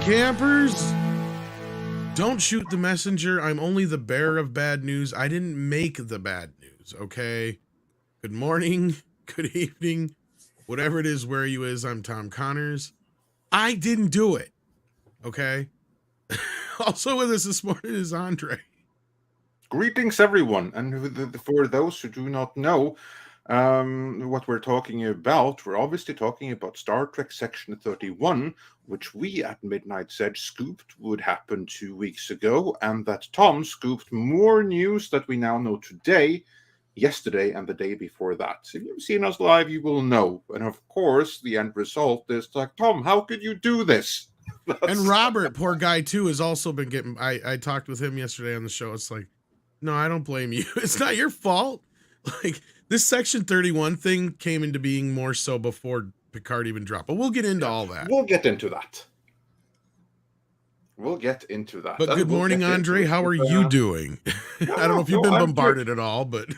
campers. Don't shoot the messenger. I'm only the bearer of bad news. I didn't make the bad news, okay? Good morning, good evening, whatever it is where you is. I'm Tom Connors. I didn't do it, okay? Also with us this morning is Andre. Greetings, everyone. And for those who do not know what we're talking about, we're obviously talking about Star Trek Section 31, which we at Midnight said scooped would happen 2 weeks ago, and that Tom scooped more news that we now know today, yesterday, and the day before that. If you've seen us live, you will know. And of course, the end result is like, Tom, how could you do this? And Robert, poor guy too, has also been getting, I talked with him yesterday on the show. It's like, no, I don't blame you. It's not your fault. Like, this Section 31 thing came into being more so before Picard even dropped. But we'll get into all that. We'll get into that. But good morning, Andre. How are you doing? I don't know if you've been bombarded at all, but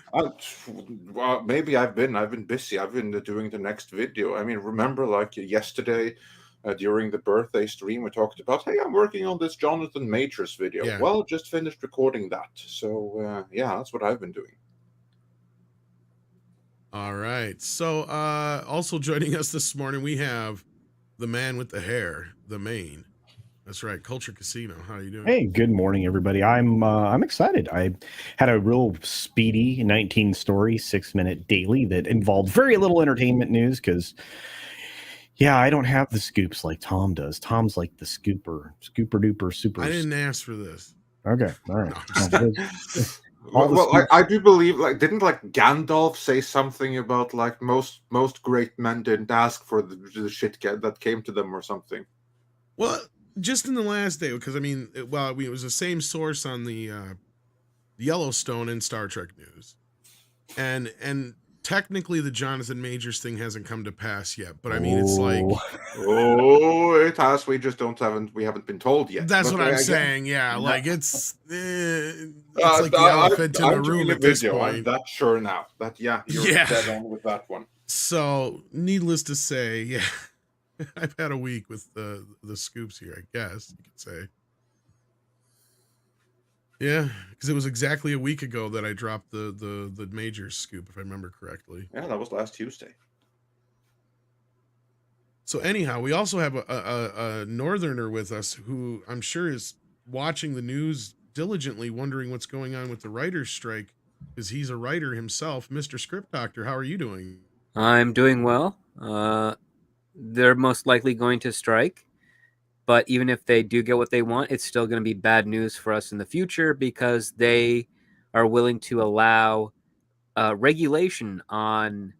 well, maybe I've been busy. I've been doing the next video. I mean, remember, like yesterday during the birthday stream, we talked about, hey, I'm working on this Jonathan Majors video. Yeah. Well, just finished recording that. So yeah, that's what I've been doing. All right. So also joining us this morning, we have the man with the hair, the main. That's right, Culture Casino. How are you doing? Hey, good morning, everybody. I'm excited. I had a real speedy 19-story 6-minute daily that involved very little entertainment news because, yeah, I don't have the scoops like Tom does. Tom's like the scooper duper super. I didn't ask for this. Okay, all right. Well, I do believe, like, didn't like Gandalf say something about like most great men didn't ask for the shit that came to them or something? Well, just in the last day, because I mean, it was the same source on the Yellowstone and Star Trek news, and technically the Jonathan Majors thing hasn't come to pass yet. But I mean, it's like, it has. We just we haven't been told yet. That's what I'm saying. Yeah, like it's like the elephant in the room at this point. I'm that sure now. That you're dead on with that one. So, needless to say, yeah. I've had a week with the scoops here, I guess you could say. Yeah, because it was exactly a week ago that I dropped the major scoop, if I remember correctly. Yeah, that was last Tuesday. So anyhow, we also have a northerner with us who I'm sure is watching the news diligently, wondering what's going on with the writer's strike, because he's a writer himself. Mr. Script Doctor, how are you doing? I'm doing well. They're most likely going to strike, but even if they do get what they want, it's still going to be bad news for us in the future because they are willing to allow regulation on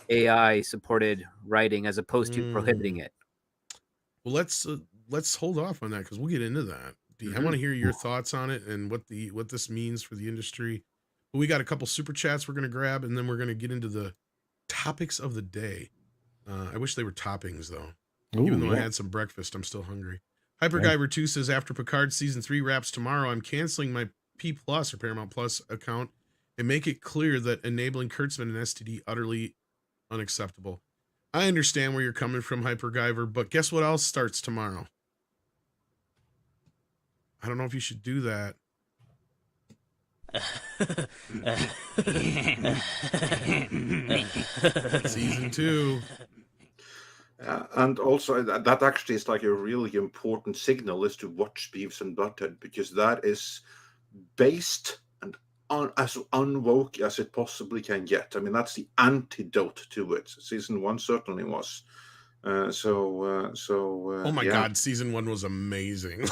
AI-supported writing as opposed to prohibiting it. Well, let's hold off on that because we'll get into that. I want to hear your thoughts on it and what this means for the industry. But we got a couple super chats we're going to grab, and then we're going to get into the topics of the day. I wish they were toppings, though. Ooh, Even though I had some breakfast, I'm still hungry. HyperGuyver2 says, after Picard Season 3 wraps tomorrow, I'm canceling my P Plus or Paramount Plus account and make it clear that enabling Kurtzman and STD utterly unacceptable. I understand where you're coming from, HyperGuyver, but guess what else starts tomorrow? I don't know if you should do that. Season 2. And also that actually is like a really important signal is to watch Beavis and Butthead, because that is based and as unwoke as it possibly can get. I mean, that's the antidote to it. Season 1 certainly was. Oh my God, Season 1 was amazing.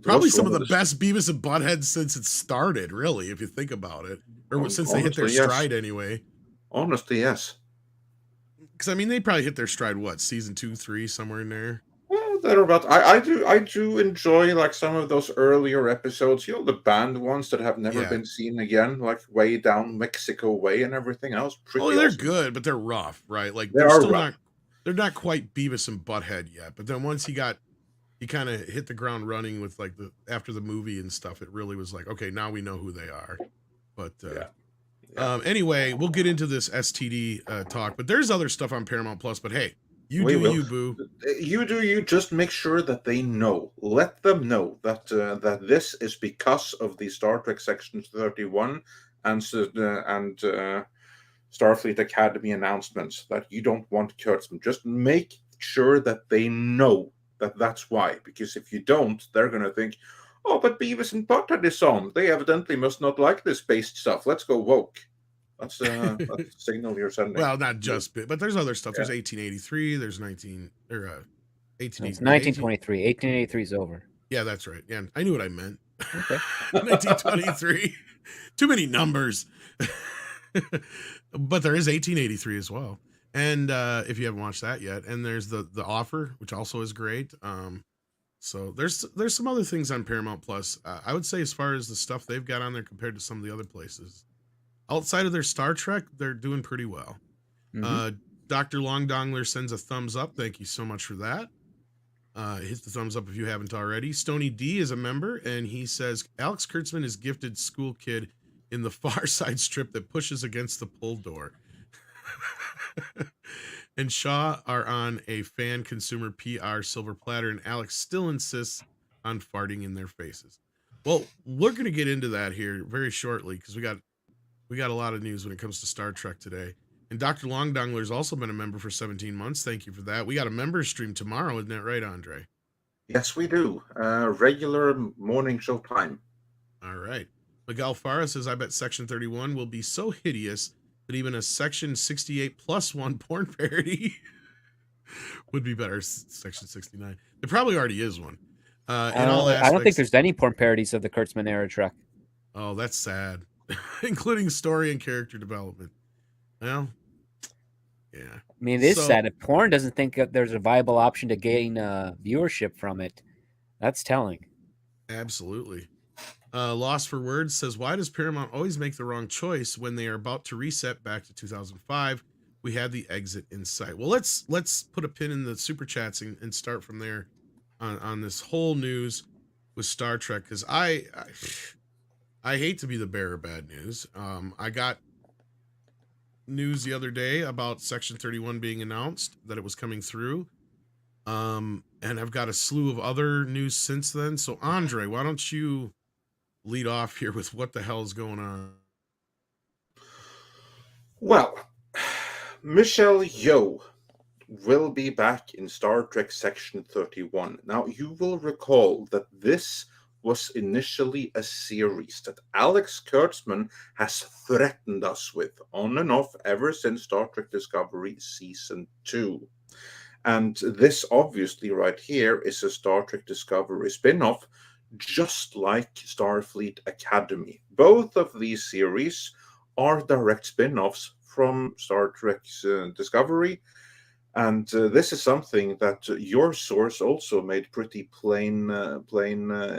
Probably some of the best Beavis and Butthead since it started, really, if you think about it. Or since they hit their stride anyway. Honestly, yes. Because I mean, they probably hit their stride, what, Season 2, 3, somewhere in there? Well, they're about. I do enjoy like some of those earlier episodes, you know, the banned ones that have never been seen again, like way down Mexico way and everything else. Oh, they're good, but they're rough, right? Like they're still rough. They're not quite Beavis and Butthead yet. But then once he kind of hit the ground running with like after the movie and stuff, it really was like, okay, now we know who they are. But anyway, we'll get into this STD talk, but there's other stuff on Paramount Plus, but hey, you do you, boo. You just make sure that they know. Let them know that that this is because of the Star Trek Section 31 and Starfleet Academy announcements that you don't want Kurtzman. Just make sure that they know that that's why. Because if you don't, they're going to think, oh, but Beavis and Butthead is on. They evidently must not like this based stuff. Let's go woke. That's the signal you're sending. Well, not just bit, but there's other stuff. There's 1883. There's 18 or 18. It's 1923. 1883 is over. Yeah, that's right. Yeah, I knew what I meant. Okay. 1923. Too many numbers. But there is 1883 as well. And if you haven't watched that yet, and there's the offer, which also is great. So there's some other things on Paramount Plus. I would say as far as the stuff they've got on there compared to some of the other places, outside of their Star Trek, they're doing pretty well. Dr. Longdongler sends a thumbs up. Thank you so much for that. Hit the thumbs up if you haven't already. Stony D is a member, and he says Alex Kurtzman is gifted school kid in the Far Side strip that pushes against the pull door. And Shaw are on a fan consumer PR silver platter, and Alex still insists on farting in their faces. Well, we're going to get into that here very shortly because we got a lot of news when it comes to Star Trek today. And Dr. Longdongler's also been a member for 17 months. Thank you for that. We got a member stream tomorrow, isn't that right, Andre? Yes, we do. Regular morning show time. All right. Miguel Farah says, I bet Section 31 will be so hideous that even a Section 68+1 porn parody would be better. Section 69. There probably already is one. In all aspects, I don't think there's any porn parodies of the Kurtzman era Trek. Oh, that's sad. Including story and character development. Well, yeah. I mean, it is sad. If porn doesn't think that there's a viable option to gain viewership from it, that's telling. Absolutely. Lost for Words says, why does Paramount always make the wrong choice when they are about to reset back to 2005? We had the exit in sight. Well, let's put a pin in the super chats and start from there on this whole news with Star Trek, because I hate to be the bearer of bad news. I got news the other day about Section 31 being announced, that it was coming through. And I've got a slew of other news since then. So Andre, why don't you lead off here with what the hell is going on? Well, Michelle Yeoh will be back in Star Trek Section 31. Now, you will recall that this was initially a series that Alex Kurtzman has threatened us with on and off ever since Star Trek Discovery Season 2. And this, obviously, right here is a Star Trek Discovery spin-off, just like Starfleet Academy. Both of these series are direct spin-offs from Star Trek Discovery, and this is something that your source also made pretty plain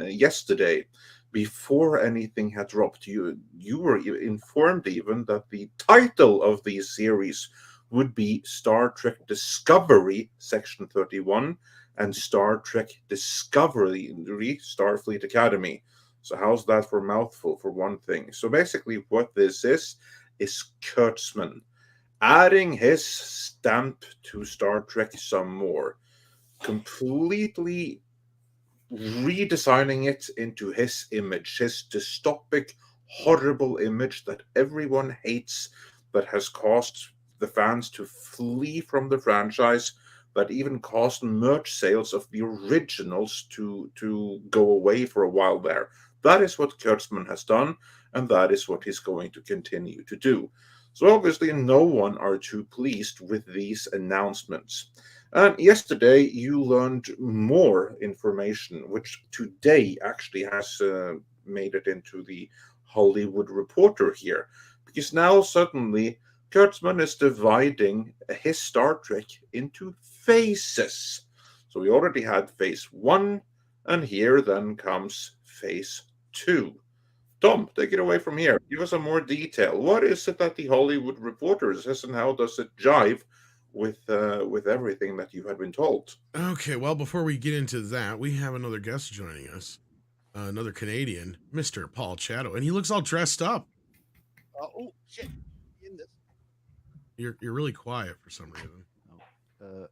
yesterday. Before anything had dropped, you were informed even that the title of these series would be Star Trek Discovery Section 31 and Star Trek Discovery Starfleet Academy. So how's that for a mouthful, for one thing? So basically what this is Kurtzman adding his stamp to Star Trek some more, completely redesigning it into his image, his dystopic, horrible image that everyone hates, that has caused the fans to flee from the franchise, that even caused merch sales of the originals to go away for a while there. That is what Kurtzman has done, and that is what he's going to continue to do. So obviously no one are too pleased with these announcements. And yesterday you learned more information, which today actually has made it into the Hollywood Reporter here. Because now suddenly Kurtzman is dividing his Star Trek into phases. So we already had phase 1, and here then comes phase 2. Tom, take it away from here. Give us some more detail. What is it that the Hollywood Reporter says, and how does it jive with everything that you had been told? Okay, well, before we get into that, we have another guest joining us, another Canadian, Mr. Paul Chato, and he looks all dressed up. Oh shit! In this. You're really quiet for some reason.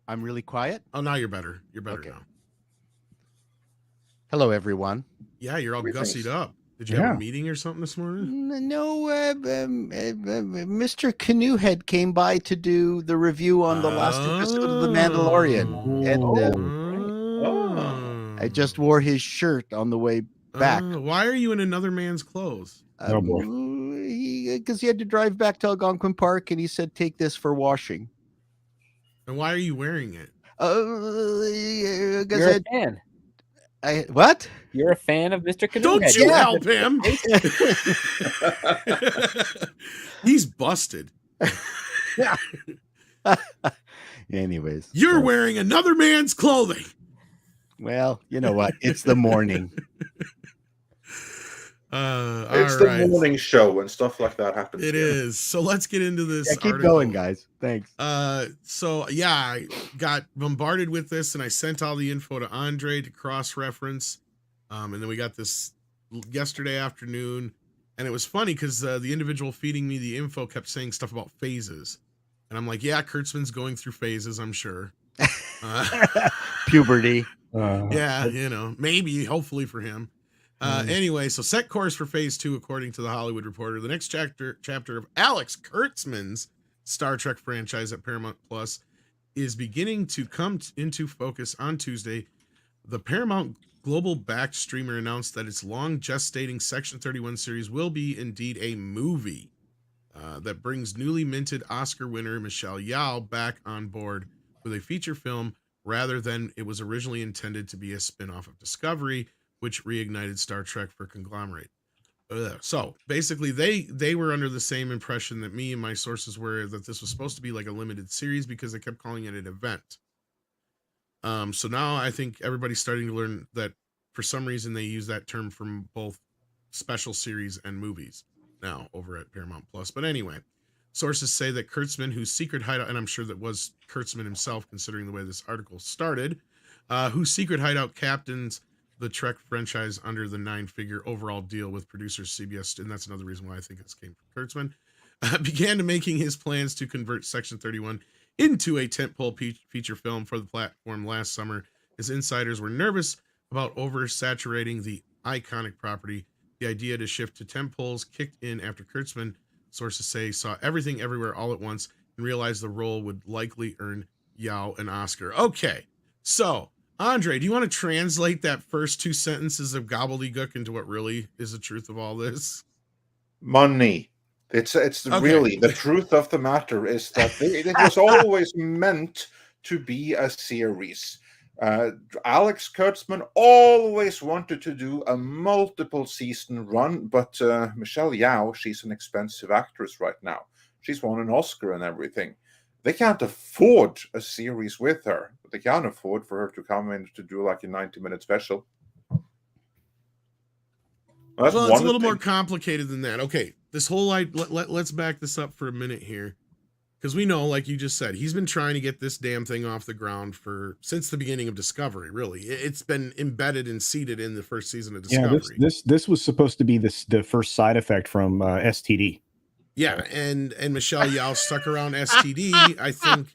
I'm really quiet. Oh, now you're better. You're better Okay. now. Hello, everyone. Yeah, you're all Greetings. gussied up. Did you have Yeah. a meeting or something this morning? No, Mr. Canoehead came by to do the review on the last episode of The Mandalorian, and I just wore his shirt on the way back. Why are you in another man's clothes? Oh, boy. Because he had to drive back to Algonquin Park, and he said, "Take this for washing." And why are you wearing it? Because You're a fan. What? You're a fan of Mr. Canoehead. Don't you Yeah. help him. He's busted. Anyways, You're wearing another man's clothing. well, you know what? It's the morning. It's All the right. morning show and stuff like that happens. It is. So let's get into this. Yeah, keep article. going, guys. Thanks. So yeah, I got bombarded with this, and I sent all the info to Andre to cross-reference. And then we got this yesterday afternoon, and it was funny because the individual feeding me the info kept saying stuff about phases, and I'm like, yeah, Kurtzman's going through phases, I'm sure. Puberty. Yeah, you know, maybe, hopefully for him. Anyway, so set course for phase 2, according to the Hollywood Reporter. The next chapter of Alex Kurtzman's Star Trek franchise at Paramount Plus is beginning to come into focus on Tuesday. The Paramount Global backed streamer announced that its long gestating Section 31 series will be indeed a movie that brings newly minted Oscar winner Michelle Yeoh back on board with a feature film rather than it was originally intended to be a spin-off of Discovery, which reignited Star Trek for conglomerate. So basically they were under the same impression that me and my sources were, that this was supposed to be like a limited series because they kept calling it an event. So now I think everybody's starting to learn that for some reason they use that term from both special series and movies now over at Paramount Plus. But anyway, sources say that Kurtzman, whose secret hideout, and I'm sure that was Kurtzman himself considering the way this article started, whose secret hideout captains the Trek franchise under the 9-figure overall deal with producers CBS, and that's another reason why I think this came from Kurtzman, began to making his plans to convert Section 31 into a tentpole feature film for the platform last summer, as insiders were nervous about oversaturating the iconic property. The idea to shift to tentpoles kicked in after Kurtzman, sources say, saw Everything Everywhere All at Once and realized the role would likely earn Yeoh an Oscar. Okay, so Andre, do you want to translate that first 2 sentences of gobbledygook into what really is the truth of all this? Money. It's Okay. really the truth of the matter is that it was always meant to be a series. Alex Kurtzman always wanted to do a multiple season run, but Michelle Yeoh, she's an expensive actress right now. She's won an Oscar and everything. They can't afford a series with her, but they can afford for her to come in to do like a 90-minute special. Well, it's a little more complicated than that. Okay, this whole let's back this up for a minute here, because we know, like you just said, he's been trying to get this damn thing off the ground since the beginning of Discovery. Really, it's been embedded and seeded in the first season of Discovery. Yeah, this was supposed to be the first side effect from STD. Yeah, and Michelle Yeoh stuck around STD, I think,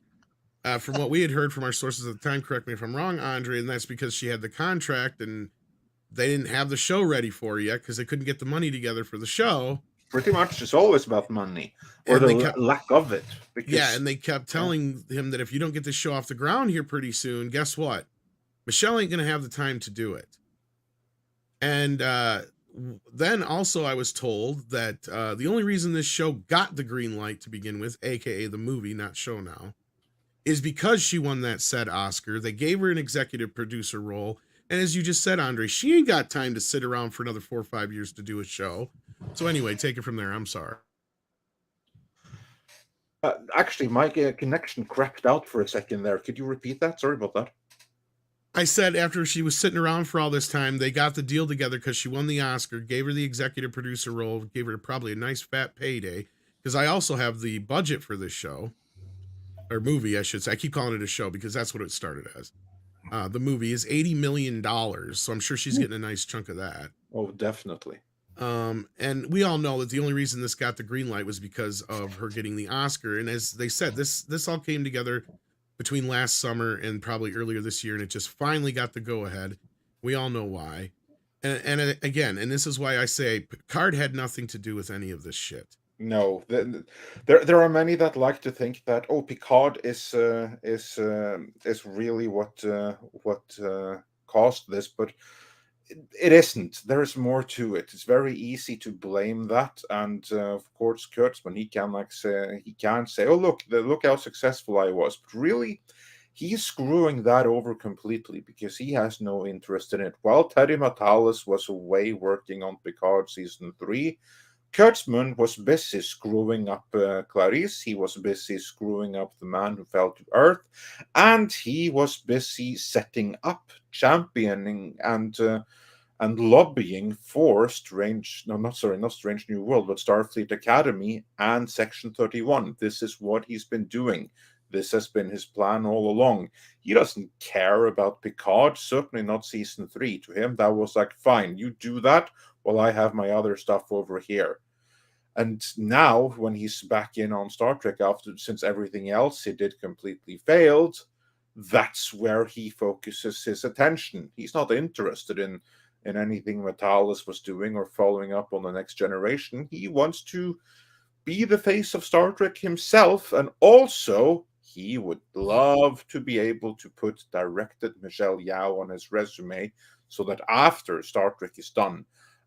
from what we had heard from our sources at the time, correct me if I'm wrong, Andre, and that's because she had the contract and they didn't have the show ready for her yet because they couldn't get the money together for the show. Pretty much, it's always about money or the lack of it. Yeah, and they kept telling him that if you don't get this show off the ground here pretty soon, guess what? Michelle ain't going to have the time to do it. And then also I was told that the only reason this show got the green light to begin with, aka the movie, not show now, is because she won that said Oscar. They gave her an executive producer role, and as you just said, Andre, she ain't got time to sit around for another 4 or 5 years to do a show. So anyway, take it from there. I'm sorry. Actually, my connection crapped out for a second there. Could you repeat that? Sorry about that. I said after she was sitting around for all this time, they got the deal together because she won the Oscar, gave her the executive producer role, gave her probably a nice fat payday, because I also have the budget for this show, or movie, I should say. I keep calling it a show because that's what it started as. The movie is $80 million, so I'm sure she's getting a nice chunk of that. Oh, definitely. And we all know that the only reason this got the green light was because of her getting the Oscar. And as they said, this all came together between last summer and probably earlier this year, and it just finally got the go ahead. We all know why. And again, and this is why I say Picard had nothing to do with any of this shit. No, there are many that like to think that Picard is really what caused this, but it isn't. There is more to it. It's very easy to blame that, and of course, Kurtzman he can say, "Oh look how successful I was," but really, he's screwing that over completely because he has no interest in it. While Terry Matalas was away working on Picard season 3. Kurtzman was busy screwing up Clarice. He was busy screwing up The Man Who Fell to Earth, and he was busy setting up, championing, and lobbying for not Strange New World, but Starfleet Academy and Section 31. This is what he's been doing. This has been his plan all along. He doesn't care about Picard, certainly not season 3. To him, that was like, fine, you do that while I have my other stuff over here. And now, when he's back in on Star Trek since everything else he did completely failed, that's where he focuses his attention. He's not interested in anything Matalas was doing or following up on the Next Generation. He wants to be the face of Star Trek himself, and also he would love to be able to put directed Michelle Yeoh on his resume so that after Star Trek is done,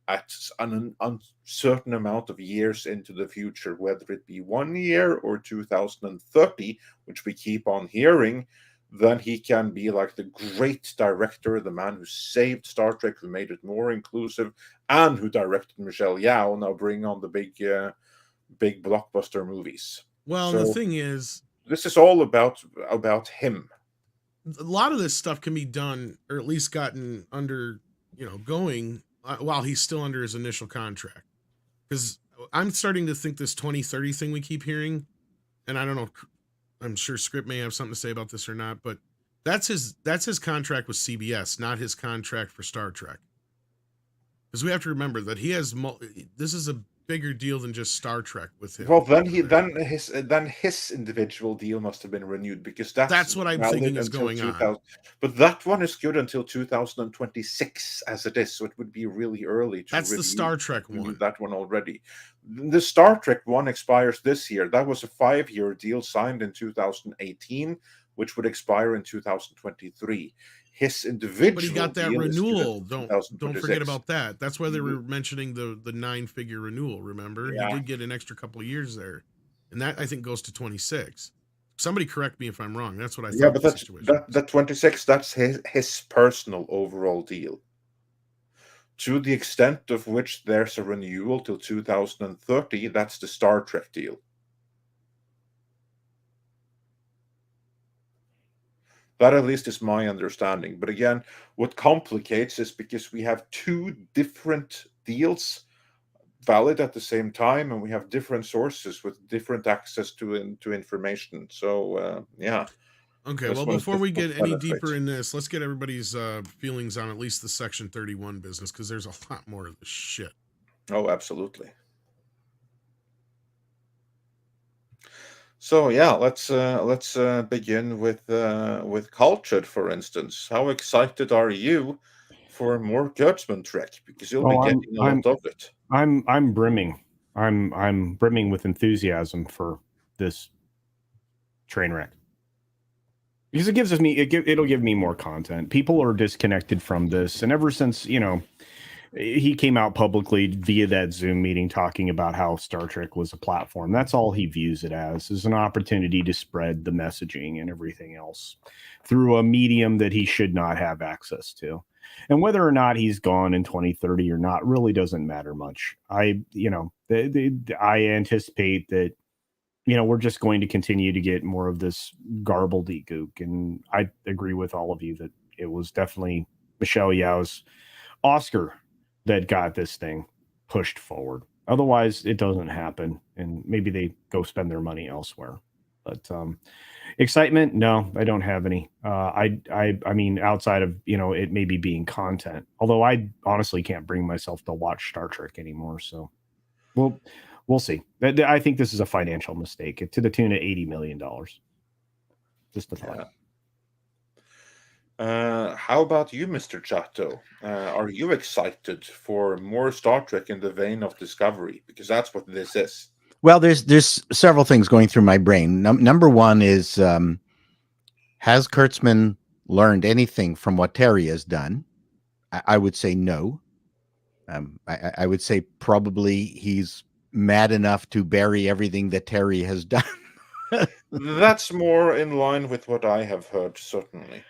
at an uncertain amount of years into the future, whether it be 1 year or 2030, which we keep on hearing, then he can be like the great director, the man who saved Star Trek, who made it more inclusive, and who directed Michelle Yeoh, now bring on the big blockbuster movies. Well, So the thing is, this is all about him. a lot of this stuff can be done, or at least gotten under, going while he's still under his initial contract. Because I'm starting to think this 2030 thing we keep hearing, and I don't know, I'm sure Script may have something to say about this or not, but that's his contract with CBS, not his contract for Star Trek. Because we have to remember that he has this is a bigger deal than just Star Trek with him. Well, then his individual deal must have been renewed, because that's what I'm valid thinking is until going on. 2000. But that one is good until 2026 as it is, so it would be really early to That's the Star Trek renew one. that one already. The Star Trek one expires this year. That was a 5-year deal signed in 2018, which would expire in 2023. His individual But he got that deal is good renewal. until Don't forget 2026. about that. That's why they were mentioning the 9-figure renewal. Remember, Yeah. he did get an extra couple of years there, and that I think goes to 26. Somebody correct me if I'm wrong. That's what I thought. Yeah, but the that's situation was. that 26. That's his personal overall deal. To the extent of which there's a renewal till 2030, that's the Star Trek deal. That at least is my understanding. But again, what complicates is because we have two different deals valid at the same time, and we have different sources with different access to information. So yeah. Okay, This well, one is before we difficult get to any penetrate. deeper in this, let's get everybody's feelings on at least the Section 31 business, because there's a lot more of this shit. Oh, absolutely. So yeah, let's begin with Cultured, for instance. How excited are you for more Kurtzman Trek? Because you'll be getting a lot of it. I'm brimming. I'm brimming with enthusiasm for this train wreck. Because it'll give me more content. People are disconnected from this, and ever since he came out publicly via that Zoom meeting talking about how Star Trek was a platform, that's all he views it as an opportunity to spread the messaging and everything else through a medium that he should not have access to. And whether or not he's gone in 2030 or not really doesn't matter much. I anticipate that we're just going to continue to get more of this gobbledygook. And I agree with all of you that it was definitely Michelle Yeoh's Oscar that got this thing pushed forward. Otherwise, it doesn't happen, and maybe they go spend their money elsewhere. But excitement, no, I don't have any. I mean, outside of it maybe being content. Although I honestly can't bring myself to watch Star Trek anymore. So, we'll see. I think this is a financial mistake to the tune of $80 million. Just a thought. How about you, Mr. Chato? Are you excited for more Star Trek in the vein of Discovery? Because that's what this is. Well, there's several things going through my brain. Number one is, has Kurtzman learned anything from what Terry has done? I would say no. I would say probably he's mad enough to bury everything that Terry has done. That's more in line with what I have heard, certainly.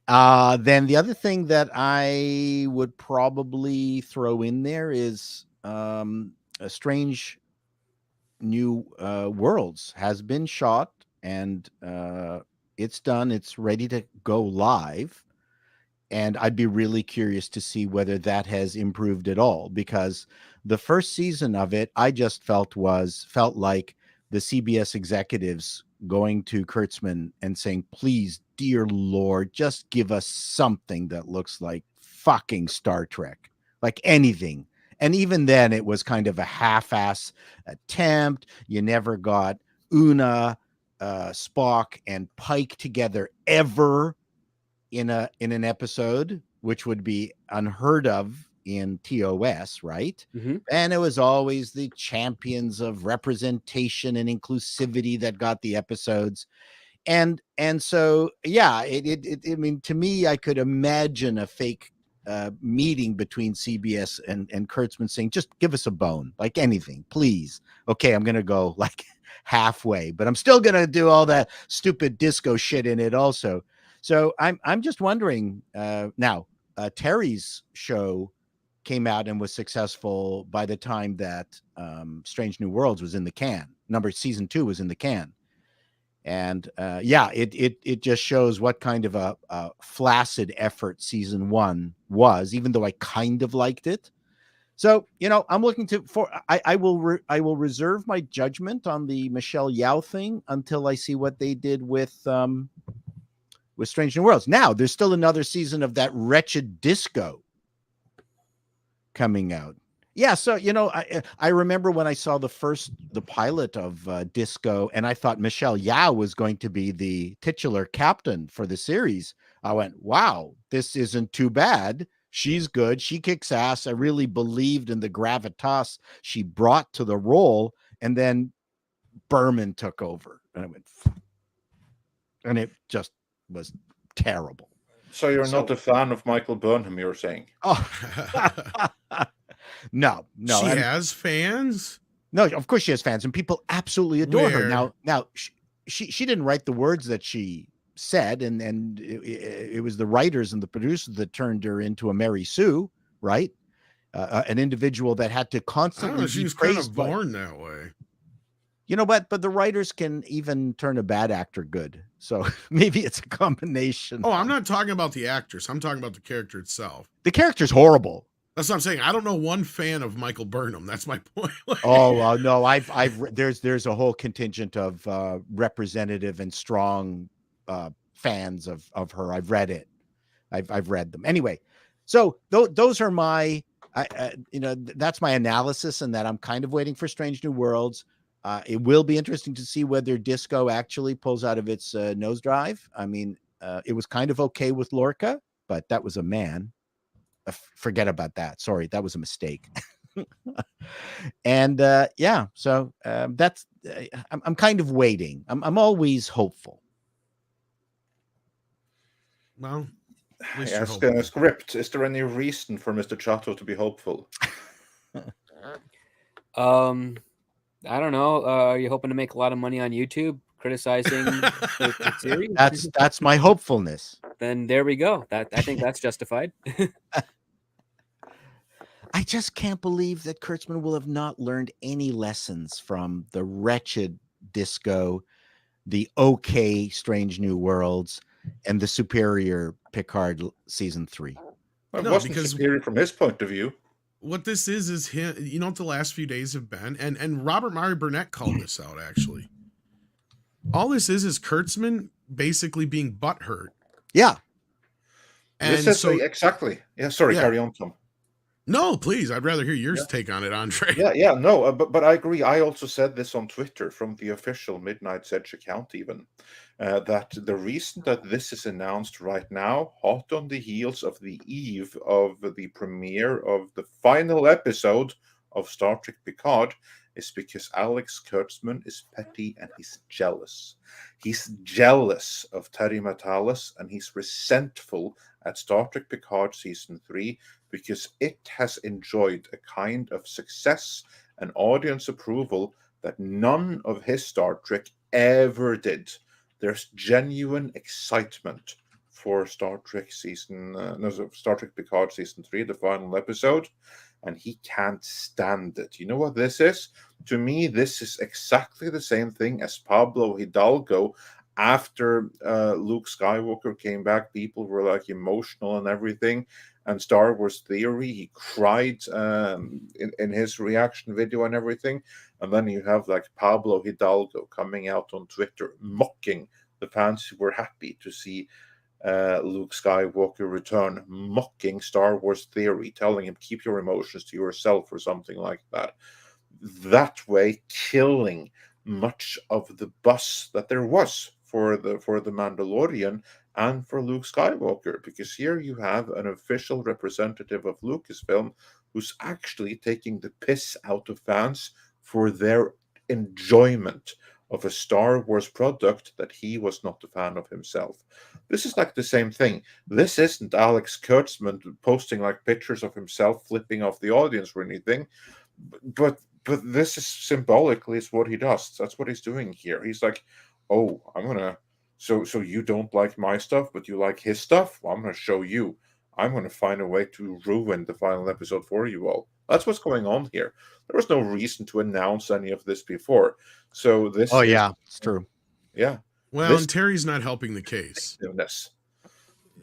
Then the other thing that I would probably throw in there is a Strange New Worlds has been shot, and it's done. It's ready to go live. And I'd be really curious to see whether that has improved at all, because the first season of it, I just felt like the CBS executives going to Kurtzman and saying, please, dear Lord, just give us something that looks like fucking Star Trek, like anything. And even then it was kind of a half-ass attempt. You never got Una, Spock, and Pike together ever in an episode, which would be unheard of in TOS, right? Mm-hmm. And it was always the champions of representation and inclusivity that got the episodes. And so, yeah, I mean, to me, I could imagine a fake meeting between CBS and Kurtzman saying, just give us a bone, like anything, please. Okay, I'm going to go like halfway, but I'm still going to do all that stupid disco shit in it also. So I'm just wondering now, Terry's show came out and was successful by the time that Strange New Worlds was in the can. Season 2 was in the can. And yeah, it just shows what kind of a flaccid effort season 1 was, even though I kind of liked it. So, you know, I'm looking I will reserve my judgment on the Michelle Yeoh thing until I see what they did with Strange New Worlds. Now, there's still another season of that wretched disco coming out. Yeah, so, you know, I remember when I saw the pilot of Disco, and I thought Michelle Yeoh was going to be the titular captain for the series. I went, wow, this isn't too bad. She's good. She kicks ass. I really believed in the gravitas she brought to the role. And then Berman took over. And I went, and it just was terrible. So you're not a fan of Michael Burnham, you're saying? Oh, no. She has fans? No, of course she has fans, and people absolutely adore her. Now she didn't write the words that she said, and it was the writers and the producers that turned her into a Mary Sue, right? An individual that had to constantly she was praised kind of born that way. You know what? But the writers can even turn a bad actor good. So maybe it's a combination. Oh, I'm not talking about the actress. I'm talking about the character itself. The character's horrible. That's what I'm saying. I don't know one fan of Michael Burnham. That's my point. Oh no, there's a whole contingent of representative and strong fans of her. I've read it. I've read them anyway. So those are my, that's my analysis, and that I'm kind of waiting for Strange New Worlds. It will be interesting to see whether Disco actually pulls out of its nosedive. I mean, it was kind of okay with Lorca, but that was a man. Forget about that. Sorry, that was a mistake. And yeah, so that's I'm kind of waiting. I'm always hopeful. Well, ask a script. Is there any reason for Mr. Chato to be hopeful? I don't know. Are you hoping to make a lot of money on YouTube criticizing the series? That's my hopefulness. Then there we go. I think that's justified. I just can't believe that Kurtzman will have not learned any lessons from the wretched Disco, the okay Strange New Worlds, and the superior Picard season 3. Well, it wasn't superior from his point of view. What this is him, you know what the last few days have been? And Robert Murray Burnett called this out, actually. All this is Kurtzman basically being butthurt. Yeah. And this is exactly. Yeah, sorry, carry on, Tom. No, please. I'd rather hear your take on it, Andre. Yeah, no, but I agree. I also said this on Twitter from the official Midnight's Edge account, even that the reason that this is announced right now, hot on the heels of the eve of the premiere of the final episode of Star Trek Picard, is because Alex Kurtzman is petty and he's jealous. He's jealous of Terry Matalas and he's resentful at Star Trek Picard Season 3 because it has enjoyed a kind of success and audience approval that none of his Star Trek ever did. There's genuine excitement for Star Trek Picard Season 3, the final episode, and he can't stand it. You know what this is? To me, this is exactly the same thing as Pablo Hidalgo. After Luke Skywalker came back, people were like emotional and everything. And Star Wars Theory, he cried in his reaction video and everything. And then you have like Pablo Hidalgo coming out on Twitter mocking the fans who were happy to see Luke Skywalker return, mocking Star Wars Theory, telling him keep your emotions to yourself or something like that. That way, killing much of the buzz that there was for the Mandalorian and for Luke Skywalker, because here you have an official representative of Lucasfilm who's actually taking the piss out of fans for their enjoyment of a Star Wars product that he was not a fan of himself. This is like the same thing. This isn't Alex Kurtzman posting like pictures of himself flipping off the audience or anything, but this is symbolically is what he does. That's what he's doing here. He's like, oh, I'm gonna. So you don't like my stuff, but you like his stuff? Well, I'm gonna show you. I'm gonna find a way to ruin the final episode for you all. That's what's going on here. There was no reason to announce any of this before. So this. Oh yeah, it's true. Yeah. Well, and Terry's not helping the case. Yes.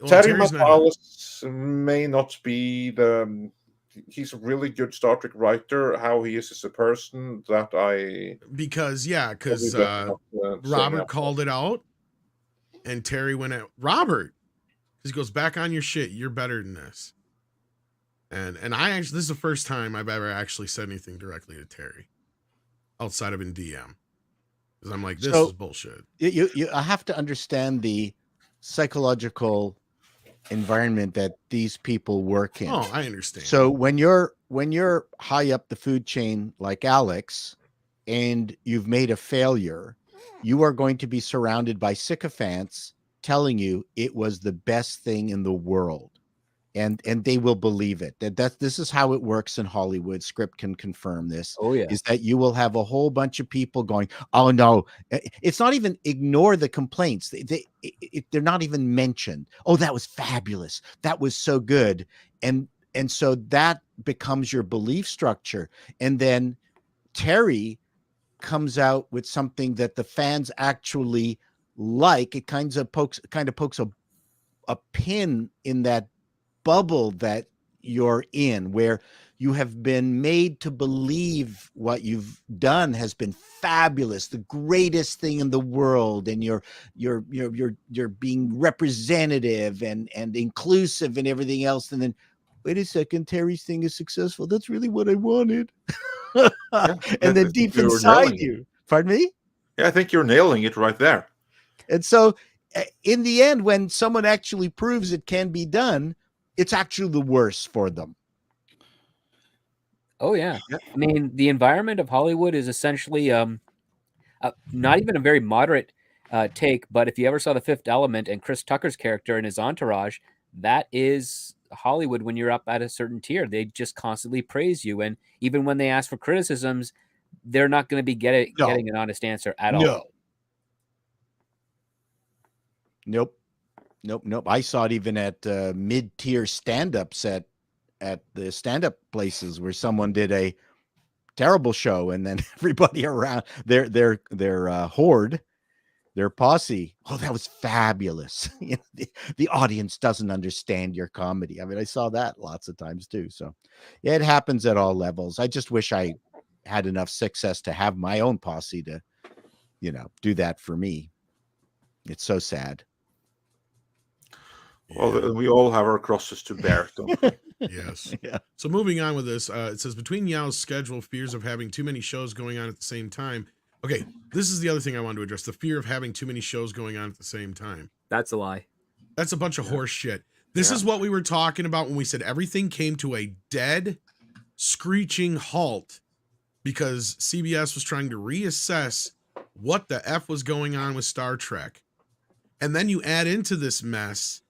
Well, Terry Matalas may not be the. He's a really good Star Trek writer. How he is as a person, that because Robert called it out, and Terry went at Robert. He goes, back on your shit. You're better than this. And this is the first time I've ever actually said anything directly to Terry, outside of in DM, because I'm like, this is bullshit. I have to understand the psychological environment that these people work in. Oh, I understand. So when you're high up the food chain like Alex and you've made a failure, you are going to be surrounded by sycophants telling you it was the best thing in the world. And they will believe it. This is how it works in Hollywood. Script can confirm this. Oh yeah, is that you will have a whole bunch of people going, "Oh no!" It's not even ignore the complaints. They're not even mentioned. Oh, that was fabulous. That was so good. And so that becomes your belief structure. And then Terry comes out with something that the fans actually like. It kind of pokes a pin in that bubble that you're in, where you have been made to believe what you've done has been fabulous, the greatest thing in the world, and you're being representative and inclusive and everything else. And then, wait a second, Terry's thing is successful. That's really what I wanted. And then deep inside you, pardon me? Yeah, I think you're nailing it right there. And so in the end, when someone actually proves it can be done, it's actually the worst for them. Oh yeah. I mean, the environment of Hollywood is essentially not even a very moderate take, but if you ever saw The Fifth Element and Chris Tucker's character and his entourage, that is Hollywood when you're up at a certain tier. They just constantly praise you, and even when they ask for criticisms, they're not going to be getting an honest answer at all. Nope. I saw it even at mid-tier stand-ups at the stand-up places where someone did a terrible show, and then everybody around their horde, their posse, oh, that was fabulous. The audience doesn't understand your comedy. I mean, I saw that lots of times too. So yeah, it happens at all levels. I just wish I had enough success to have my own posse to, do that for me. It's so sad. Well, we all have our crosses to bear, don't we? Yes. Yeah. So moving on with this, it says between Yao's schedule, fears of having too many shows going on at the same time. Okay, this is the other thing I wanted to address: the fear of having too many shows going on at the same time. That's a lie. That's a bunch of horse shit. This is what we were talking about when we said everything came to a dead, screeching halt because CBS was trying to reassess what the F was going on with Star Trek. And then you add into this mess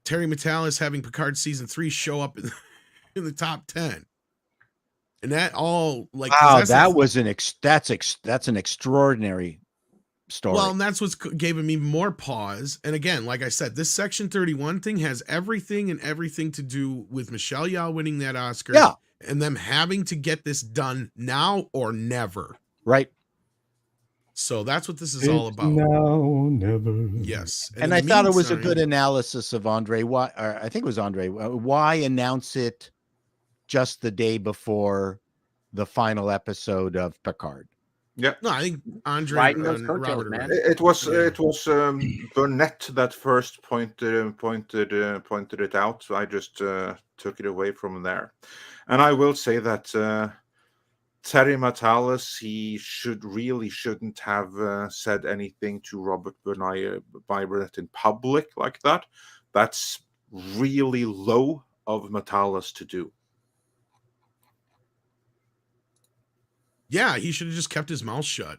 Terry Matalas having Picard season 3 show up in the top 10. And that all like Wow, that was that's an extraordinary story. Well, and that's what's giving me more pause. And again, like I said, this Section 31 thing has everything to do with Michelle Yeoh winning that Oscar. Yeah. And them having to get this done now or never. Right. So that's what this is all about. No, never. Yes. And I thought it was a good analysis of Andre. Why? Or I think it was Andre. Why announce it just the day before the final episode of Picard? Yeah. No, I think Andre Riding those and coattails, Robert. man. It was Burnett that first pointed it out. So I just took it away from there. And I will say that Terry Matalas, he shouldn't have said anything to Robert Burnett in public like that. That's really low of Matalas to do. Yeah, he should have just kept his mouth shut.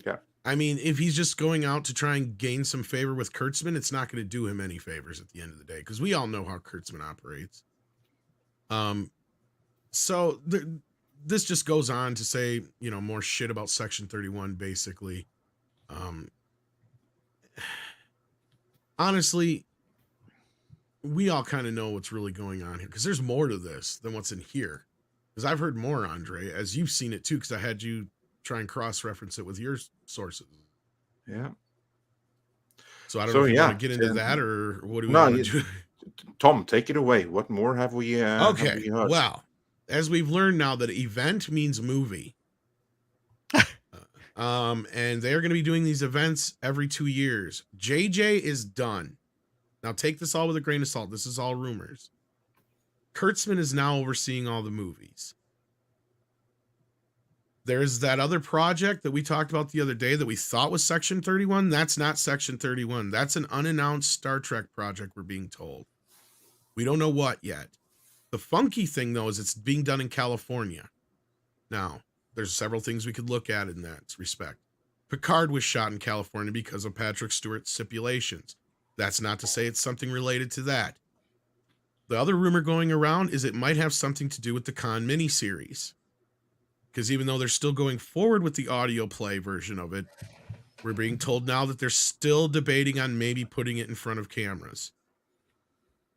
Yeah. I mean, if he's just going out to try and gain some favor with Kurtzman, it's not going to do him any favors at the end of the day, because we all know how Kurtzman operates. So this just goes on to say, more shit about Section 31, basically. Honestly, we all kind of know what's really going on here, because there's more to this than what's in here. Because I've heard more, Andre, as you've seen it too, because I had you try and cross-reference it with your sources. Yeah. So I don't know if you want to get into that, or what do we want to do? Tom, take it away. What more have we Okay, have we heard? Well, as we've learned now that event means movie. And they're going to be doing these events every 2 years. JJ is done. Now take this all with a grain of salt. This is all rumors. Kurtzman is now overseeing all the movies. There's that other project that we talked about the other day that we thought was Section 31. That's not Section 31. That's an unannounced Star Trek project, we're being told. We don't know what yet. The funky thing, though, is it's being done in California. Now, there's several things we could look at in that respect. Picard was shot in California because of Patrick Stewart's stipulations. That's not to say it's something related to that. The other rumor going around is it might have something to do with the Khan miniseries. Because even though they're still going forward with the audio play version of it, we're being told now that they're still debating on maybe putting it in front of cameras.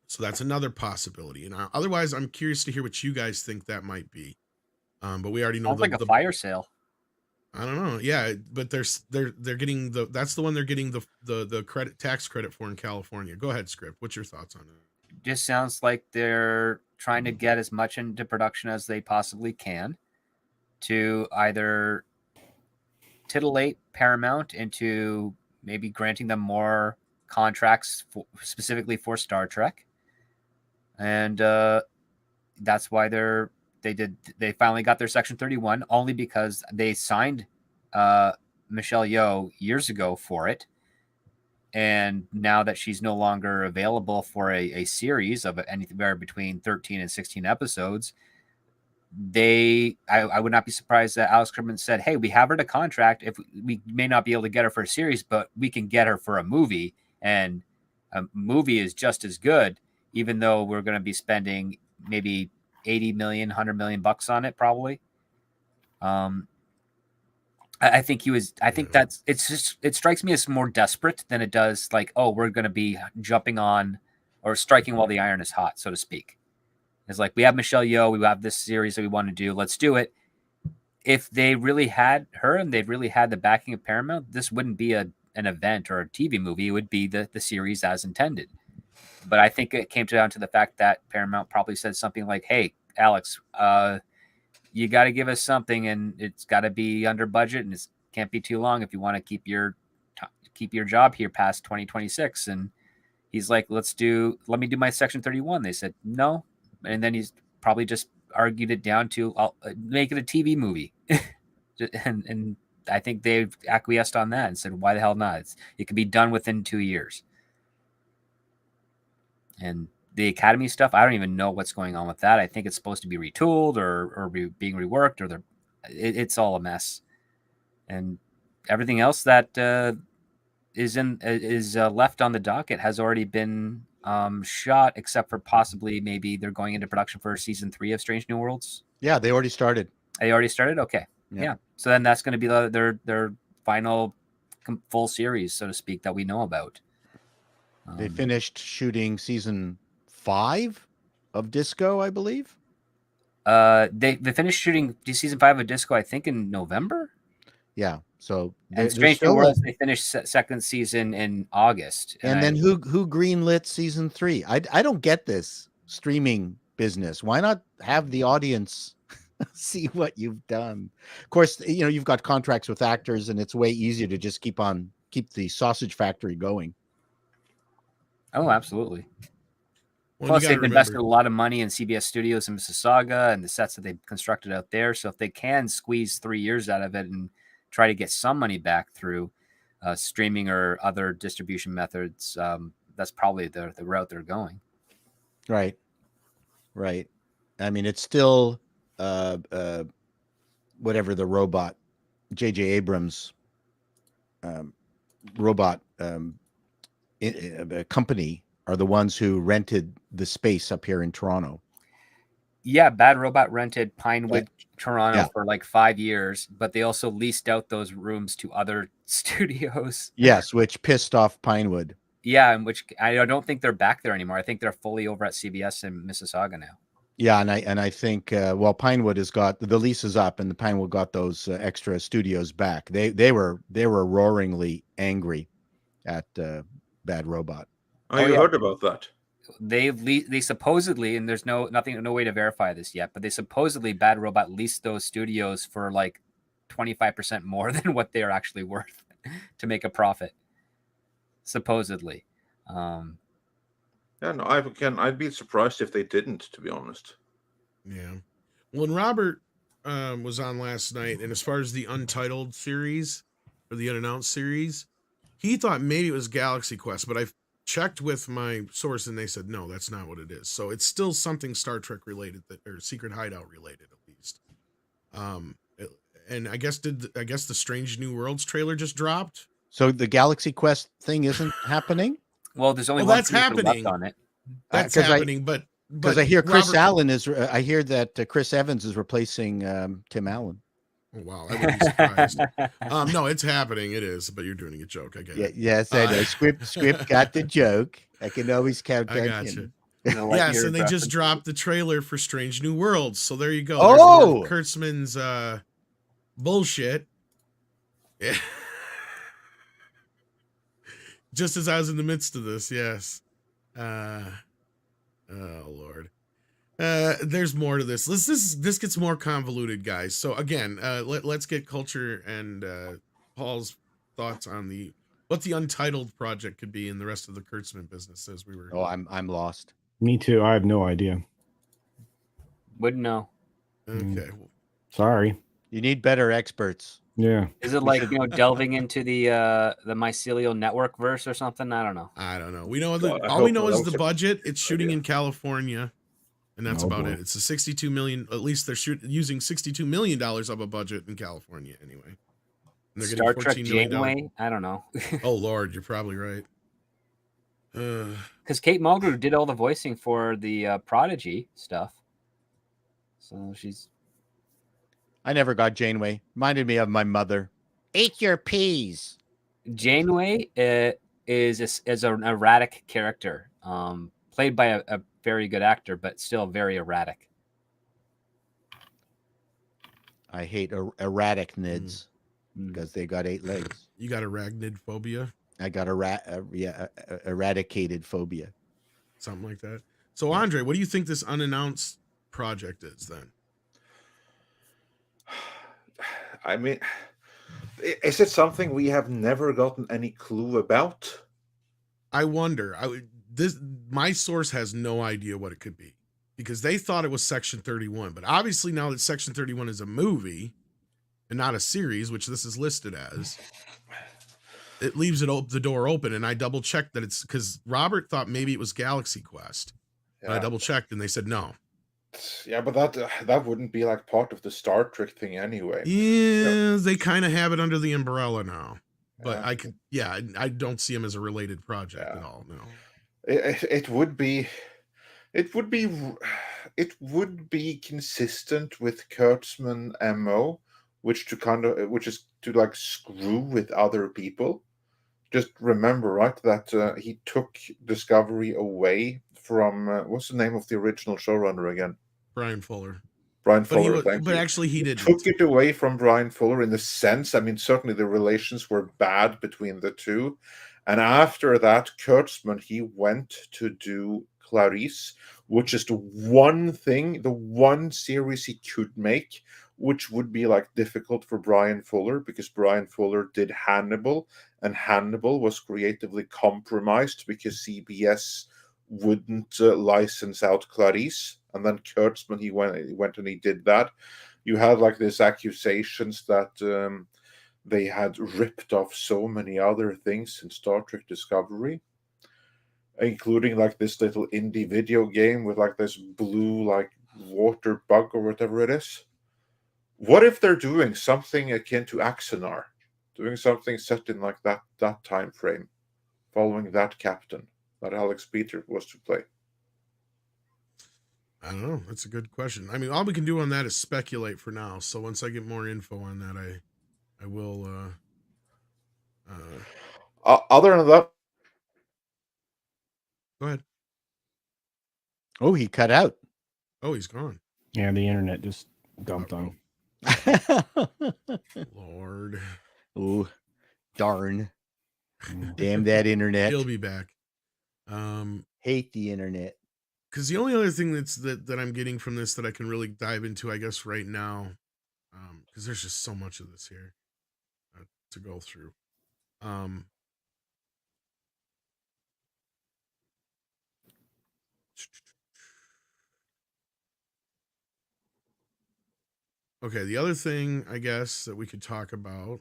So that's another possibility. And otherwise, I'm curious to hear what you guys think that might be. But we already know Sounds like a fire sale. I don't know. Yeah, but they're getting that's the one they're getting the credit tax credit for in California. Go ahead, Script. What's your thoughts on it? Just sounds like they're trying to get as much into production as they possibly can to either titillate Paramount into maybe granting them more contracts specifically for Star Trek. And that's why they finally got their Section 31, only because they signed Michelle Yeoh years ago for it. And now that she's no longer available for a series of anywhere between 13 and 16 episodes, I would not be surprised that Alex Kurtzman said, hey, we have her to contract. If we may not be able to get her for a series, but we can get her for a movie, and a movie is just as good, even though we're going to be spending maybe 80 million, 100 million bucks on it, probably. I think it strikes me as more desperate than it does like, oh, we're going to be jumping on or striking while the iron is hot, so to speak. It's like, we have Michelle Yeoh, we have this series that we want to do, let's do it. If they really had her and they really had the backing of Paramount, this wouldn't be an event or a TV movie. It would be the series as intended. But I think it came down to the fact that Paramount probably said something like, hey, Alex, you got to give us something, and it's got to be under budget, and it can't be too long if you want to keep your job here past 2026. And He's like, let me do my Section 31. They said no, and then he's probably just argued it down to, I'll make it a TV movie, and I think they've acquiesced on that and said, why the hell not? It can be done within 2 years. And the Academy stuff, I don't even know what's going on with that. I think it's supposed to be retooled or being reworked, or it's all a mess. And everything else that is left on the docket has already been shot, except for possibly maybe they're going into production for season 3 of Strange New Worlds. Yeah, they already started. They already started? Okay. Yeah. So then that's going to be their final full series, so to speak, that we know about. They finished shooting season 5 of Disco, I believe. They finished shooting season 5 of Disco, I think, in November. Yeah. So and Strange New Worlds, they finished second season in August. And then who greenlit season 3? I don't get this streaming business. Why not have the audience see what you've done? Of course, you've got contracts with actors, and it's way easier to just keep the sausage factory going. Oh, absolutely. Well, plus, they've invested a lot of money in CBS Studios in Mississauga and the sets that they've constructed out there. So if they can squeeze 3 years out of it and try to get some money back through streaming or other distribution methods, that's probably the route they're going. Right. I mean, it's still whatever the robot, J.J. Abrams robot company are the ones who rented the space up here in Toronto. Yeah, Bad Robot rented Pinewood, Toronto for like 5 years, but they also leased out those rooms to other studios. Yes, which pissed off Pinewood. Yeah, and which I don't think they're back there anymore. I think they're fully over at CBS in Mississauga now. Yeah, and I think Pinewood has got the lease is up, and the Pinewood got those extra studios back. They were roaringly angry at Bad Robot. Oh, you heard about that? They supposedly, and there's no way to verify this yet, but they supposedly Bad Robot leased those studios for like 25% more than what they are actually worth to make a profit. Supposedly. Yeah, no, I'd be surprised if they didn't, to be honest. Yeah. Well, when Robert was on last night, and as far as the Untitled series or the unannounced series, he thought maybe it was Galaxy Quest, but I checked with my source and they said no, that's not what it is. So it's still something Star Trek related, or Secret Hideout related at least. And I guess the Strange New Worlds trailer just dropped. So the Galaxy Quest thing isn't happening? Well, there's only one that's happening left on it. That's happening, but I hear Chris Allen is. I hear that Chris Evans is replacing Tim Allen. Oh, wow, I wouldn't be surprised. No, it's happening. It is, but you're doing a joke. I get it. Yes, I know. Script got the joke. I can always count on him. Yes, and they just dropped the trailer for Strange New Worlds. So there you go. Oh, Kurtzman's bullshit. Yeah. Just as I was in the midst of this, yes. Oh Lord. There's more to this. This gets more convoluted, guys. So again, let's get Culture and Paul's thoughts on what the Untitled project could be in the rest of the Kurtzman business as we were. Oh, I'm lost. Me too. I have no idea. Wouldn't know. Okay. Sorry. You need better experts. Yeah. Is it like delving into the mycelial network verse or something? I don't know. We know all we know is the budget. It's shooting in California. And that's about it. It's a 62 million. At least they're using $62 million of a budget in California anyway. And they're Star Trek Janeway? I don't know. Oh Lord, you're probably right. Because Kate Mulgrew did all the voicing for the Prodigy stuff. So she's. I never got Janeway. Reminded me of my mother. Eat your peas. Janeway is an erratic character, played by a very good actor, but still very erratic. I hate erratic nids because they got 8 legs. You got arachnid phobia? I got eradicated phobia. Something like that. So Andre, what do you think this unannounced project is then? I mean, is it something we have never gotten any clue about? I wonder. my source has no idea what it could be because they thought it was Section 31, but obviously now that Section 31 is a movie and not a series, which this is listed as, it leaves the door open. And I double checked that it's because Robert thought maybe it was Galaxy Quest. But I double checked and they said no. Yeah, but that wouldn't be like part of the Star Trek thing anyway. Yeah, they kind of have it under the umbrella now. But I don't see them as a related project at all. No. It would be consistent with Kurtzman MO, which is to like screw with other people. Just remember, right, that he took Discovery away from what's the name of the original showrunner again? Brian Fuller. But actually he didn't. Took it away from Brian Fuller in the sense, I mean, certainly the relations were bad between the two. And after that, Kurtzman, he went to do Clarice, which is the one series he could make, which would be like difficult for Brian Fuller because Brian Fuller did Hannibal, and Hannibal was creatively compromised because CBS wouldn't license out Clarice. And then Kurtzman, he went and he did that. You had like these accusations that they had ripped off so many other things in Star Trek Discovery, including like this little indie video game with like this blue like water bug or whatever it is. What if they're doing something akin to Axanar, doing something set in like that time frame, following that captain that Alex Peter was to play? I don't know. That's a good question. I mean, all we can do on that is speculate for now. So once I get more info on that, I will. Other than that, go ahead. Oh, he cut out. Oh, he's gone. Yeah, the internet just dumped on Lord. Oh, darn. Damn that internet. He'll be back. Hate the internet. Because the only other thing that I'm getting from this that I can really dive into, I guess, right now, because there's just so much of this here to go through. Okay, the other thing, I guess, that we could talk about.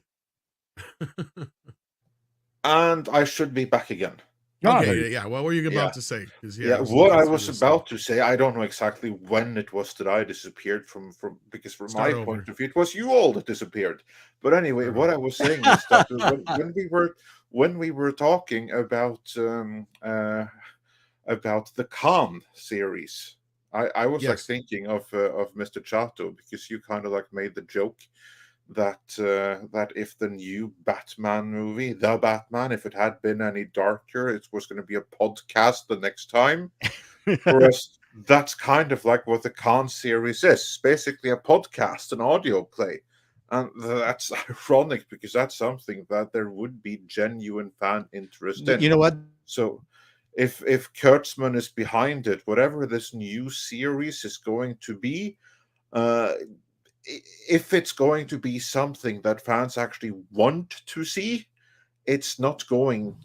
and I should be back again. Okay, yeah. What were you about to say? What I was about to say, I don't know exactly when it was that I disappeared from because from my point of view, it was you all that disappeared. But anyway, what I was saying is that when we were talking about the Kang series, I was like thinking of Mr. Chato, because you kind of like made the joke that if the new Batman movie, The Batman, if it had been any darker, it was going to be a podcast the next time. Whereas that's kind of like what the Kang series is, basically a podcast, an audio play. And that's ironic because that's something that there would be genuine fan interest in. You know what? So if Kurtzman is behind it, whatever this new series is going to be, if it's going to be something that fans actually want to see, it's not going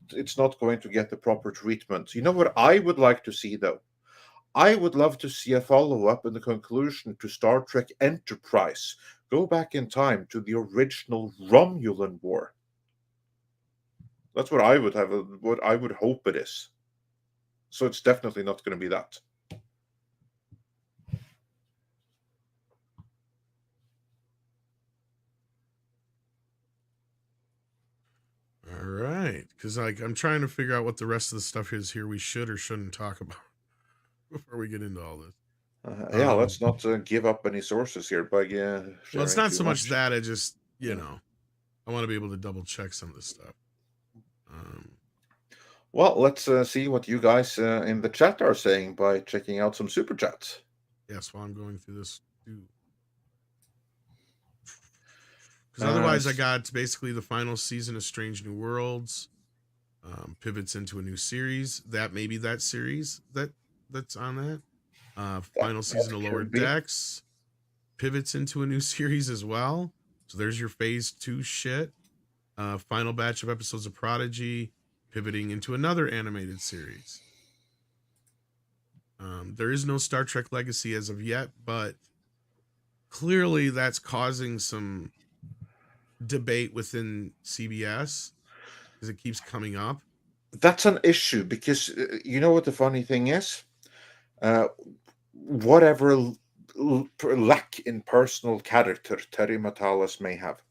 to get the proper treatment. You know what I would like to see, though? I would love to see a follow-up and the conclusion to Star Trek Enterprise. Go back in time to the original Romulan War. That's what I would hope it is. So it's definitely not going to be that. All right, because I'm trying to figure out what the rest of the stuff is here we should or shouldn't talk about before we get into all this. Let's not give up any sources here. But well, it's not so much that I just I want to be able to double check some of this stuff. Well, let's see what you guys in the chat are saying by checking out some super chats. Yes, while I'm going through this too. Because otherwise, I got basically the final season of Strange New Worlds, pivots into a new series. That may be that series that's on that. Final season of Lower Decks pivots into a new series as well. So there's your phase 2 shit. Final batch of episodes of Prodigy pivoting into another animated series. There is no Star Trek Legacy as of yet, but clearly that's causing some debate within CBS because it keeps coming up. That's an issue because you know what the funny thing is? Whatever lack in personal character Terry Matalas may have,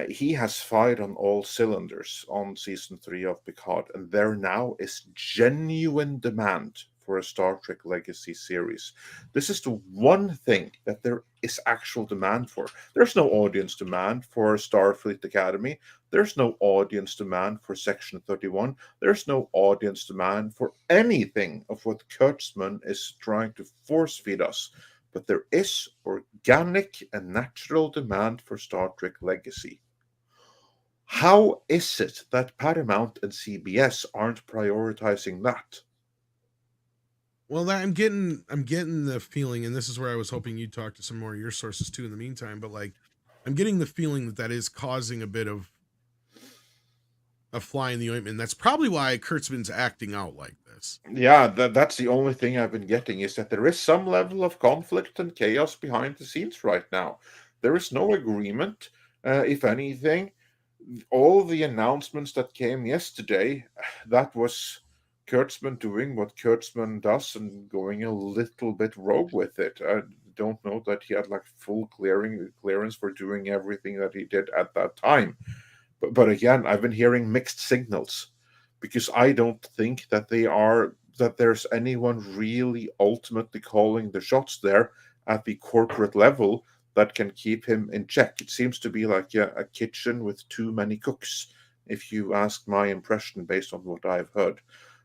he has fired on all cylinders on season 3 of Picard, and there now is genuine demand for a Star Trek Legacy series. This is the one thing that there is actual demand for. There's no audience demand for Starfleet Academy. There's no audience demand for Section 31. There's no audience demand for anything of what Kurtzman is trying to force feed us. But there is organic and natural demand for Star Trek Legacy. How is it that Paramount and CBS aren't prioritizing that? Well, I'm getting the feeling, and this is where I was hoping you'd talk to some more of your sources too in the meantime, but like I'm getting the feeling that that is causing a bit of a fly in the ointment. That's probably why Kurtzman's acting out like this. Yeah, that's the only thing I've been getting, is that there is some level of conflict and chaos behind the scenes right now. There is no agreement. If anything, all the announcements that came yesterday, that was Kurtzman doing what Kurtzman does and going a little bit rogue with it. I don't know that he had like full clearance for doing everything that he did at that time. But again, I've been hearing mixed signals because I don't think that there's anyone really ultimately calling the shots there at the corporate level that can keep him in check. It seems to be like a kitchen with too many cooks, if you ask my impression based on what I've heard.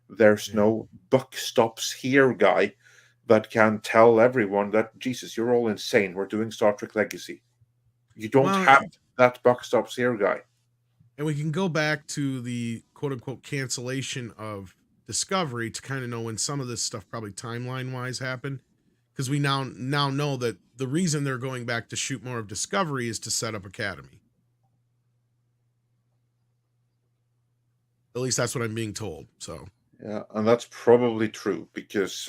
There's no buck stops here guy that can tell everyone that, Jesus, you're all insane. We're doing Star Trek Legacy. You don't have that buck stops here guy. And we can go back to the quote unquote cancellation of Discovery to kind of know when some of this stuff probably timeline wise happened. Because we now know that the reason they're going back to shoot more of Discovery is to set up Academy. At least that's what I'm being told. So yeah, and that's probably true because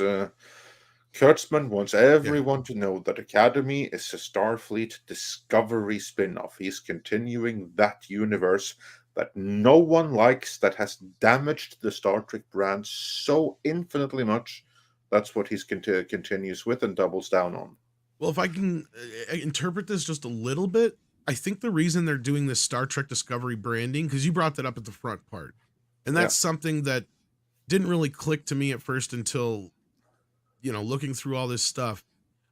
Kurtzman wants everyone to know that Academy is a Starfleet Discovery spin-off. He's continuing that universe that no one likes, that has damaged the Star Trek brand so infinitely much. That's what he's continues with and doubles down on. Well, if I can interpret this just a little bit, I think the reason they're doing this Star Trek Discovery branding, because you brought that up at the front part, and that's something that didn't really click to me at first until, looking through all this stuff.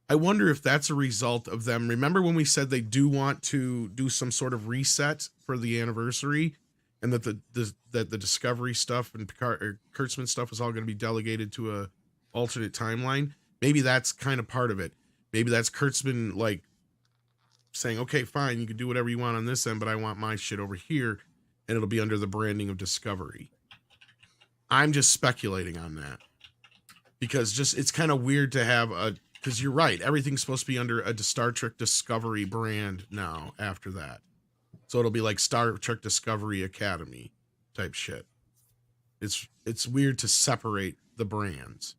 I wonder if that's a result of them. Remember when we said they do want to do some sort of reset for the anniversary, and that the Discovery stuff and Picard or Kurtzman stuff is all going to be delegated to a alternate timeline? Maybe that's kind of part of it. Maybe that's Kurtzman like saying, okay, fine, you can do whatever you want on this end, but I want my shit over here, and it'll be under the branding of Discovery. I'm just speculating on that because it's kind of weird to have because you're right, everything's supposed to be under a Star Trek Discovery brand now after that. So it'll be like Star Trek Discovery Academy type shit. It's weird to separate the brands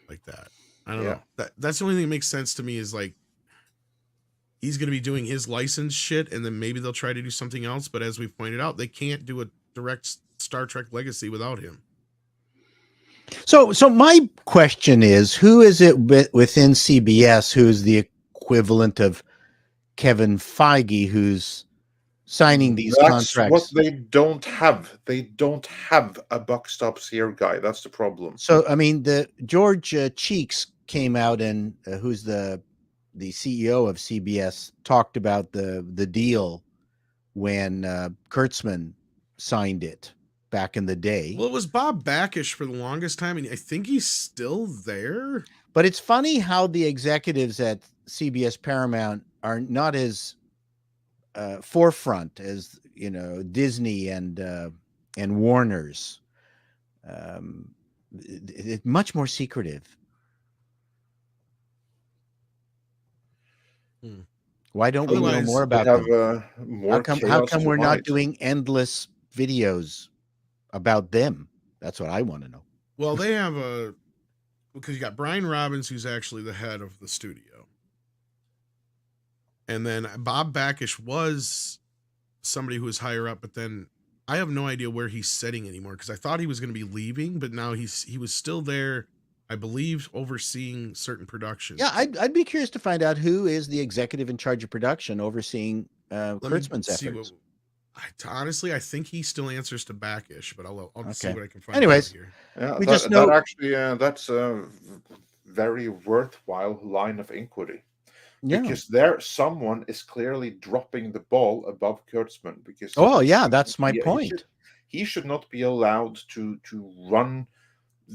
like that. I don't know. That's the only thing that makes sense to me is like he's going to be doing his license shit, and then maybe they'll try to do something else. But as we pointed out, they can't do a direct Star Trek Legacy without him. So my question is, who is it within CBS who's the equivalent of Kevin Feige, who's signing these contracts? What they don't have. They don't have a buck stops here guy. That's the problem. So, I mean, the George Cheeks came out and who's the CEO of CBS talked about the deal when Kurtzman signed it back in the day. Well, it was Bob Backish for the longest time, and I think he's still there. But it's funny how the executives at CBS Paramount are not as forefront as Disney and Warner's. It's much more secretive. Why don't we know more about them? How come we're not doing endless videos about them? That's what I want to know. Well, they have a because you got Brian Robbins, who's actually the head of the studio. And then Bob Backish was somebody who was higher up, but then I have no idea where he's sitting anymore, because I thought he was going to be leaving, but now he was still there, I believe, overseeing certain productions. Yeah, I'd be curious to find out who is the executive in charge of production overseeing Kurtzman's efforts. Honestly, I think he still answers to Backish, but I'll see what I can find. Anyways, out here. Yeah, we just know that actually that's a very worthwhile line of inquiry. Yeah. Because there, someone is clearly dropping the ball above Kurtzman. Because that's my point. He should not be allowed to run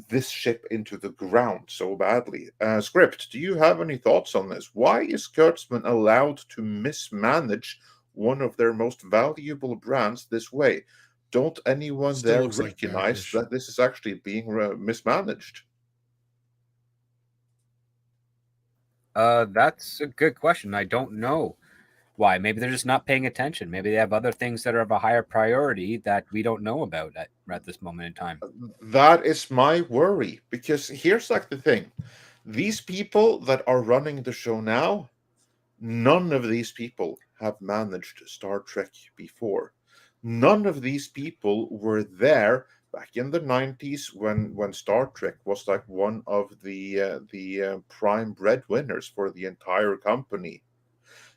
this ship into the ground so badly. Script, do you have any thoughts on this? Why is Kurtzman allowed to mismanage one of their most valuable brands this way? Don't anyone Still there looks like recognize Backish. that this is actually being mismanaged? That's a good question. I don't know why. Maybe they're just not paying attention. Maybe they have other things that are of a higher priority that we don't know about at this moment in time. That is my worry, because here's like the thing. These people that are running the show now, none of these people have managed Star Trek before. None of these people were there back in the 90s when Star Trek was like one of the prime breadwinners for the entire company.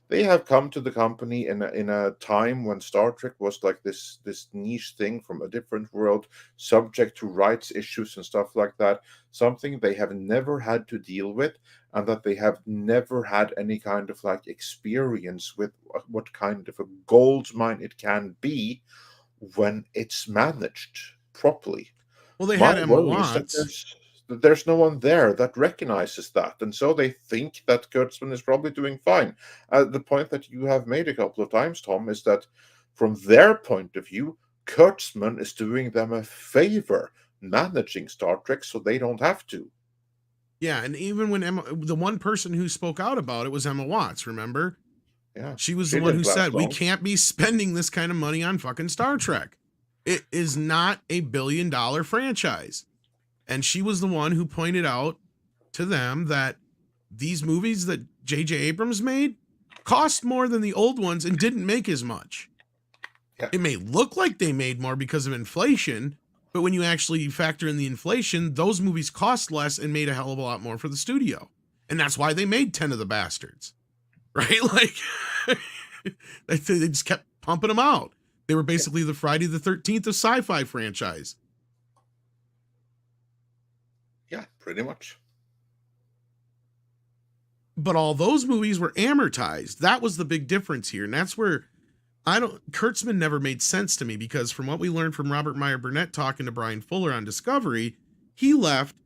They have come to the company in a time when Star Trek was like this niche thing from a different world, subject to rights issues and stuff like that, something they have never had to deal with, and that they have never had any kind of like experience with what kind of a gold mine it can be when it's managed properly. Well, they had Emma Watts. There's no one there that recognizes that, and so they think that Kurtzman is probably doing fine. The point that you have made a couple of times, Tom, is that from their point of view, Kurtzman is doing them a favor managing Star Trek so they don't have to. Yeah, and even when the one person who spoke out about it was Emma Watts, remember? Yeah, she was the one who said, we can't be spending this kind of money on fucking Star Trek. It is not a $1 billion franchise. And she was the one who pointed out to them that these movies that J.J. Abrams made cost more than the old ones and didn't make as much. Yeah. It may look like they made more because of inflation, but when you actually factor in the inflation, those movies cost less and made a hell of a lot more for the studio. And that's why they made 10 of the Bastards, right? Like, they just kept pumping them out. They were basically the Friday the 13th of sci-fi franchise. Yeah, pretty much. But all those movies were amortized. That was the big difference here. And that's where Kurtzman never made sense to me, because from what we learned from Robert Meyer Burnett talking to Brian Fuller on Discovery, he left,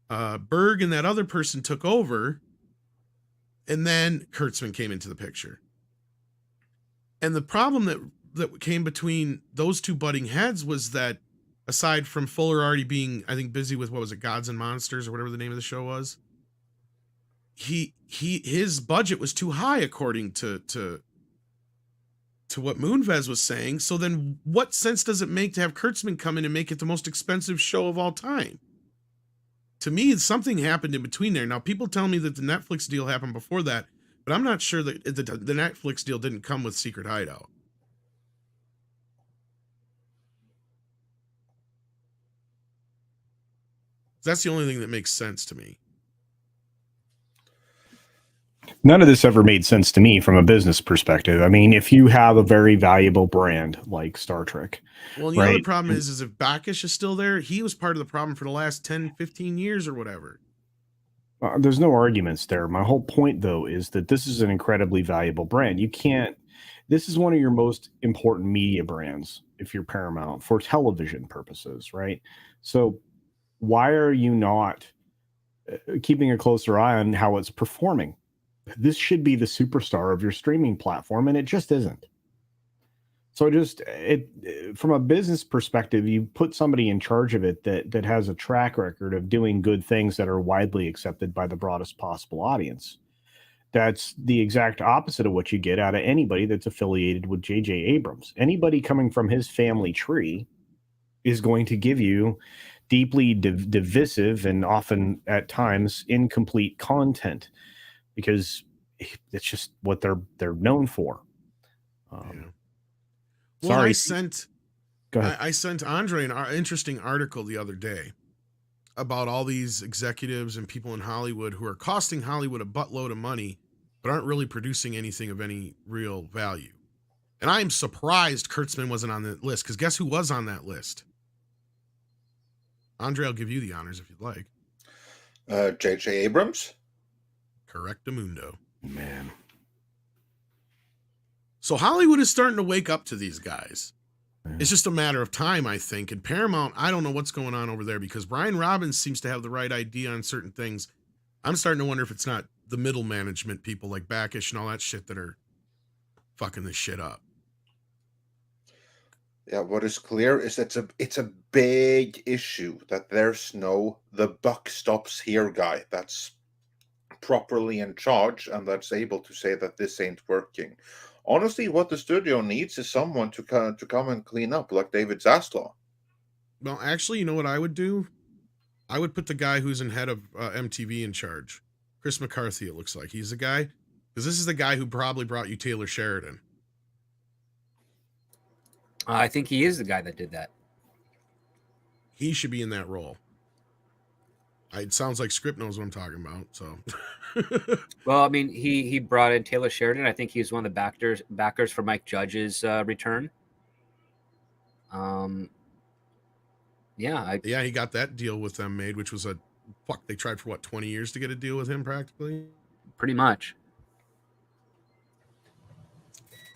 Berg and that other person took over, and then Kurtzman came into the picture. And the problem that came between those two butting heads was that, aside from Fuller already being, I think, busy with, what was it, Gods and Monsters or whatever the name of the show was, his budget was too high, according to what Moonves was saying. So then what sense does it make to have Kurtzman come in and make it the most expensive show of all time? To me, something happened in between there. Now, people tell me that the Netflix deal happened before that, but I'm not sure that the Netflix deal didn't come with Secret Hideout. That's the only thing that makes sense to me. None of this ever made sense to me from a business perspective. I mean, if you have a very valuable brand like Star Trek. Well, the other problem is if Backish is still there, he was part of the problem for the last 10, 15 years or whatever. There's no arguments there. My whole point, though, is that this is an incredibly valuable brand. This is one of your most important media brands if you're Paramount for television purposes, right? So why are you not keeping a closer eye on how it's performing? This should be the superstar of your streaming platform, and it just isn't. So from a business perspective, you put somebody in charge of it that has a track record of doing good things that are widely accepted by the broadest possible audience. That's the exact opposite of what you get out of anybody that's affiliated with J.J. Abrams. Anybody coming from his family tree is going to give you deeply divisive and often at times incomplete content, because it's just what they're known for. Well, Sorry. Go ahead. I sent Andre an interesting article the other day about all these executives and people in Hollywood who are costing Hollywood a buttload of money, but aren't really producing anything of any real value. And I'm surprised Kurtzman wasn't on that list, because guess who was on that list? Andre, I'll give you the honors if you'd like. J.J. Abrams? Correctamundo. Man. So Hollywood is starting to wake up to these guys. It's just a matter of time, I think. And Paramount, I don't know what's going on over there, because Brian Robbins seems to have the right idea on certain things. I'm starting to wonder if it's not the middle management people like Backish and all that shit that are fucking this shit up. Yeah, what is clear is that it's a big issue that there's no the buck stops here guy that's properly in charge and that's able to say that this ain't working. Honestly, what the studio needs is someone to come and clean up, like David Zaslav. Well, actually, you know what I would do? I would put the guy who's in head of MTV in charge. Chris McCarthy, it looks like. He's the guy. Because this is the guy who probably brought you Taylor Sheridan. I think he is the guy that did that. He should be in that role. It sounds like Script knows what I'm talking about. So, well, I mean, he brought in Taylor Sheridan. I think he was one of the backers for Mike Judge's return. Yeah, he got that deal with them made, which was they tried for 20 years to get a deal with him practically. Pretty much.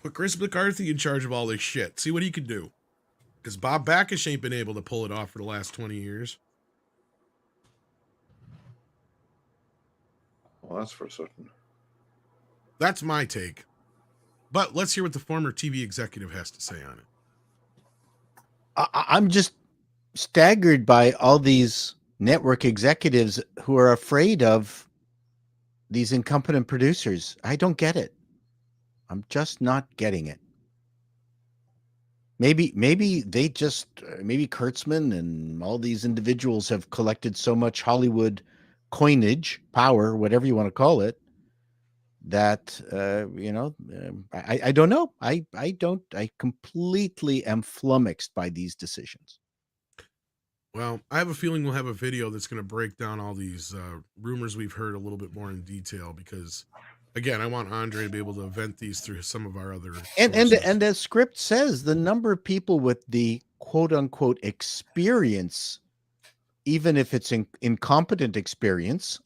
Put Chris McCarthy in charge of all this shit. See what he can do. Because Bob Backish ain't been able to pull it off for the last 20 years. Well, that's for certain. That's my take. But let's hear what the former TV executive has to say on it. I'm just staggered by all these network executives who are afraid of these incompetent producers. I don't get it. I'm just not getting it. Maybe Kurtzman and all these individuals have collected so much Hollywood coinage, power, whatever you want to call it, that I don't know. I completely am flummoxed by these decisions. Well, I have a feeling we'll have a video that's going to break down all these rumors we've heard a little bit more in detail, because again, I want Andre to be able to vent these through some of our other and as Script says, the number of people with the quote unquote experience, even if it's incompetent experience,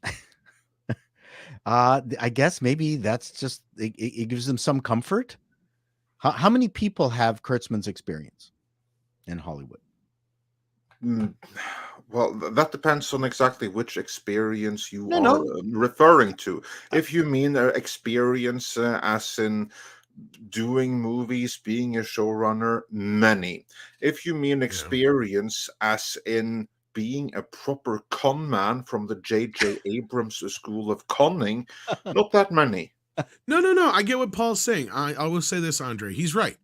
I guess maybe that's just it gives them some comfort. How many people have Kurtzman's experience in Hollywood? Well, that depends on exactly which experience you are referring to. If you mean experience as in doing movies, being a showrunner, many. If you mean experience as in being a proper con man from the J.J. Abrams School of Conning, not that many. No. I get what Paul's saying. I will say this, Andre. He's right.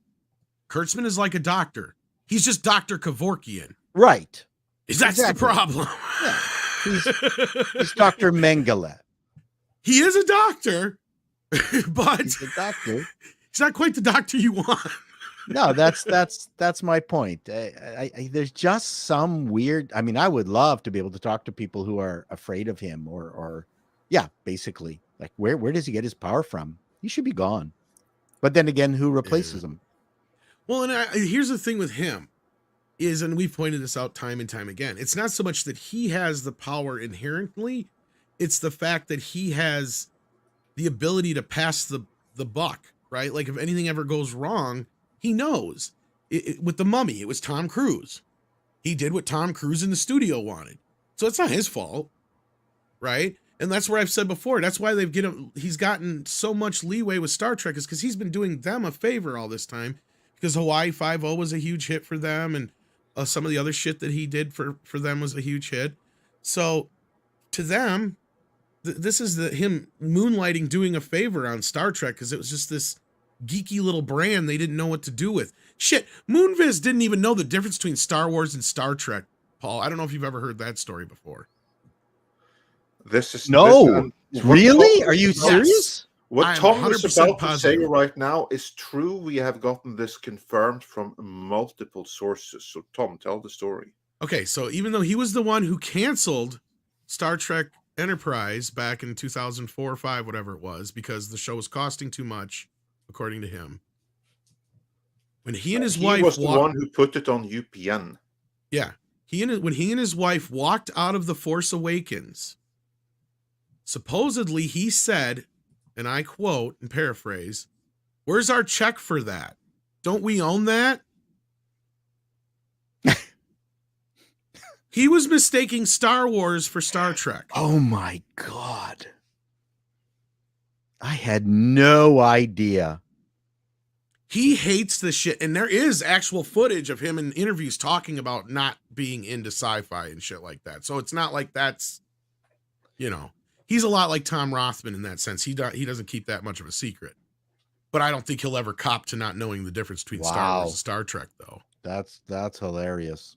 Kurtzman is like a doctor. He's just Dr. Kevorkian. Right. That's the problem. Yeah. He's Dr. Mengele. He is a doctor, but he's a doctor. He's not quite the doctor you want. No, that's my point. There's just some weird. I mean, I would love to be able to talk to people who are afraid of him, or basically, like where does he get his power from? He should be gone. But then again, who replaces him? Well, and here's the thing with him is, and we've pointed this out time and time again, it's not so much that he has the power inherently, it's the fact that he has the ability to pass the buck, right? Like if anything ever goes wrong, he knows. With The Mummy, it was Tom Cruise. He did what Tom Cruise in the studio wanted. So it's not his fault, right? And that's where I've said before, that's why he's gotten so much leeway with Star Trek, is because he's been doing them a favor all this time, because Hawaii Five-0 was a huge hit for them, and some of the other shit that he did for them was a huge hit. So to them, this is him moonlighting, doing a favor on Star Trek, because it was just this geeky little brand they didn't know what to do with. Shit, Moonves didn't even know the difference between Star Wars and Star Trek Paul, I don't know if you've ever heard that story before. This is No, what really? Tom Are you is about- serious? What I am Tom is 100% about to say positive. right now is true. We have gotten this confirmed from multiple sources. So, Tom, tell the story. Okay, so even though he was the one who canceled Star Trek Enterprise back in 2004 or 5, whatever it was, because the show was costing too much, according to him. When he and his He wife was the one who put it on UPN. Yeah. When he and his wife walked out of The Force Awakens, supposedly he said, and I quote and paraphrase, "Where's our check for that? Don't we own that?" He was mistaking Star Wars for Star Trek. Oh my God. I had no idea. He hates this shit. And there is actual footage of him in interviews talking about not being into sci-fi and shit like that. So it's not like that's, you know, he's a lot like Tom Rothman in that sense. He doesn't keep that much of a secret. But I don't think he'll ever cop to not knowing the difference between Star Wars and Star Trek, though. That's hilarious.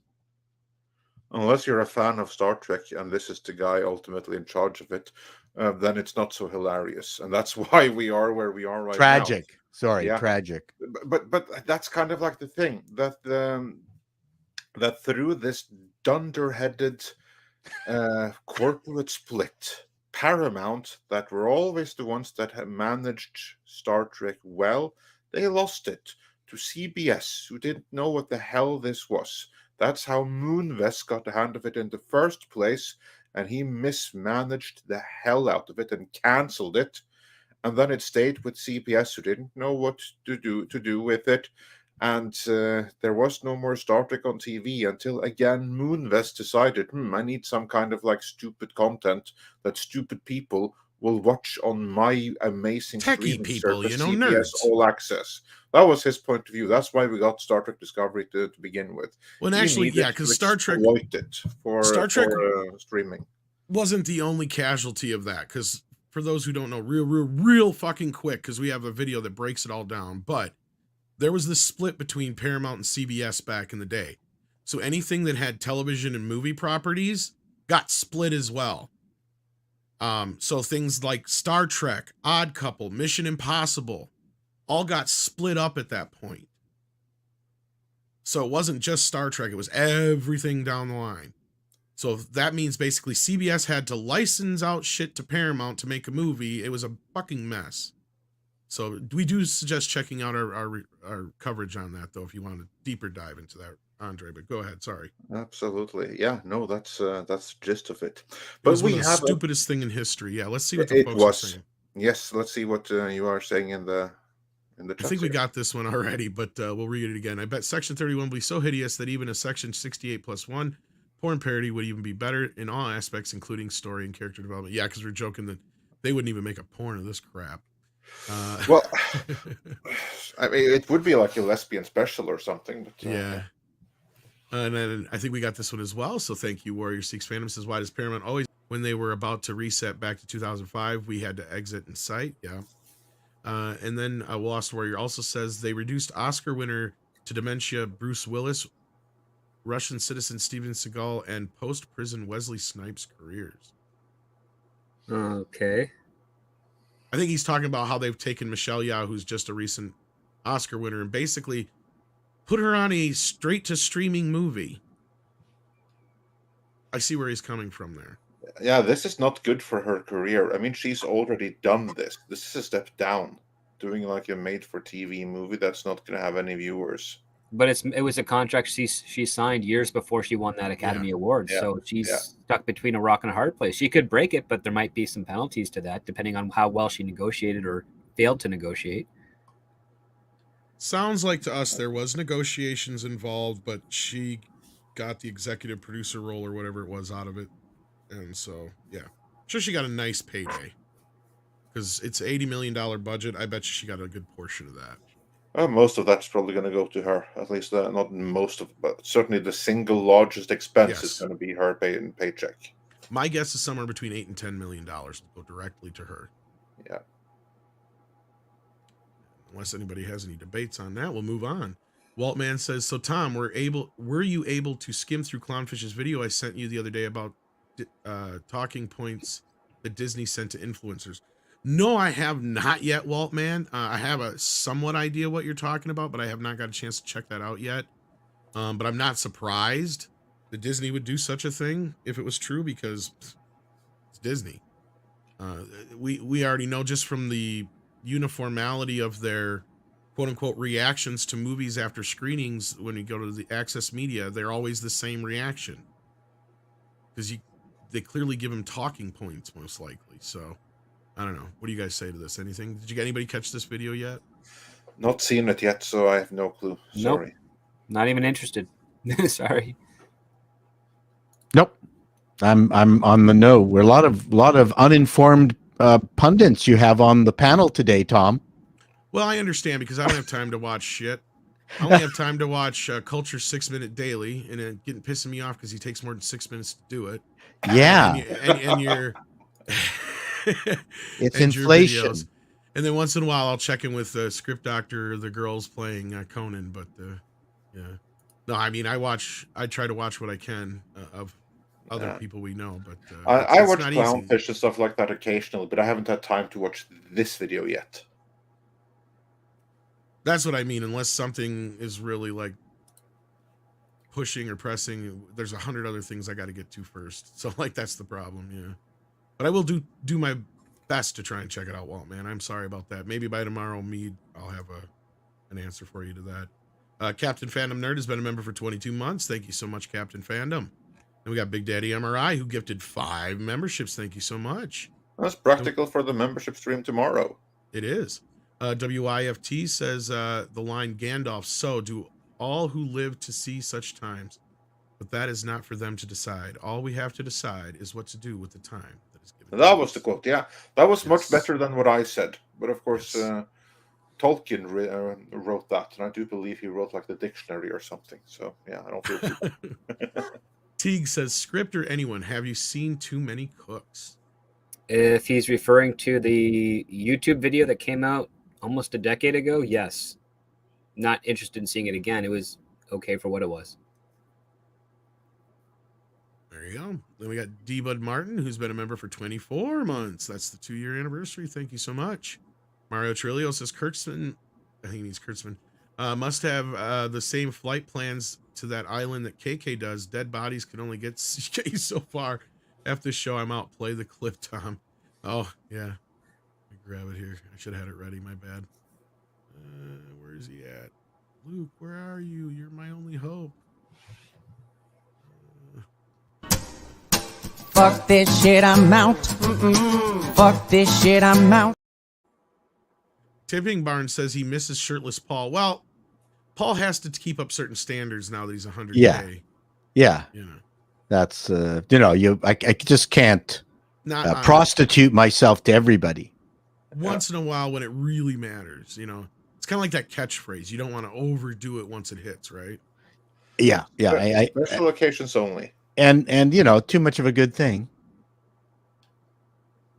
Unless you're a fan of Star Trek and this is the guy ultimately in charge of it, then it's not so hilarious. And that's why we are where we are right now. Tragic. Sorry, Yeah. tragic. But that's kind of like the thing that that through this dunderheaded corporate split, Paramount, that were always the ones that have managed Star Trek well, they lost it to CBS, who didn't know what the hell this was. That's how Moonves got the hand of it in the first place, and he mismanaged the hell out of it and canceled it. And then it stayed with CBS, who didn't know what to do with it. And there was no more Star Trek on TV until, again, Moonves decided, I need some kind of like stupid content that stupid people will watch on my amazing Techie streaming people, service, you know, CBS nerds. All Access. That was his point of view. That's why we got Star Trek Discovery to begin with. Well, and He actually, needed yeah, to because Star Trek exploit it for streaming. wasn't the only casualty of that. Because for those who don't know, real fucking quick, because we have a video that breaks it all down. But there was this split between Paramount and CBS back in the day. So anything that had television and movie properties got split as well. So things like Star Trek, Odd Couple, Mission Impossible, all got split up at that point. So it wasn't just Star Trek, it was everything down the line. So that means basically CBS had to license out shit to Paramount to make a movie. It was a fucking mess. So we do suggest checking out our coverage on that, though, if you want to deeper dive into that, Andre. But go ahead. Sorry. Absolutely, yeah. No, that's the gist of it. But it was one of the stupidest thing in history. Yeah, let's see what the folks are saying. Yes, let's see what you are saying in the chat. I think we got this one already, but we'll read it again. I bet Section 31 will be so hideous that even a Section 68+1 porn parody would even be better in all aspects, including story and character development. Yeah, because we're joking that they wouldn't even make a porn of this crap. Well, I mean, it would be like a lesbian special or something. But, yeah. And then I think we got this one as well. So thank you, Warrior Seeks Phantom says, why does Paramount always, when they were about to reset back to 2005, we had to exit in sight? Yeah. And then Lost Warrior also says they reduced Oscar winner to dementia Bruce Willis, Russian citizen Steven Seagal, and post-prison Wesley Snipes' careers. Okay. I think he's talking about how they've taken Michelle Yeoh, who's just a recent Oscar winner, and basically put her on a straight-to-streaming movie. I see where he's coming from there. Yeah, this is not good for her career. I mean, she's already done this. This is a step down. Doing like a made-for-TV movie that's not going to have any viewers. But it was a contract she signed years before she won that Academy Award. Yeah. So she's stuck between a rock and a hard place. She could break it, but there might be some penalties to that, depending on how well she negotiated or failed to negotiate. Sounds like to us there was negotiations involved, but she got the executive producer role or whatever it was out of it. And so, yeah. I'm sure she got a nice payday. Because it's $80 million budget. I bet you she got a good portion of that. Most of that's probably going to go to her. At least not most of, but certainly the single largest expense is going to be her paycheck. My guess is somewhere between $8 and $10 million to go directly to her. Yeah. Unless anybody has any debates on that, we'll move on. Waltman says, so Tom, were you able to skim through Clownfish's video I sent you the other day about talking points that Disney sent to influencers? No, I have not yet, Waltman. I have a somewhat idea what you're talking about, but I have not got a chance to check that out yet. But I'm not surprised that Disney would do such a thing if it was true, because it's Disney. We already know just from the uniformity of their quote unquote reactions to movies after screenings. When you go to the Access Media, they're always the same reaction, because they clearly give them talking points most likely. So I don't know. What do you guys say to this? Anything? Did anybody catch this video yet? Not seen it yet, so I have no clue. Sorry. Nope. Not even interested. Sorry. Nope. I'm on the no. We're a lot of uninformed pundits you have on the panel today, Tom. Well, I understand, because I don't have time to watch shit. I only have time to watch Culture 6 Minute Daily, and it getting pissing me off because he takes more than 6 minutes to do it. Yeah. And you're It's and your inflation. videos. And then once in a while, I'll check in with Script Doctor, the girls playing Conan. But yeah, no, I mean, I try to watch what I can of other people we know. But I it's watch not easy. Clownfish and stuff like that occasionally, but I haven't had time to watch this video yet. That's what I mean. Unless something is really like pushing or pressing, there's 100 other things I got to get to first. So like, that's the problem. Yeah, but I will do my best to try and check it out, Walt, man. I'm sorry about that. Maybe by tomorrow, I'll have an answer for you to that. Captain Fandom Nerd has been a member for 22 months. Thank you so much, Captain Fandom. And we got Big Daddy MRI, who gifted 5 memberships. Thank you so much. That's practical for the membership stream tomorrow. It is. WIFT says the line Gandalf, so do all who live to see such times, but that is not for them to decide. All we have to decide is what to do with the time that is given. That was the quote, yeah. That was much Yes. better than what I said. But of course, Yes. Tolkien wrote that, and I do believe he wrote like the dictionary or something. So yeah, I don't feel too bad. Teague says, Script or anyone, have you seen Too Many Cooks? If he's referring to the YouTube video that came out almost a decade ago, yes. Not interested in seeing it again. It was okay for what it was. There you go. Then we got D Bud Martin, who's been a member for 24 months. That's the 2-year anniversary. Thank you so much. Mario Trillo says Kurtzman, I think he means Kurtzman, must have the same flight plans to that island that KK does. Dead bodies can only get you so far. After the show, I'm out. Play the clip, Tom. Oh, yeah. Let me grab it here. I should have had it ready. My bad. Where is he at? Luke, where are you? You're my only hope. Fuck this shit, I'm out. Fuck this shit, I'm out. Tipping Barn says he misses shirtless Paul. Well, Paul has to keep up certain standards now that he's 100K. Yeah. You know, That's I just can't not prostitute myself to everybody. once in a while when it really matters. You know, it's kind of like that catchphrase. You don't want to overdo it once it hits, right? Yeah. I Special occasions only. and too much of a good thing.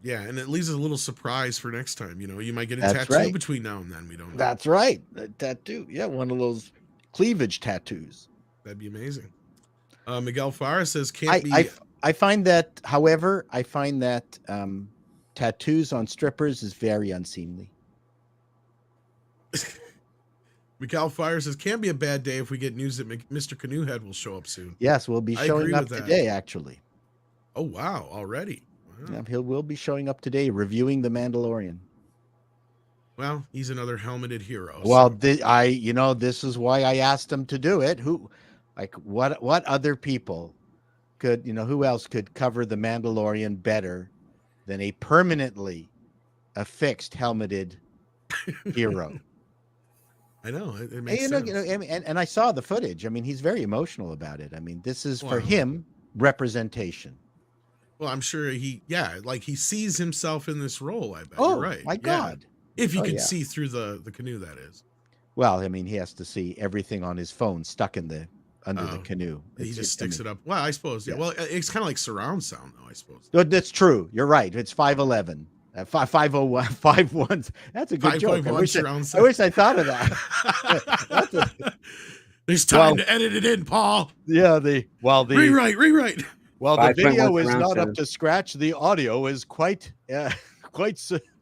Yeah, and it leaves a little surprise for next time. You know, you might get a That's tattoo right. between now and then. We don't know. That's right. A tattoo. Yeah, one of those cleavage tattoos. That'd be amazing. Miguel Farah says can't be. I find that, however, tattoos on strippers is very unseemly. Miguel Fire says can't be a bad day if we get news that Mr. Canoehead will show up soon. Yes, we'll be I showing agree up with that. today, actually. Oh wow, already. Wow. Yeah, will be showing up today, reviewing The Mandalorian. Well, he's another helmeted hero. Well, so- this is why I asked him to do it. What other people could, who else could cover The Mandalorian better than a permanently affixed helmeted hero? I know it And, makes sense. and I saw the footage. I mean, he's very emotional about it. I mean, this is for Wow. him representation. Well, I'm sure he sees himself in this role. I bet. Oh, You're right. my Yeah. God. If you Oh, could yeah. see through the canoe, that is. Well, I mean, he has to see everything on his phone stuck in the under the Oh. canoe. He just sticks it up. Well, I suppose. Yeah. Yeah. Well, it's kind of like surround sound, though. I suppose. That's true. You're right. It's 5'11", 501 51. That's a good joke. I 551 wish surround I wish I thought of that. That's a, There's time Well- to edit it in, Paul. yeah, the Rewrite. Well, the 5.1 video is surround not up sound. to scratch. The audio is quite surrounding.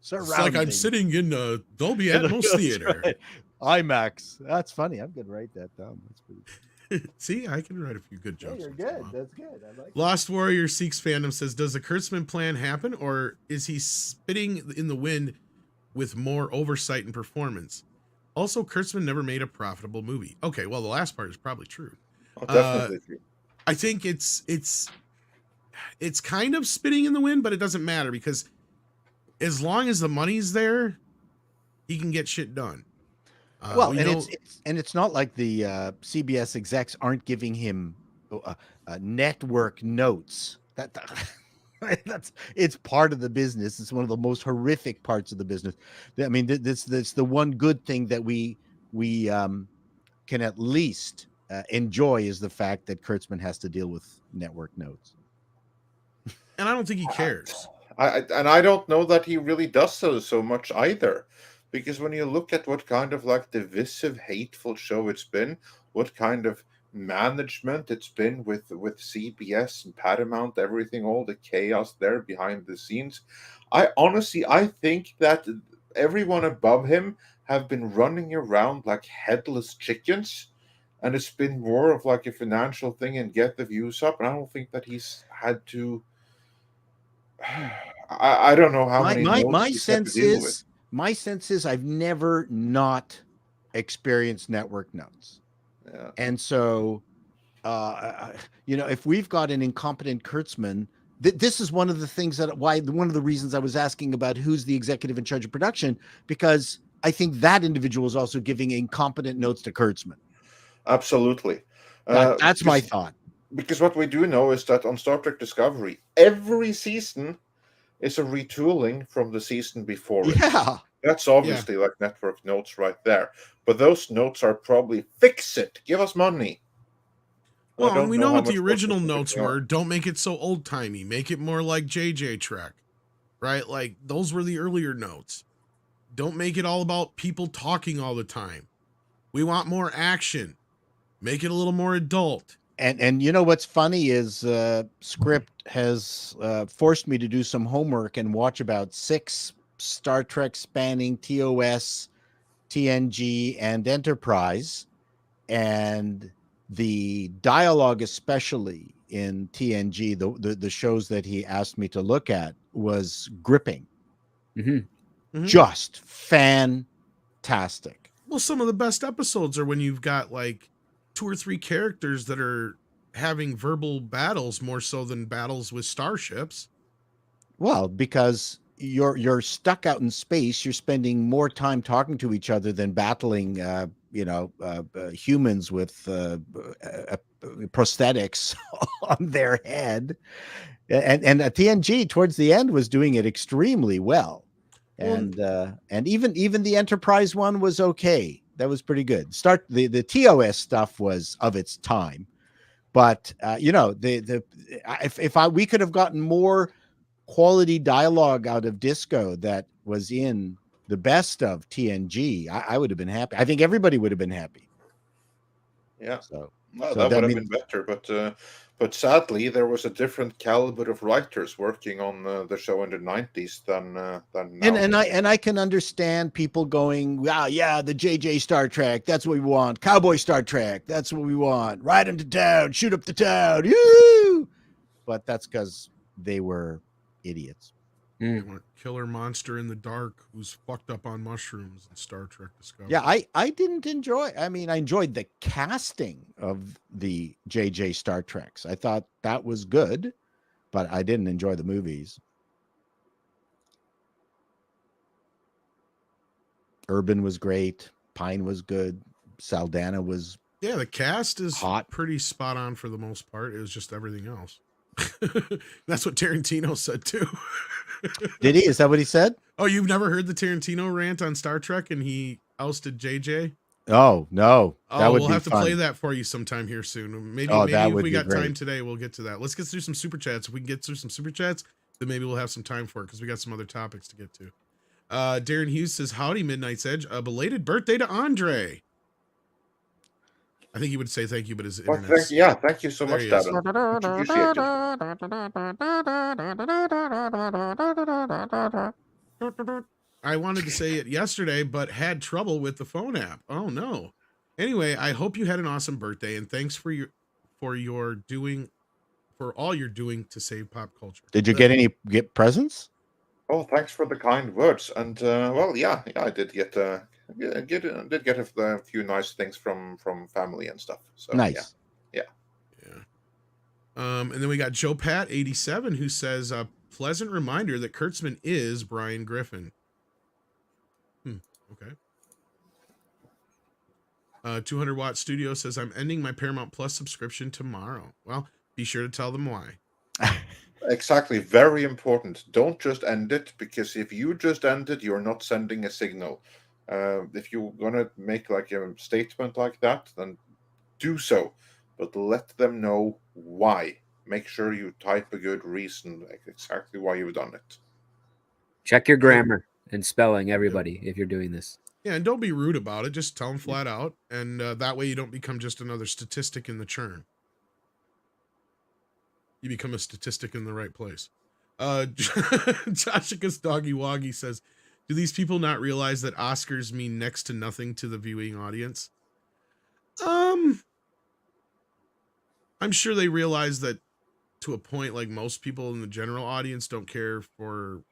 It's like I'm sitting in a Dolby Atmos That's theater. right. IMAX. That's funny. I'm gonna write that down. That's pretty. See, I can write a few good Yeah, jokes. you're once in a good. while. That's good. I like it. Lost Warrior Seeks fandom says, does the Kurtzman plan happen, or is he spitting in the wind with more oversight and performance? Also, Kurtzman never made a profitable movie. Okay, well, the last part is probably true. Oh, definitely true. I think it's kind of spitting in the wind, but it doesn't matter because as long as the money's there, he can get shit done. Well, we and know- it's not like the CBS execs aren't giving him network notes. It's part of the business. It's one of the most horrific parts of the business. I mean, this the one good thing that we can at least enjoy is the fact that Kurtzman has to deal with network notes. and I don't think he cares. I don't know that he really does so much either, because when you look at what kind of like divisive, hateful show it's been, what kind of management it's been with CBS and Paramount, everything, all the chaos there behind the scenes, I think that everyone above him have been running around like headless chickens, and it's been more of like a financial thing and get the views up, and I don't think that he's had to. I don't know how many. My he's had to sense deal with. is I've never not experienced network notes. Yeah. And so, if we've got an incompetent Kurtzman, this is one of the things one of the reasons I was asking about who's the executive in charge of production, because I think that individual is also giving incompetent notes to Kurtzman. Absolutely. That's my because- thought. Because what we do know is that on Star Trek Discovery, every season is a retooling from the season before it. Yeah. That's obviously like network notes right there. But those notes are probably fix it, give us money. I Well, don't and we know know how what the much more original specific notes they are. were. Don't make it so old timey. Make it more like JJ Trek, right? Like those were the earlier notes. Don't make it all about people talking all the time. We want more action. Make it a little more adult. And you know what's funny is Script has forced me to do some homework and watch about 6 Star Trek spanning TOS, TNG, and Enterprise, and the dialogue, especially in TNG, the shows that he asked me to look at, was gripping. Mhm. Just fantastic. Well, some of the best episodes are when you've got like 2 or 3 characters that are having verbal battles more so than battles with starships. Well, because you're stuck out in space, you're spending more time talking to each other than battling, humans with prosthetics on their head. And TNG towards the end was doing it extremely well. And even the Enterprise one was okay. That was pretty good. The TOS stuff was of its time, but we could have gotten more quality dialogue out of Disco that was in the best of TNG, I would have been happy. I think everybody would have been happy. Yeah. So Well, So that that would have means- been better, but sadly, there was a different caliber of writers working on the show in the 90s than now. And I can understand people going, wow, yeah, the JJ Star Trek, that's what we want. Cowboy Star Trek, that's what we want. Ride into town, shoot up the town. Yoo! But that's because they were idiots. They want killer monster in the dark who's fucked up on mushrooms in Star Trek Discovery. Yeah, I didn't enjoy. I mean, I enjoyed the casting of the JJ Star Treks. I thought that was good, but I didn't enjoy the movies. Urban was great. Pine was good. Saldana was Yeah, the cast is hot. pretty spot on for the most part. It was just everything else. That's what Tarantino said too. Did he? Is that what he said? Oh, you've never heard the Tarantino rant on Star Trek and he ousted JJ? Oh no, that Oh, would we'll be have to fun. play that for you sometime here soon. Maybe, Oh, maybe that if would we be got time great. today, we'll get to that. Let's get through some super chats. If we can get through some super chats, then maybe we'll have some time for it because we got some other topics to get to. Darren Hughes says, howdy, Midnight's Edge. A belated birthday to Andre. I think he would say thank you, but his internet. Thank you so There much, he is. Darren. Much appreciated. I wanted to say it yesterday, but had trouble with the phone app. Oh no. Anyway, I hope you had an awesome birthday, and thanks for all you're doing to save pop culture. Did you get presents? Oh, thanks for the kind words. And well, yeah, I did get a few nice things from family and stuff. So Nice. Yeah. And then we got Joe Pat 87 who says a pleasant reminder that Kurtzman is Brian Griffin. Okay. 200 Watt Studio says I'm ending my Paramount Plus subscription tomorrow. Well, be sure to tell them why. Exactly. Very important. Don't just end it, because if you just end it, you're not sending a signal. If you're going to make like a statement like that, then do so. But let them know why. Make sure you type a good reason, like exactly why you've done it. Check your grammar and spelling, everybody, if you're doing this. Yeah, and don't be rude about it. Just tell them flat out. And that way you don't become just another statistic in the churn. You become a statistic in the right place. Joshika's Doggy Woggy says, do these people not realize that Oscars mean next to nothing to the viewing audience? I'm sure they realize that to a point, like most people in the general audience don't care for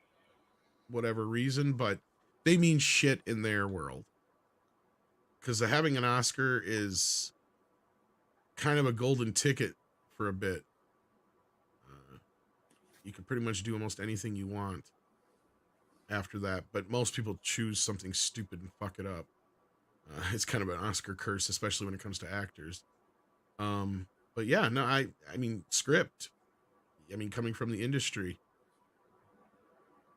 whatever reason, but they mean shit in their world. Because having an Oscar is kind of a golden ticket for a bit. You can pretty much do almost anything you want after that, but most people choose something stupid and fuck it up. It's kind of an Oscar curse, especially when it comes to actors. But yeah, no, I mean, script. I mean, coming from the industry,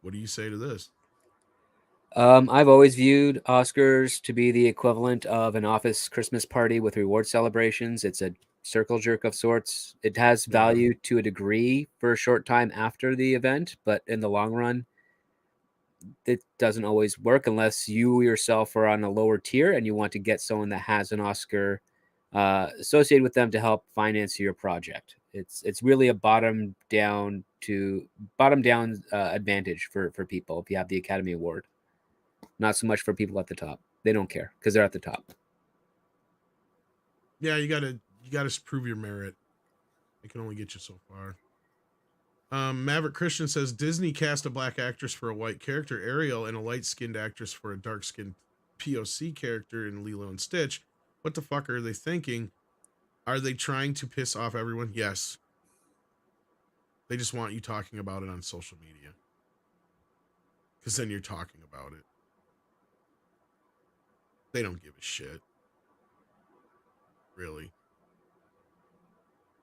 what do you say to this? I've always viewed Oscars to be the equivalent of an office Christmas party with reward celebrations. It's a circle jerk of sorts. It has value to a degree for a short time after the event, but in the long run, it doesn't always work unless you yourself are on a lower tier and you want to get someone that has an Oscar associated with them to help finance your project. It's really a bottom down advantage for people if you have the Academy Award. Not so much for people at the top. They don't care because they're at the top. Yeah, you gotta prove your merit. It can only get you so far. Maverick Christian says Disney cast a black actress for a white character, Ariel, and a light-skinned actress for a dark-skinned POC character in Lilo and Stitch. What the fuck are they thinking? Are they trying to piss off everyone? Yes. They just want you talking about it on social media. Because then you're talking about it. They don't give a shit. Really.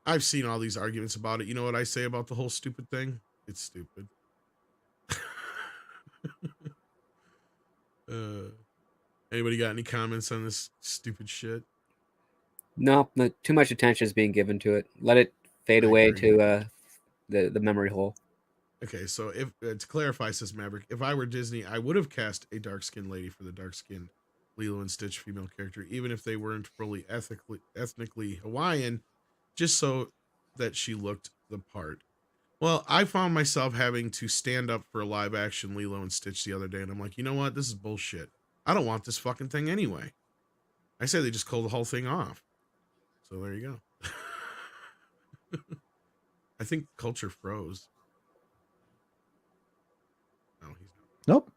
I've seen all these arguments about it. You know what I say about the whole stupid thing? It's stupid. Anybody got any comments on this stupid shit? No, too much attention is being given to it. Let it fade away to the memory hole. Okay, so if to clarify, says Maverick, if I were Disney, I would have cast a dark-skinned lady for the dark-skinned Lilo and Stitch female character, even if they weren't fully ethnically Hawaiian, just so that she looked the part. Well, I found myself having to stand up for a live-action Lilo and Stitch the other day, and I'm like, you know what? This is bullshit. I don't want this fucking thing anyway. I say they just call the whole thing off. So there you go. I think culture froze. No, he's not. Nope.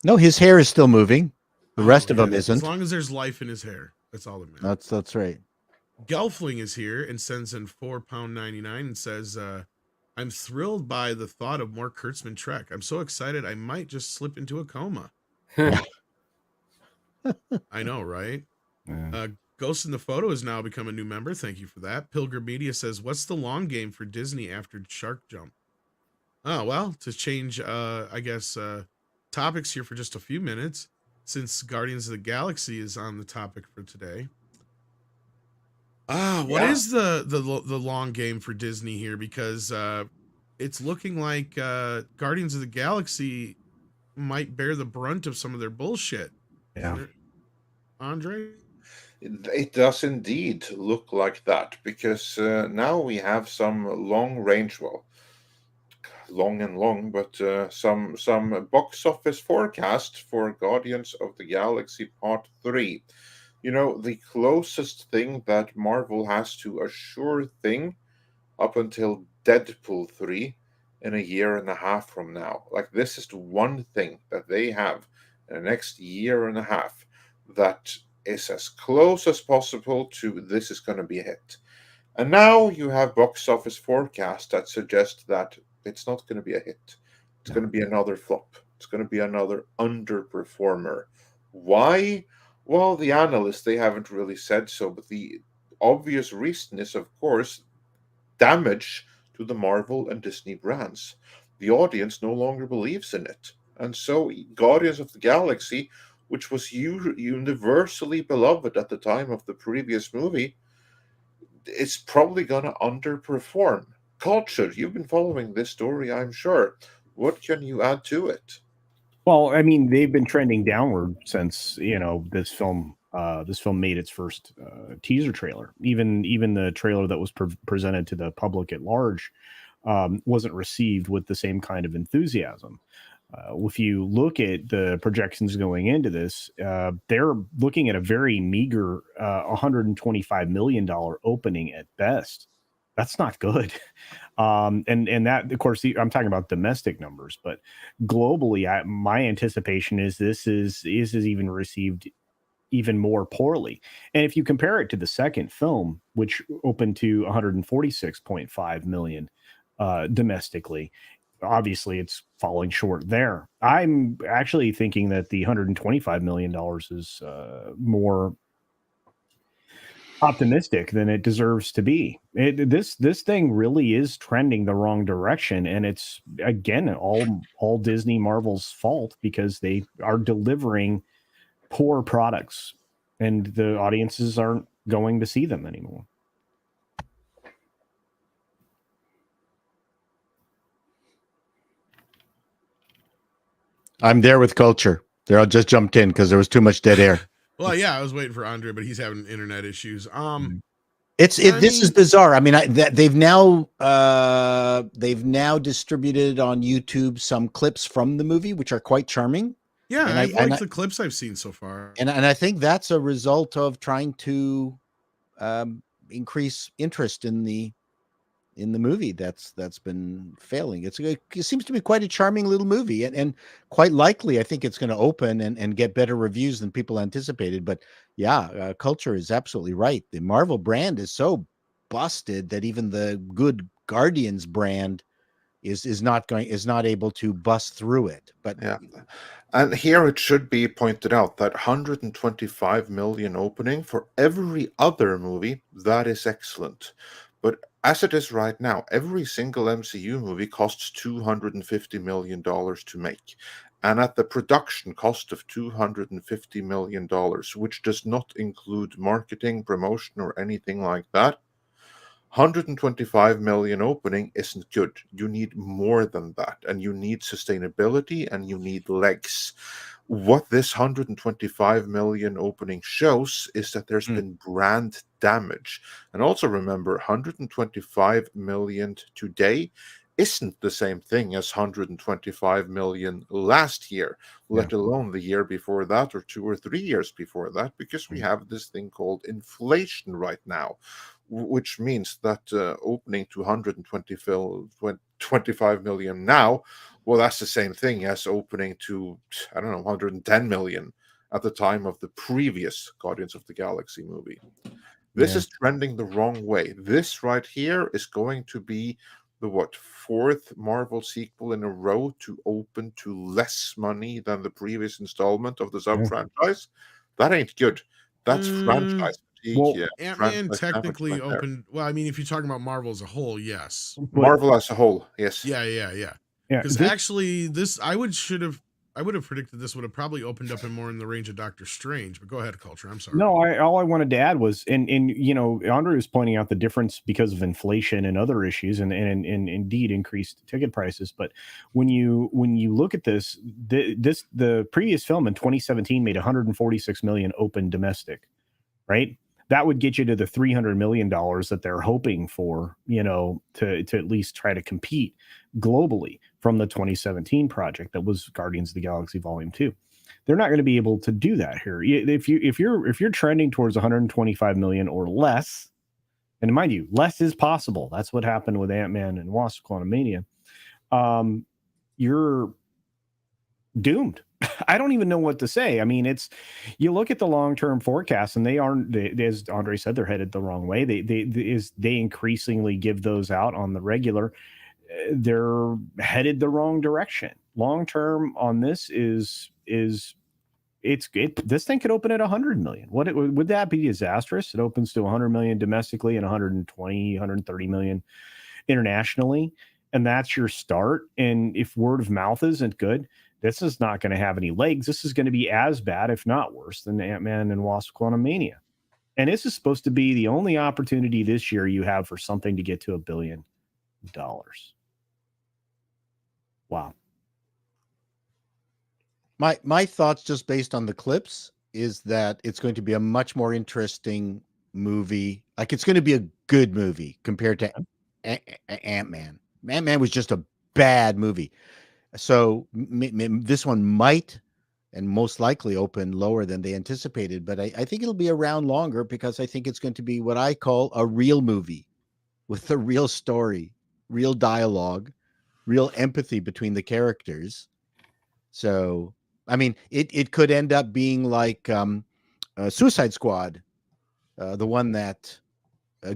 No, his hair is still moving. The rest of them isn't. As long as there's life in his hair. That's all that matters. That's right. Gelfling is here and sends in £4.99 and says, I'm thrilled by the thought of more Kurtzman Trek. I'm so excited I might just slip into a coma. I know, right? Yeah. Ghost in the Photo has now become a new member. Thank you for that. Pilgrim Media says, what's the long game for Disney after Shark Jump? Oh, well, to change, I guess, topics here for just a few minutes, since Guardians of the Galaxy is on the topic for today. What is the long game for Disney here? Because it's looking like Guardians of the Galaxy might bear the brunt of some of their bullshit. Yeah. Isn't it, Andre? It does indeed look like that because now we have some long range, well, long and long, but some box office forecast for Guardians of the Galaxy Part 3. You know, the closest thing that Marvel has to a sure thing up until Deadpool 3 in a year and a half from now. Like, this is the one thing that they have in the next year and a half that is as close as possible to this is going to be a hit. And now you have box office forecasts that suggest that it's not going to be a hit. It's going to be another flop. It's going to be another underperformer. Why? Well, the analysts, they haven't really said so, but the obvious reason is, of course, damage to the Marvel and Disney brands. The audience no longer believes in it. And so Guardians of the Galaxy, which was universally beloved at the time of the previous movie, it's probably going to underperform. Culture, you've been following this story, I'm sure. What can you add to it? Well, I mean, they've been trending downward since this film made its first teaser trailer. Even the trailer that was presented to the public at large wasn't received with the same kind of enthusiasm. If you look at the projections going into this, they're looking at a very meager $125 million opening at best. That's not good. And that, of course, I'm talking about domestic numbers, but globally, my anticipation is this is even received even more poorly. And if you compare it to the second film, which opened to 146.5 million domestically, obviously it's falling short there. I'm actually thinking that the $125 million is more optimistic than it deserves to be. This thing really is trending the wrong direction, and it's again all Disney Marvel's fault because they are delivering poor products and the audiences aren't going to see them anymore. I'm there with culture. There, I just jumped in because there was too much dead air. Well, yeah, I was waiting for Andre, but he's having internet issues. This is bizarre. I mean, they've now distributed on YouTube some clips from the movie, which are quite charming. Yeah, and I like the clips I've seen so far, and I think that's a result of trying to increase interest in the movie that's been failing. It seems to be quite a charming little movie, and quite likely I think it's going to open and get better reviews than people anticipated. But yeah, culture is absolutely right. The Marvel brand is so busted that even the good Guardians brand is not able to bust through it. But yeah, and here it should be pointed out that 125 million opening for every other movie, that is excellent. But as it is right now, every single MCU movie costs $250 million to make. And at the production cost of $250 million, which does not include marketing, promotion, or anything like that, 125 million opening isn't good. You need more than that, and you need sustainability, and you need legs. What this 125 million opening shows is that there's been brand damage. And also remember, 125 million today isn't the same thing as 125 million last year, let alone the year before that or 2 or 3 years before that, because we have this thing called inflation right now, which means that opening to 125 million now, well, that's the same thing as opening to, I don't know, 110 million at the time of the previous Guardians of the Galaxy movie. This is trending the wrong way. This right here is going to be the fourth Marvel sequel in a row to open to less money than the previous installment of the sub-franchise. That ain't good. That's franchise. Well, Ant-Man technically opened. Well, I mean, if you're talking about Marvel as a whole, yes. Marvel as a whole, yes. Yeah. Because actually, this should have I would have predicted this would have probably opened up in more in the range of Doctor Strange, but go ahead, Culture. I'm sorry. No, all I wanted to add was, and Andre was pointing out the difference because of inflation and other issues, and indeed increased ticket prices. But when you look at this, the previous film in 2017 made 146 million open domestic, right? That would get you to the $300 million that they're hoping for, to at least try to compete globally from the 2017 project that was Guardians of the Galaxy Volume 2. They're not going to be able to do that here. If you're trending towards 125 million or less, and mind you, less is possible. That's what happened with Ant-Man and Wasp: Quantumania. You're doomed. I don't even know what to say. I mean, you look at the long-term forecast, and they, as Andre said, they're headed the wrong way. They increasingly give those out on the regular. They're headed the wrong direction. Long-term on this this thing could open at 100 million. Would that be disastrous? It opens to 100 million domestically and 120, 130 million internationally, and that's your start. And if word of mouth isn't good, this is not going to have any legs. This is going to be as bad, if not worse, than Ant-Man and Wasp: Quantumania. And this is supposed to be the only opportunity this year you have for something to get to $1 billion. Wow. My thoughts, just based on the clips, is that it's going to be a much more interesting movie. Like, it's going to be a good movie compared to Ant-Man. Ant-Man was just a bad movie. So this one might and most likely open lower than they anticipated, but I think it'll be around longer because I think it's going to be what I call a real movie with a real story, real dialogue, real empathy between the characters. So, I mean, it could end up being like Suicide Squad, the one that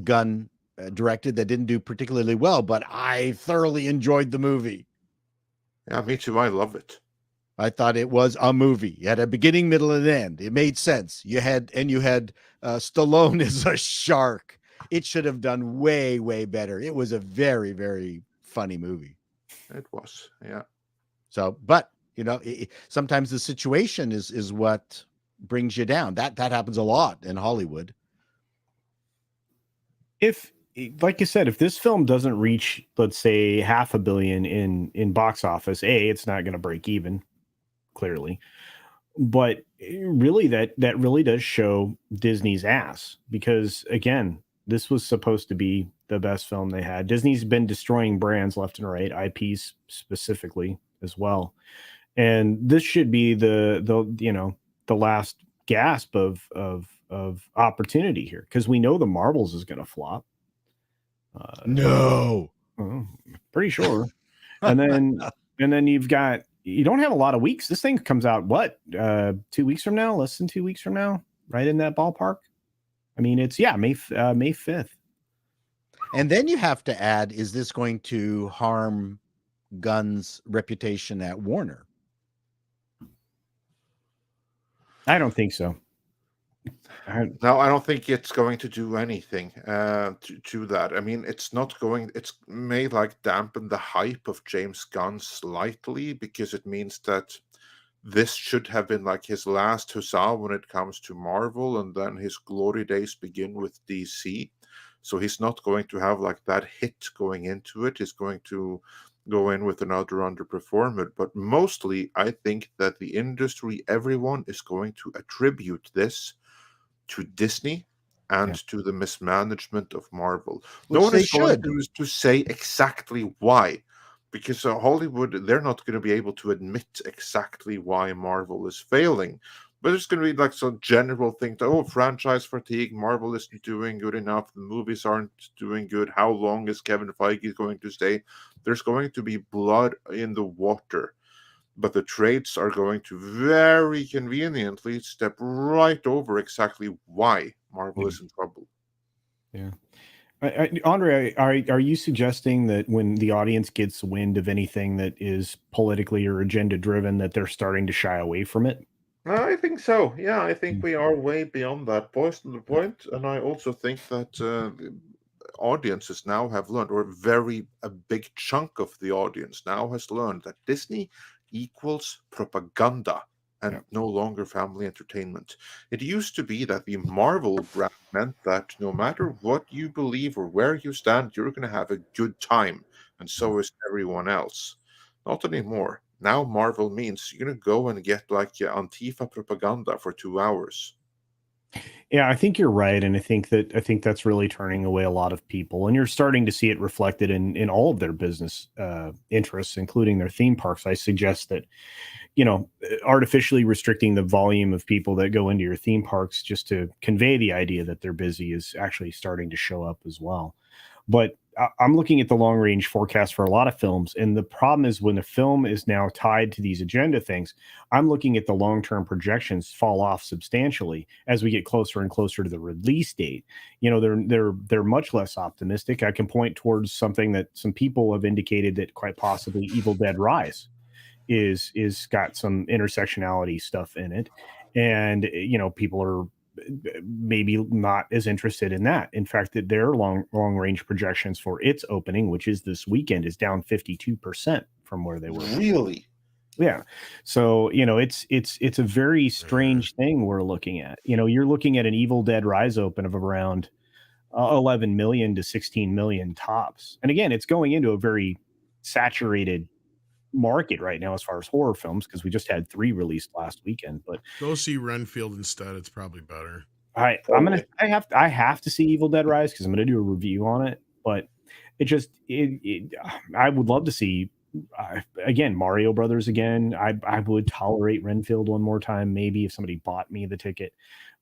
Gunn directed that didn't do particularly well, but I thoroughly enjoyed the movie. Yeah, me too. I love it. I thought it was a movie. It had a beginning, middle, and end. It made sense. You had Stallone as a shark. It should have done way, way better. It was a very, very funny movie. It was, yeah. So, but sometimes the situation is what brings you down. That happens a lot in Hollywood. If, like you said, if this film doesn't reach, let's say, $500 million in box office, it's not going to break even, clearly. But really, that really does show Disney's ass, because again, this was supposed to be the best film they had. Disney's been destroying brands left and right, IPs specifically as well, and this should be the last gasp of opportunity here, because we know the Marvels is going to flop. No, pretty sure. And then you don't have a lot of weeks. This thing comes out 2 weeks from now, less than 2 weeks from now, right in that ballpark. I mean, it's May 5th. And then you have to add, is this going to harm Gunn's reputation at Warner? I don't think so. No, I don't think it's going to do anything to that. I mean, it's may dampen the hype of James Gunn slightly, because it means that this should have been like his last huzzah when it comes to Marvel, and then his glory days begin with DC. So he's not going to have that hit going into it. He's going to go in with another underperformer. But mostly, I think that the industry, everyone is going to attribute this to Disney and to the mismanagement of Marvel. No one is going to say exactly why, because Hollywood, they're not going to be able to admit exactly why Marvel is failing. But there's going to be some general thing franchise fatigue, Marvel isn't doing good enough, the movies aren't doing good, how long is Kevin Feige going to stay? There's going to be blood in the water. But the trades are going to very conveniently step right over exactly why Marvel is in trouble. Yeah. Andre, are you suggesting that when the audience gets wind of anything that is politically or agenda driven, that they're starting to shy away from it? I think so. Yeah, I think we are way beyond that point. And I also think that audiences now have learned, or a big chunk of the audience now has learned, that Disney equals propaganda and no longer family entertainment. It used to be that the Marvel brand meant that no matter what you believe or where you stand, you're going to have a good time, and so is everyone else. Not anymore. Now Marvel means you're going to go and get like your Antifa propaganda for 2 hours. Yeah, I think you're right, and I think that's really turning away a lot of people, and you're starting to see it reflected in all of their business interests, including their theme parks. I suggest that, artificially restricting the volume of people that go into your theme parks just to convey the idea that they're busy is actually starting to show up as well. But I'm looking at the long range forecast for a lot of films. And the problem is when the film is now tied to these agenda things, I'm looking at the long term projections fall off substantially as we get closer and closer to the release date. They're much less optimistic. I can point towards something that some people have indicated that quite possibly Evil Dead Rise is got some intersectionality stuff in it. And, people are maybe not as interested in that. In fact, that their long range projections for its opening, which is this weekend, is down 52% from where they were. Really? Yeah. So, it's a very strange thing we're looking at. You're looking at an Evil Dead Rise open of around 11 million to 16 million tops. And again, it's going into a very saturated market right now as far as horror films, because we just had 3 released last weekend. But go see Renfield instead. It's probably better. I have to see Evil Dead Rise because I'm gonna do a review on it. But I would love to see again Mario Brothers again. I would tolerate Renfield one more time, maybe if somebody bought me the ticket.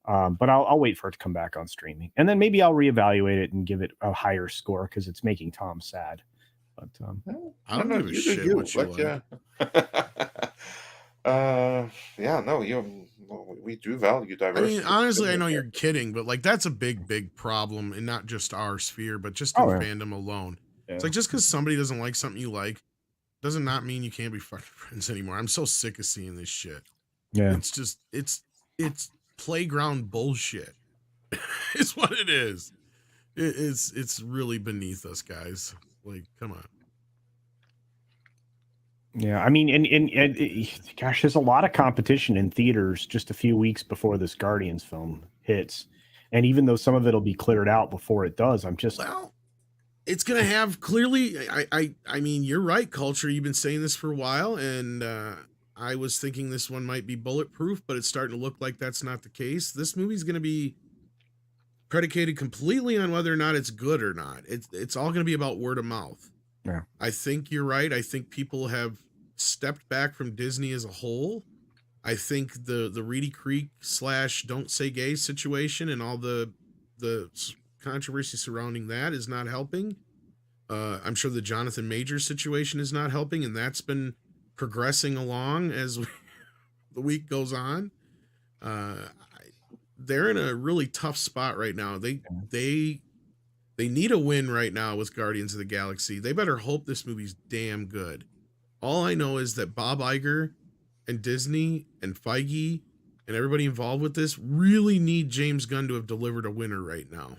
But I'll wait for it to come back on streaming, and then maybe I'll reevaluate it and give it a higher score because it's making Tom sad. But I don't give a shit what you like. We do value diversity. I mean, honestly, I know you're kidding, but like that's a big problem, and not just our sphere, but just in fandom alone. Yeah. It's like just because somebody doesn't like something you like doesn't not mean you can't be fucking friends anymore. I'm so sick of seeing this shit. Yeah, it's just it's playground bullshit. It's what it is. It's really beneath us, guys. Like, come on. Yeah, I mean, and gosh, there's a lot of competition in theaters just a few weeks before this Guardians film hits, and even though some of it'll be cleared out before it does, it's gonna have clearly. I mean, you're right, Culture. You've been saying this for a while, and I was thinking this one might be bulletproof, but it's starting to look like that's not the case. This movie's gonna be predicated completely on whether or not it's good or not. It's all going to be about word of mouth. Yeah, I think you're right. I think people have stepped back from Disney as a whole. I think the Reedy Creek / Don't Say Gay situation and all the controversy surrounding that is not helping. I'm sure the Jonathan Majors situation is not helping, and that's been progressing along as the week goes on. They're in a really tough spot right now. They need a win right now with Guardians of the Galaxy. They better hope this movie's damn good. All I know is that Bob Iger and Disney and Feige and everybody involved with this really need James Gunn to have delivered a winner right now.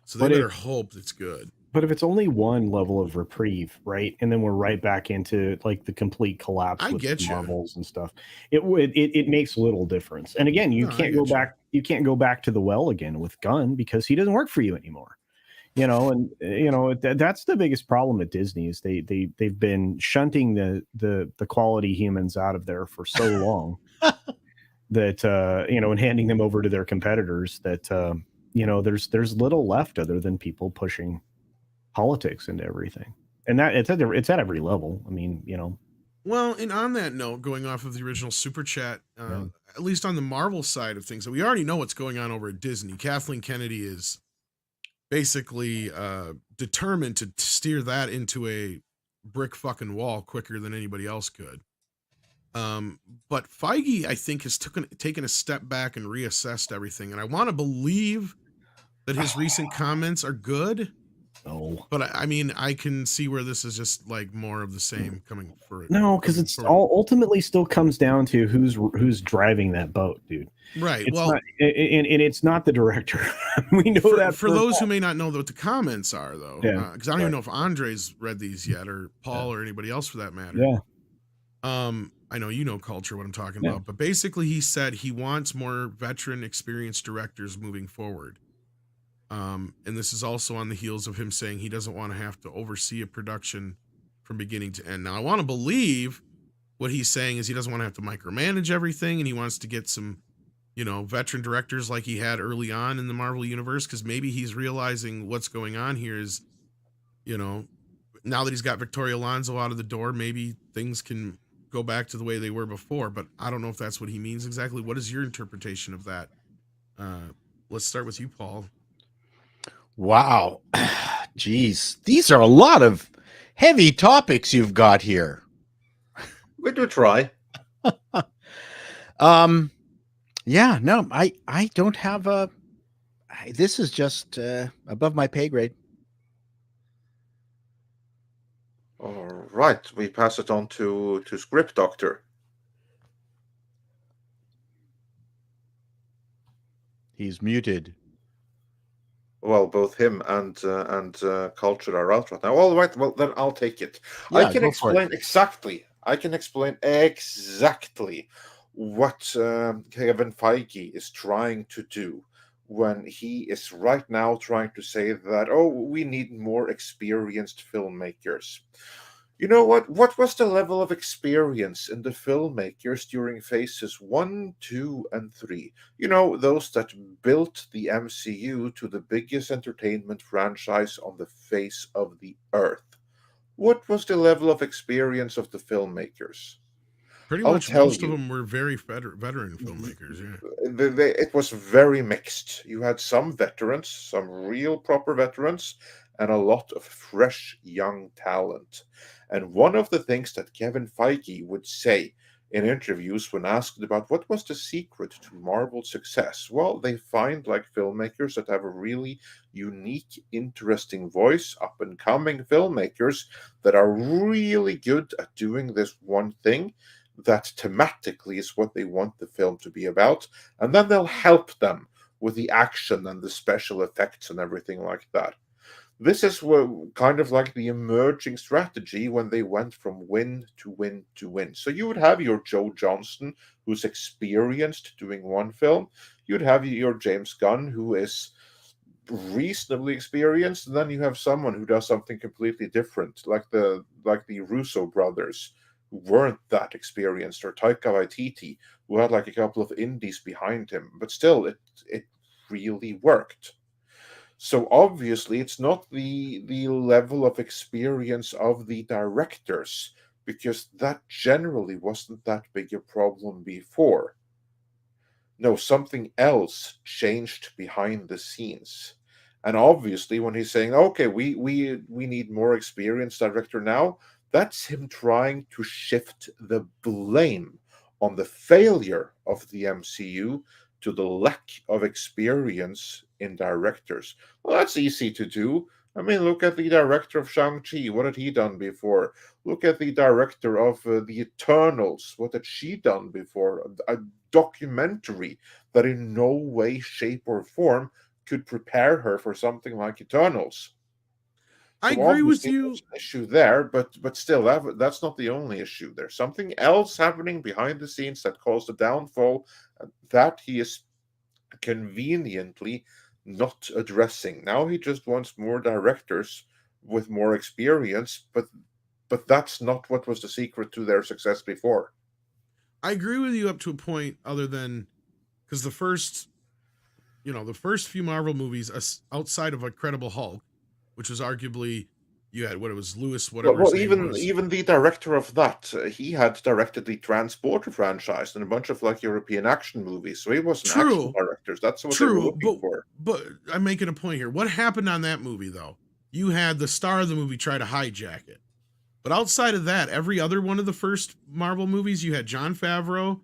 So they better hope it's good. But if it's only one level of reprieve, right, and then we're right back into like the complete collapse with Marvels and stuff, it makes little difference. And again, you can't go back. You can't go back to the well again with Gunn because he doesn't work for you anymore. That's the biggest problem at Disney is they've been shunting the quality humans out of there for so long that and handing them over to their competitors that there's little left other than people pushing politics into everything, and that it's at every level. I mean, Well, and on that note, going off of the original super chat, at least on the Marvel side of things, we already know what's going on over at Disney. Kathleen Kennedy is basically determined to steer that into a brick fucking wall quicker than anybody else could. But Feige, I think, has taken a step back and reassessed everything, and I want to believe that his recent comments are good. No, but I mean, I can see where this is just like more of the same coming for it. No, because it's all ultimately still comes down to who's driving that boat, dude. Right. It's not, and it's not the director. We know that for those who may not know what the comments are, though. Yeah. Because I don't even know if Andre's read these yet, or Paul, or anybody else for that matter. Yeah. I know you know culture, what I'm talking Yeah. about, but basically he said he wants more veteran experienced directors moving forward. And this is also on the heels of him saying he doesn't want to have to oversee a production from beginning to end. Now, I want to believe what he's saying is he doesn't want to have to micromanage everything, and he wants to get some, veteran directors like he had early on in the Marvel universe, because maybe he's realizing what's going on here is, now that he's got Victoria Alonso out of the door, maybe things can go back to the way they were before. But I don't know if that's what he means exactly. What is your interpretation of that? Let's start with you, Paul. Wow. Geez, these are a lot of heavy topics you've got here. We do try. Yeah, no, I don't have this is just above my pay grade. All right, we pass it on to Script Doctor. He's muted. Well, both him and Culture are out right now. All right, well then I'll take it. Yeah, I can go for it. explain exactly. I can explain exactly what Kevin Feige is trying to do when he is right now trying to say that, oh, we need more experienced filmmakers. You know what? What was the level of experience in the filmmakers during phases 1, 2, and 3? You know, those that built the MCU to the biggest entertainment franchise on the face of the earth. What was the level of experience of the filmmakers? Pretty I'll much tell most of you. them were very veteran filmmakers, yeah. It was very mixed. You had some veterans, some real proper veterans, and a lot of fresh young talent. And one of the things that Kevin Feige would say in interviews when asked about what was the secret to Marvel's success, well, they find like filmmakers that have a really unique, interesting voice, up and coming filmmakers that are really good at doing this one thing that thematically is what they want the film to be about, and then they'll help them with the action and the special effects and everything like that. This is kind of like the emerging strategy when they went from win to win to win. So you would have your Joe Johnston, who's experienced doing one film. You'd have your James Gunn, who is reasonably experienced, and then you have someone who does something completely different, like the Russo brothers, who weren't that experienced, or Taika Waititi, who had like a couple of indies behind him, but still, it really worked. So obviously, it's not the level of experience of the directors, because that generally wasn't that big a problem before. No, something else changed behind the scenes. And obviously, when he's saying, "Okay, we need more experienced director now," that's him trying to shift the blame on the failure of the MCU to the lack of experience in directors. Well, that's easy to do. I mean, look at the director of Shang-Chi. What had he done before? Look at the director of The Eternals. What had she done before? A documentary that in no way, shape, or form could prepare her for something like Eternals. I So agree with obviously you. there's an issue there, but still, that's not the only issue. There's something else happening behind the scenes that caused the downfall that he is conveniently not addressing. Now he just wants more directors with more experience, but that's not what was the secret to their success before. I agree with you up to a point, other than because the first few Marvel movies outside of Incredible Hulk, which was arguably, you had what it was, Lewis, whatever his name was. Even the director of that, he had directed the Transporter franchise and a bunch of like European action movies, so he wasn't action directors. That's what they were looking for. But I'm making a point here. What happened on that movie, though? You had the star of the movie try to hijack it. But outside of that, every other one of the first Marvel movies, you had Jon Favreau,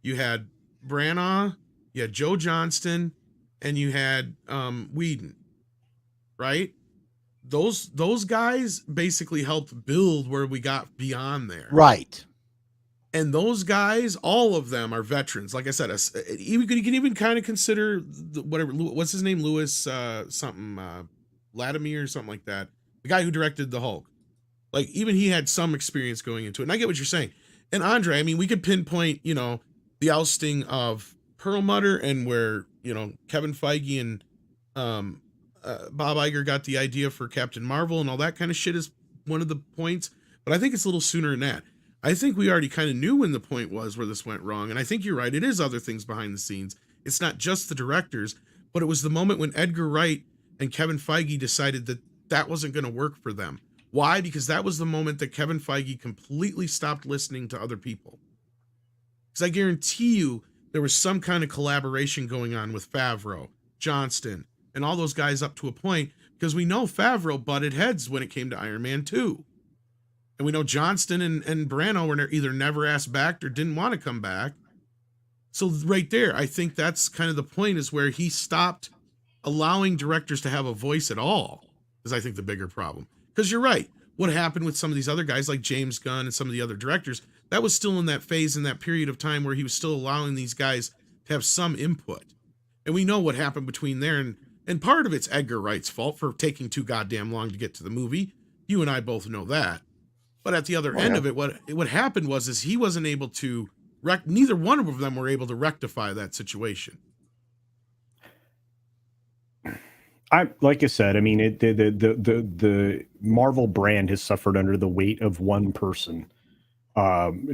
you had Branagh, you had Joe Johnston, and you had Whedon, right? Those guys basically helped build where we got beyond there. Right. And those guys, all of them are veterans. Like I said, you can even kind of consider what's his name? Lewis Latimer or something like that. The guy who directed the Hulk. Like, even he had some experience going into it. And I get what you're saying. And Andre, I mean, we could pinpoint, you know, the ousting of Perlmutter and where, you know, Kevin Feige and Bob Iger got the idea for Captain Marvel and all that kind of shit is one of the points. But I think it's a little sooner than that. I think we already kind of knew when the point was where this went wrong. And I think you're right. It is other things behind the scenes. It's not just the directors, but it was the moment when Edgar Wright and Kevin Feige decided that that wasn't going to work for them. Why? Because that was the moment that Kevin Feige completely stopped listening to other people. Because I guarantee you there was some kind of collaboration going on with Favreau, Johnston, and all those guys up to a point, because we know Favreau butted heads when it came to Iron Man 2. And we know Johnston and Branagh were either never asked back or didn't want to come back. So right there, I think that's kind of the point, is where he stopped allowing directors to have a voice at all, is I think the bigger problem. Because you're right. What happened with some of these other guys like James Gunn and some of the other directors, that was still in that phase, in that period of time where he was still allowing these guys to have some input. And we know what happened between there. And part of it's Edgar Wright's fault for taking too goddamn long to get to the movie. You and I both know that. But at the other end of it, what happened was he wasn't able to, neither one of them were able to rectify that situation. Like I said, I mean, the Marvel brand has suffered under the weight of one person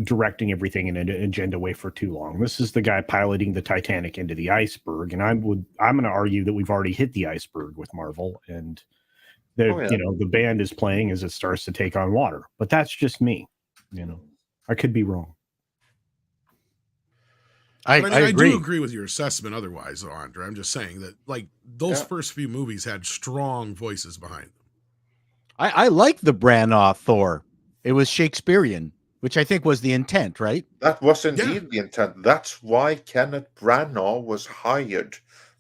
directing everything in an agenda way for too long. This is the guy piloting the Titanic into the iceberg, and I'm going to argue that we've already hit the iceberg with Marvel, and you know, the band is playing as it starts to take on water. But that's just me. You know, I could be wrong. I do agree with your assessment otherwise, though, Andre. I'm just saying that, like, those first few movies had strong voices behind them. I like the Branagh Thor. It was Shakespearean, which I think was the intent, right? That was indeed the intent. That's why Kenneth Branagh was hired,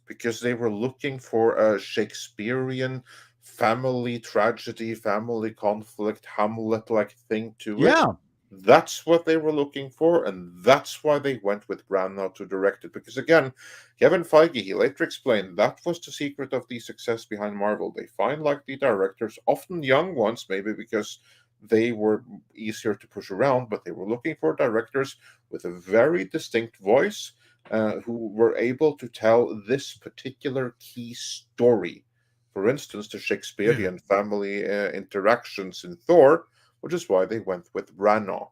because they were looking for a Shakespearean family tragedy, family conflict, Hamlet-like thing to it. Yeah. That's what they were looking for, and that's why they went with Branagh to direct it. Because again, Kevin Feige, he later explained, that was the secret of the success behind Marvel. They find like the directors, often young ones, maybe because they were easier to push around, but they were looking for directors with a very distinct voice, who were able to tell this particular key story. For instance, the Shakespearean family interactions in Thor, which is why they went with Branagh.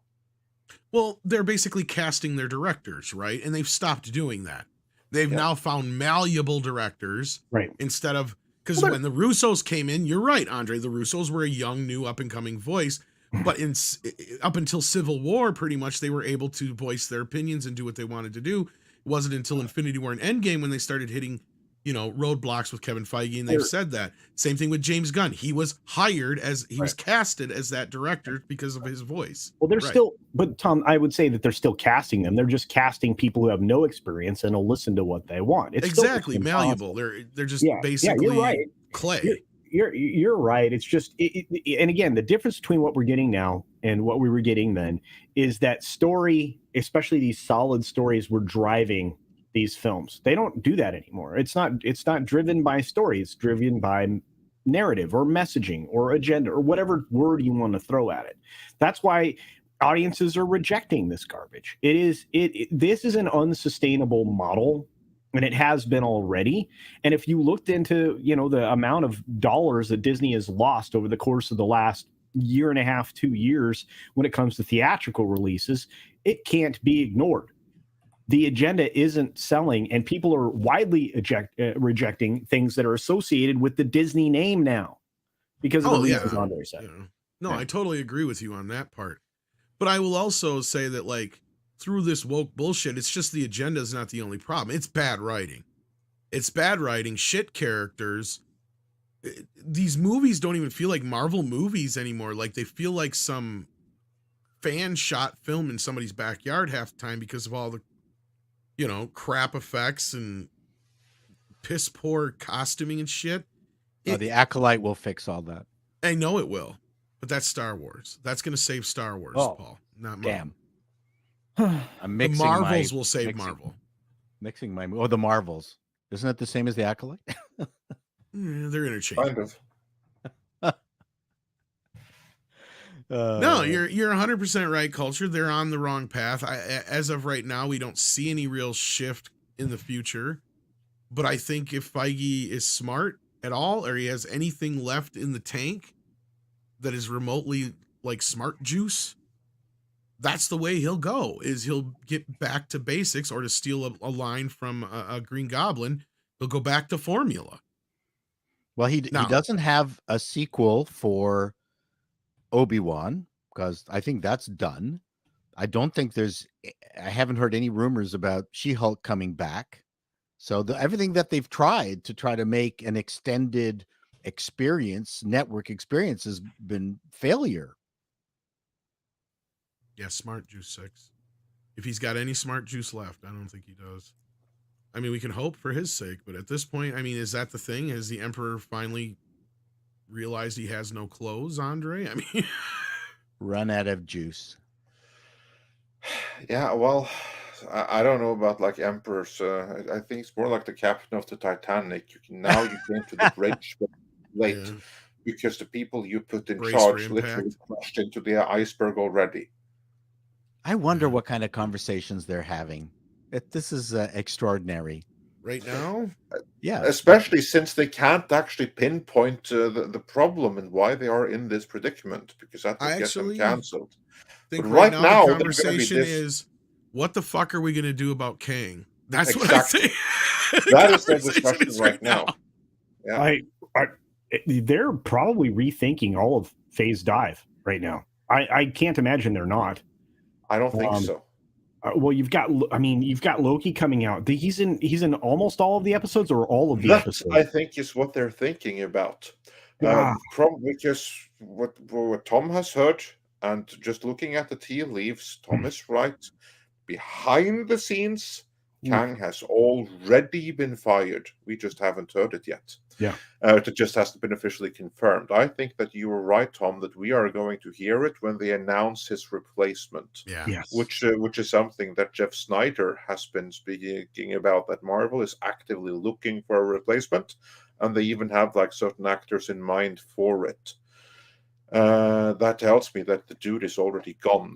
Well, they're basically casting their directors, right? And they've stopped doing that. They've now found malleable directors, right? Instead of, because when the Russos came in, you're right, Andre, the Russos were a young, new, up-and-coming voice. But up until Civil War, pretty much, they were able to voice their opinions and do what they wanted to do. It wasn't until Infinity War and Endgame when they started hitting, you know, roadblocks with Kevin Feige, and they've said that. Same thing with James Gunn. He was hired as, he was casted as that director because of his voice. Well, they're still, but Tom, I would say that they're still casting them. They're just casting people who have no experience and will listen to what they want. It's exactly malleable. They're just basically you're right. clay. You're right. It's just, and again, the difference between what we're getting now and what we were getting then is that story, especially these solid stories, were driving these films. They don't do that anymore. It's not driven by story. It's driven by narrative or messaging or agenda or whatever word you want to throw at it. That's why audiences are rejecting this garbage. This is an unsustainable model, and it has been already. And if you looked into, you know, the amount of dollars that Disney has lost over the course of the last year and a half, 2 years, when it comes to theatrical releases, it can't be ignored. The agenda isn't selling, and people are widely rejecting things that are associated with the Disney name now because of the reasons Andre said. No, I totally agree with you on that part. But I will also say that, like, through this woke bullshit, it's just the agenda is not the only problem. It's bad writing. It's bad writing, shit characters. These movies don't even feel like Marvel movies anymore. Like, they feel like some fan shot film in somebody's backyard half the time because of all the, you know, crap effects and piss poor costuming and shit. The Acolyte will fix all that. I know it will, but that's Star Wars. That's going to save Star Wars, Paul. Not Marvel. Damn. I'm mixing the Marvels will save Marvel. Mixing my the Marvels. Isn't that the same as the Acolyte? They're interchangeable. Kind of. No, you're 100% right, Culture. They're on the wrong path. As of right now, we don't see any real shift in the future. But I think if Feige is smart at all, or he has anything left in the tank that is remotely like smart juice, that's the way he'll go. Is he'll get back to basics, or to steal a line from a Green Goblin, he'll go back to formula. Well, he Now- doesn't have a sequel for Obi-Wan, because I think that's done. I don't think I haven't heard any rumors about She-Hulk coming back. So everything that they've tried to make an extended network experience, has been failure. Yeah, smart juice 6. If he's got any smart juice left, I don't think he does. I mean, we can hope for his sake, but at this point, I mean, is that the thing? Has the Emperor finally realized he has no clothes, Andre? I mean, Run out of juice. Yeah, well, I don't know about like emperors. I think it's more like the captain of the Titanic. You came to the bridge, but late, yeah. because the people you put in Brace charge for literally impact. crashed into the iceberg already. I wonder Yeah. what kind of conversations they're having. This is extraordinary. Right now, Yeah. Especially since they can't actually pinpoint the problem and why they are in this predicament, because that would I get them actually cancelled. I think But right right now, now, the they're gonna be conversation this- is, what the fuck are we going to do about Kang? That's what I Exactly. say. That is the conversation discussion is right now. Yeah. They're probably rethinking all of Phase Dive right now. I can't imagine they're not. I don't think so. Well, you've got Loki coming out. He's in almost all of the episodes, or all of the That, episodes. I think, is what they're thinking about. Ah. Probably because what Tom has heard, and just looking at the tea leaves, Tom is right. Behind the scenes, Kang has already been fired. We just haven't heard it yet. Yeah. It just hasn't been officially confirmed. I think that you were right, Tom, that we are going to hear it when they announce his replacement. Yeah. Yes. Which is something that Jeff Snyder has been speaking about, that Marvel is actively looking for a replacement, and they even have like certain actors in mind for it. That tells me that the dude is already gone.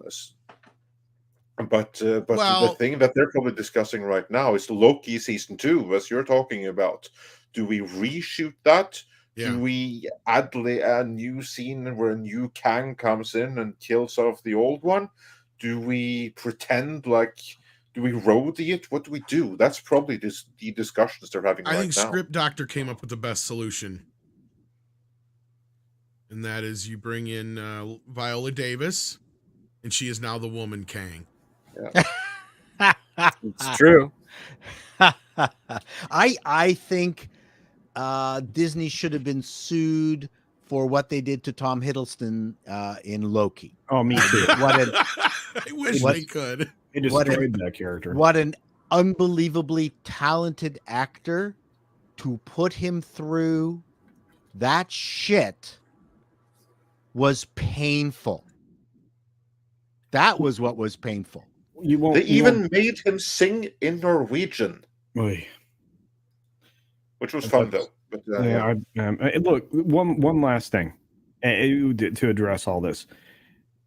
But Well- the thing that they're probably discussing right now is Loki season 2, as you're talking about. Do we reshoot that? Yeah. Do we add a new scene where a new Kang comes in and kills off the old one? Do we pretend do we roadie it? What do we do? That's probably the discussions they're having I right think now. Script Doctor came up with the best solution. And that is, you bring in Viola Davis, and she is now the woman Kang. It's true. I think Disney should have been sued for what they did to Tom Hiddleston in Loki. Oh, me too. I wish what- they could. They What destroyed that character. What an unbelievably talented actor, to put him through that shit was painful. That was what was painful. You won't. They you even made him sing in Norwegian, won't- Oy. which was fun though. But Look, one last thing to address all this.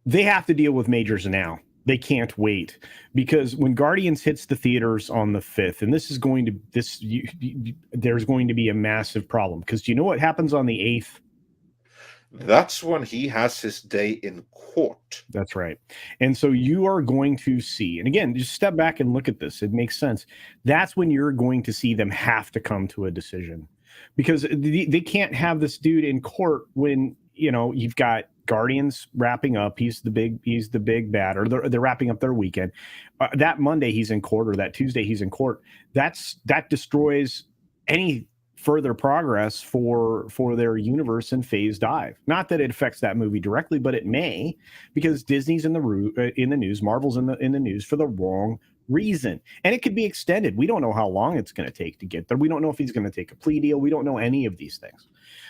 They have to deal with majors now. They can't wait, because when Guardians hits the theaters on the 5th, and there's going to be a massive problem, because do you know what happens on the 8th? that's when he has his day in court. That's right. And so you are going to see, and again, just step back and look at this. It makes sense. That's when you're going to see them have to come to a decision, because they can't have this dude in court when, you've got Guardians wrapping up. He's the big bad, or they're wrapping up their weekend. That Monday he's in court, or that Tuesday he's in court. That destroys any further progress for their universe in Phase Dive. Not that it affects that movie directly, but it may, because Disney's in the news, Marvel's in the news for the wrong reason, and it could be extended. We don't know how long it's going to take to get there. We don't know if he's going to take a plea deal. We don't know any of these things.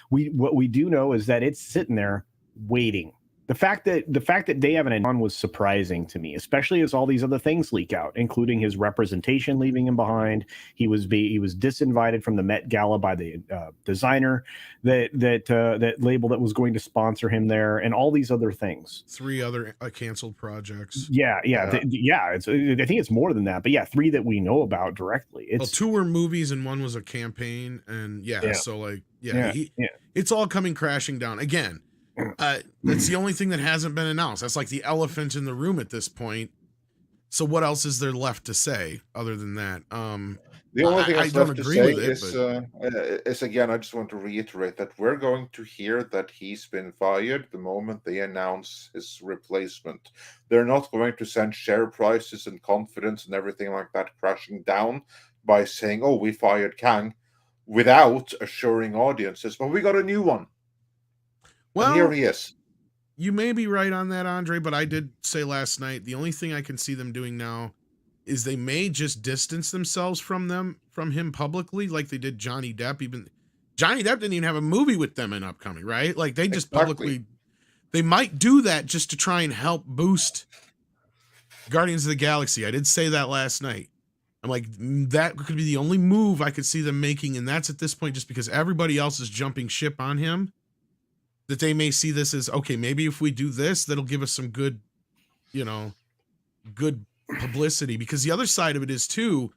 What we do know is that it's sitting there waiting The fact that they haven't on was surprising to me, especially as all these other things leak out, including his representation leaving him behind. He was disinvited from the Met Gala by the designer that label that was going to sponsor him there, and all these other things. 3 other canceled projects. Yeah. I think it's more than that, but yeah, 3 that we know about directly. Well, 2 were movies and 1 was a campaign, and so like it's all coming crashing down again. That's the only thing that hasn't been announced. That's like the elephant in the room at this point. So what else is there left to say other than that? The only thing I don't left to agree say with it, is again, I just want to reiterate that we're going to hear that he's been fired the moment they announce his replacement. They're not going to send share prices and confidence and everything like that crashing down by saying, "Oh, we fired Kang," without assuring audiences, "But we got a new one." Well, and here he is. You may be right on that, Andre, but I did say last night the only thing I can see them doing now is they may just distance themselves from him publicly, like they did Johnny Depp. Even Johnny Depp didn't even have a movie with them in upcoming, right? Like they just publicly, they might do that just to try and help boost Guardians of the Galaxy. I did say that last night. I'm like, that could be the only move I could see them making, and that's at this point just because everybody else is jumping ship on him. That they may see this as, okay, maybe if we do this, that'll give us some good, good publicity. Because the other side of it is too,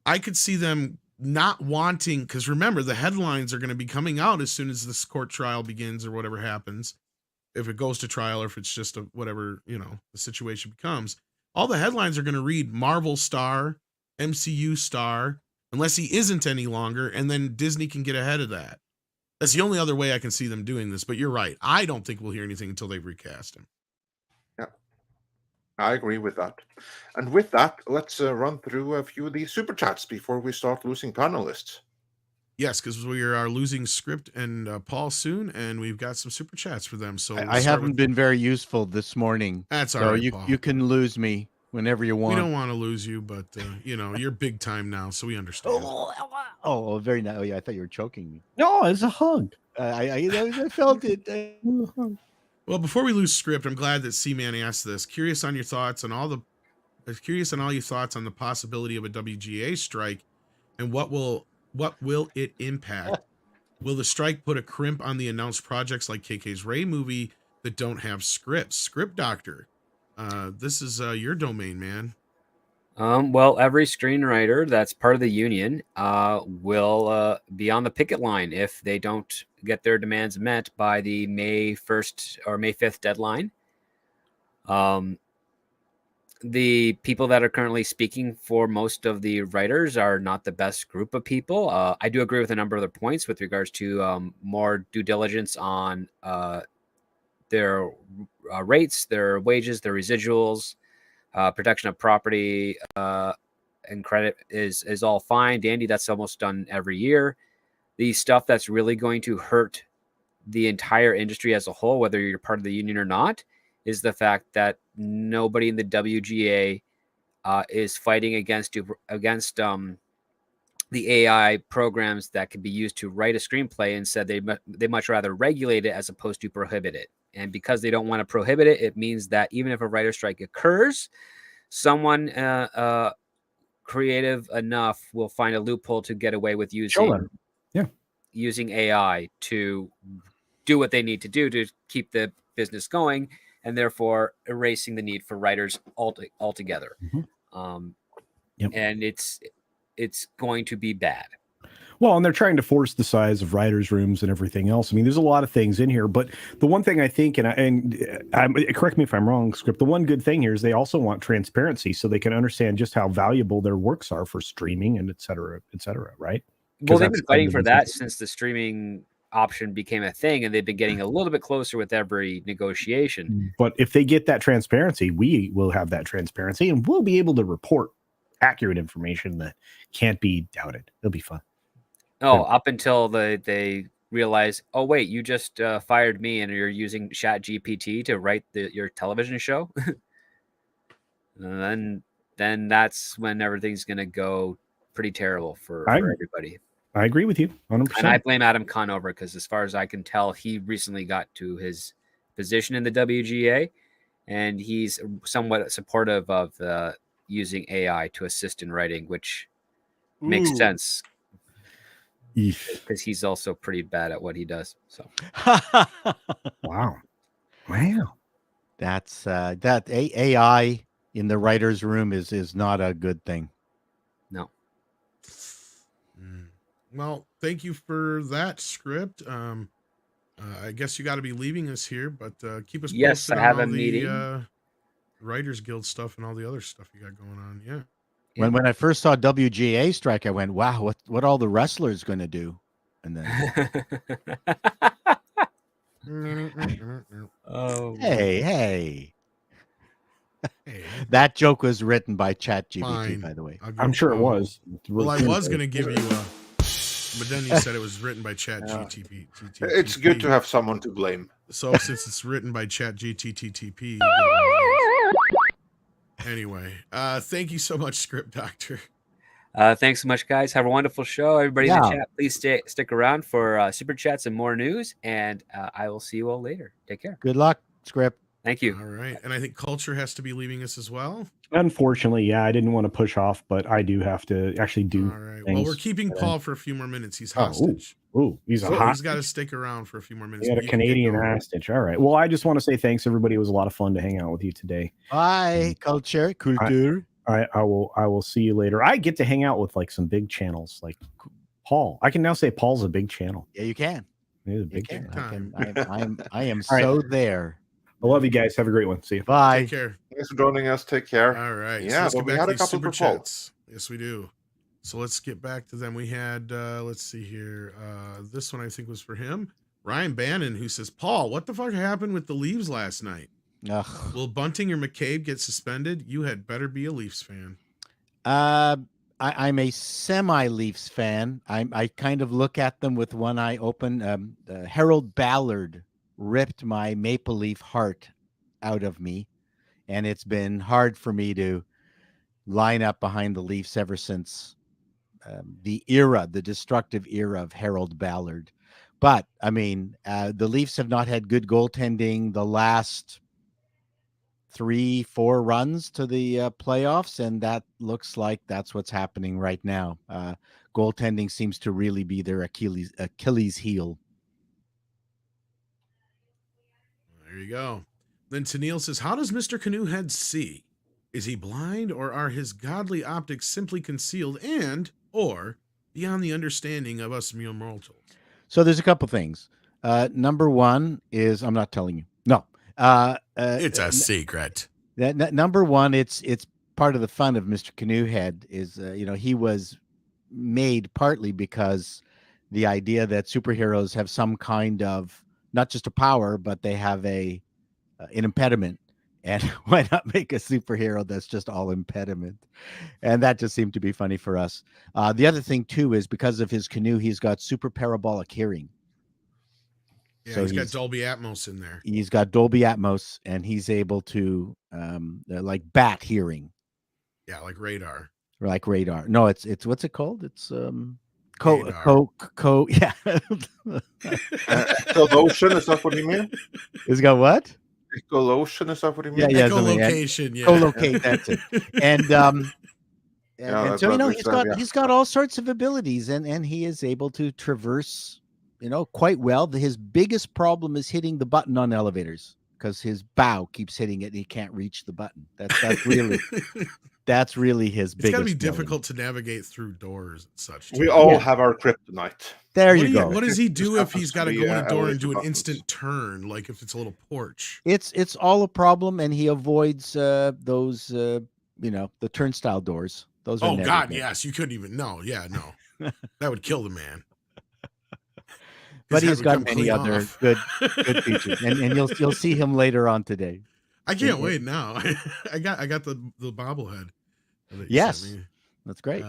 I could see them not wanting, because remember, the headlines are going to be coming out as soon as this court trial begins or whatever happens. If it goes to trial or if it's just whatever, the situation becomes. All the headlines are going to read Marvel star, MCU star, unless he isn't any longer, and then Disney can get ahead of that. That's the only other way I can see them doing this, but you're right. I don't think we'll hear anything until they've recast him. Yeah, I agree with that. And with that, let's run through a few of these super chats before we start losing panelists. Yes, because we are losing Script and Paul soon, and we've got some super chats for them. So I haven't been very useful this morning. That's all right, Paul. You can lose me whenever you want. We don't want to lose you, but you're big time now, so we understand. Oh, very nice. Oh, yeah, I thought you were choking me. No, it's a hug. I felt it. Well, before we lose Script, I'm glad that C-Man asked this. Curious on your thoughts on all your thoughts on the possibility of a WGA strike, and what will it impact? Will the strike put a crimp on the announced projects like KK's Ray movie that don't have scripts? Script Doctor, this is your domain, man. Well, every screenwriter that's part of the union will be on the picket line if they don't get their demands met by the May 1st or May 5th deadline. The people that are currently speaking for most of the writers are not the best group of people. I do agree with a number of their points with regards to more due diligence on their rates, their wages, their residuals, protection of property and credit is all fine. Dandy, that's almost done every year. The stuff that's really going to hurt the entire industry as a whole, whether you're part of the union or not, is the fact that nobody in the WGA is fighting against the AI programs that can be used to write a screenplay, and said they much rather regulate it as opposed to prohibit it. And because they don't want to prohibit it, it means that even if a writer strike occurs, someone creative enough will find a loophole to get away with using AI to do what they need to do to keep the business going, and therefore erasing the need for writers altogether. And it's going to be bad. Well, and they're trying to force the size of writers' rooms and everything else. I mean, there's a lot of things in here, but the one thing I think, and correct me if I'm wrong, Script, the one good thing here is they also want transparency so they can understand just how valuable their works are for streaming and et cetera, right? Well, they've been fighting for that since the streaming option became a thing, and they've been getting a little bit closer with every negotiation. But if they get that transparency, we will have that transparency, and we'll be able to report accurate information that can't be doubted. It'll be fun. Oh, up until they realize, oh wait, you just fired me and you're using ChatGPT to write your television show. And then that's when everything's going to go pretty terrible for everybody. I agree with you 100%. And I blame Adam Conover because as far as I can tell, he recently got to his position in the WGA, and he's somewhat supportive of using AI to assist in writing, which makes sense because he's also pretty bad at what he does. So, Wow. That's that AI in the writer's room is not a good thing. no. Well, thank you for that script. I guess you got to be leaving us here, but keep us Yes, posted I on have all a meeting. Writers Guild stuff and all the other stuff you got going on. Yeah. When I first saw WGA strike, I went, "Wow, what all the wrestlers going to do?" And then, Oh, hey, Hey, that joke was written by ChatGPT, fine. by the way. I'll give I'm you- sure it oh, was. Well, I was going to give you a, but then you said it was written by ChatGPT. It's good to have someone to blame. So since it's written by ChatGPT, anyway, thank you so much, Script Doctor. thanks so much, guys. Have a wonderful show. Everybody in Yeah. the chat, please stick around for super chats and more news. And I will see you all later. Take care. Good luck, Script. Thank you. All right, and I think Culture has to be leaving us as well. Unfortunately, yeah, I didn't want to push off, but I do have to actually do. All right. things Well, we're keeping that I- Paul for a few more minutes. He's Oh, ooh. hostage. Ooh, he's a So hot. he's got to stick around for a few more minutes. We got but a you can get Canadian going. hostage. All right. Well, I just want to say thanks, everybody. It was a lot of fun to hang out with you today. Bye, culture. I will see you later. I get to hang out with like some big channels, like Paul. I can now say Paul's a big channel. Yeah, you can. He's a You big can. channel. I am All right. so there. I love you guys. Have a great one. See you. Bye. Take care. Thanks for joining us. Take care. All right. Yeah, let's but get we back had to a these couple super for Paul. chats. Yes, we do. So let's get back to them. We had, let's see here. This one I think was for him. Ryan Bannon, who says, Paul, what the fuck happened with the Leaves last night? Ugh. Will Bunting or McCabe get suspended? You had better be a Leafs fan. I'm a semi-Leafs fan. I kind of look at them with one eye open. Harold Ballard ripped my Maple Leaf heart out of me, and it's been hard for me to line up behind the Leafs ever since the destructive era of Harold Ballard. But I mean, the Leafs have not had good goaltending the last 3-4 runs to the playoffs, and that looks like that's what's happening right now. Goaltending seems to really be their Achilles heel. There you go. Then Tennille says, how does Mr. Canoehead see? Is he blind, or are his godly optics simply concealed and or beyond the understanding of us mere mortals? So there's a couple things. Number one is, I'm not telling you. No. It's a secret. Number one, it's part of the fun of Mr. Canoehead is, he was made partly because the idea that superheroes have some kind of, not just a power, but they have an impediment. And why not make a superhero that's just all impediment? And that just seemed to be funny for us. The other thing, too, is because of his canoe, he's got super parabolic hearing. Yeah, So he's got Dolby Atmos in there. He's got Dolby Atmos, and he's able to, like bat hearing. Yeah, like radar. Or like radar. No, it's what's it called? It's yeah. Echolocation, is that what you mean? It's got what? Echolocation, is that what you mean? Yeah, Echolocation, yeah. Co-locate, that's it. And Yeah, so that's he's got all sorts of abilities, and he is able to traverse, quite well. His biggest problem is hitting the button on elevators because his bow keeps hitting it and he can't reach the button. That's really his biggest. It's got to be failure. difficult to navigate through doors and such. We too. all have our kryptonite. There What you go. What does he do Just if he's happens got to to go be, in a door and elevator do an buttons. instant turn, like if it's a little porch? It's all a problem, and he avoids those the turnstile doors. Those are Oh never God, good. yes, you couldn't even. No, yeah, no, that would kill the man. But His he's head would got come many clean other off. good features, and you'll see him later on today. I can't wait now. I got the bobblehead. that you Yes. sent me. That's great.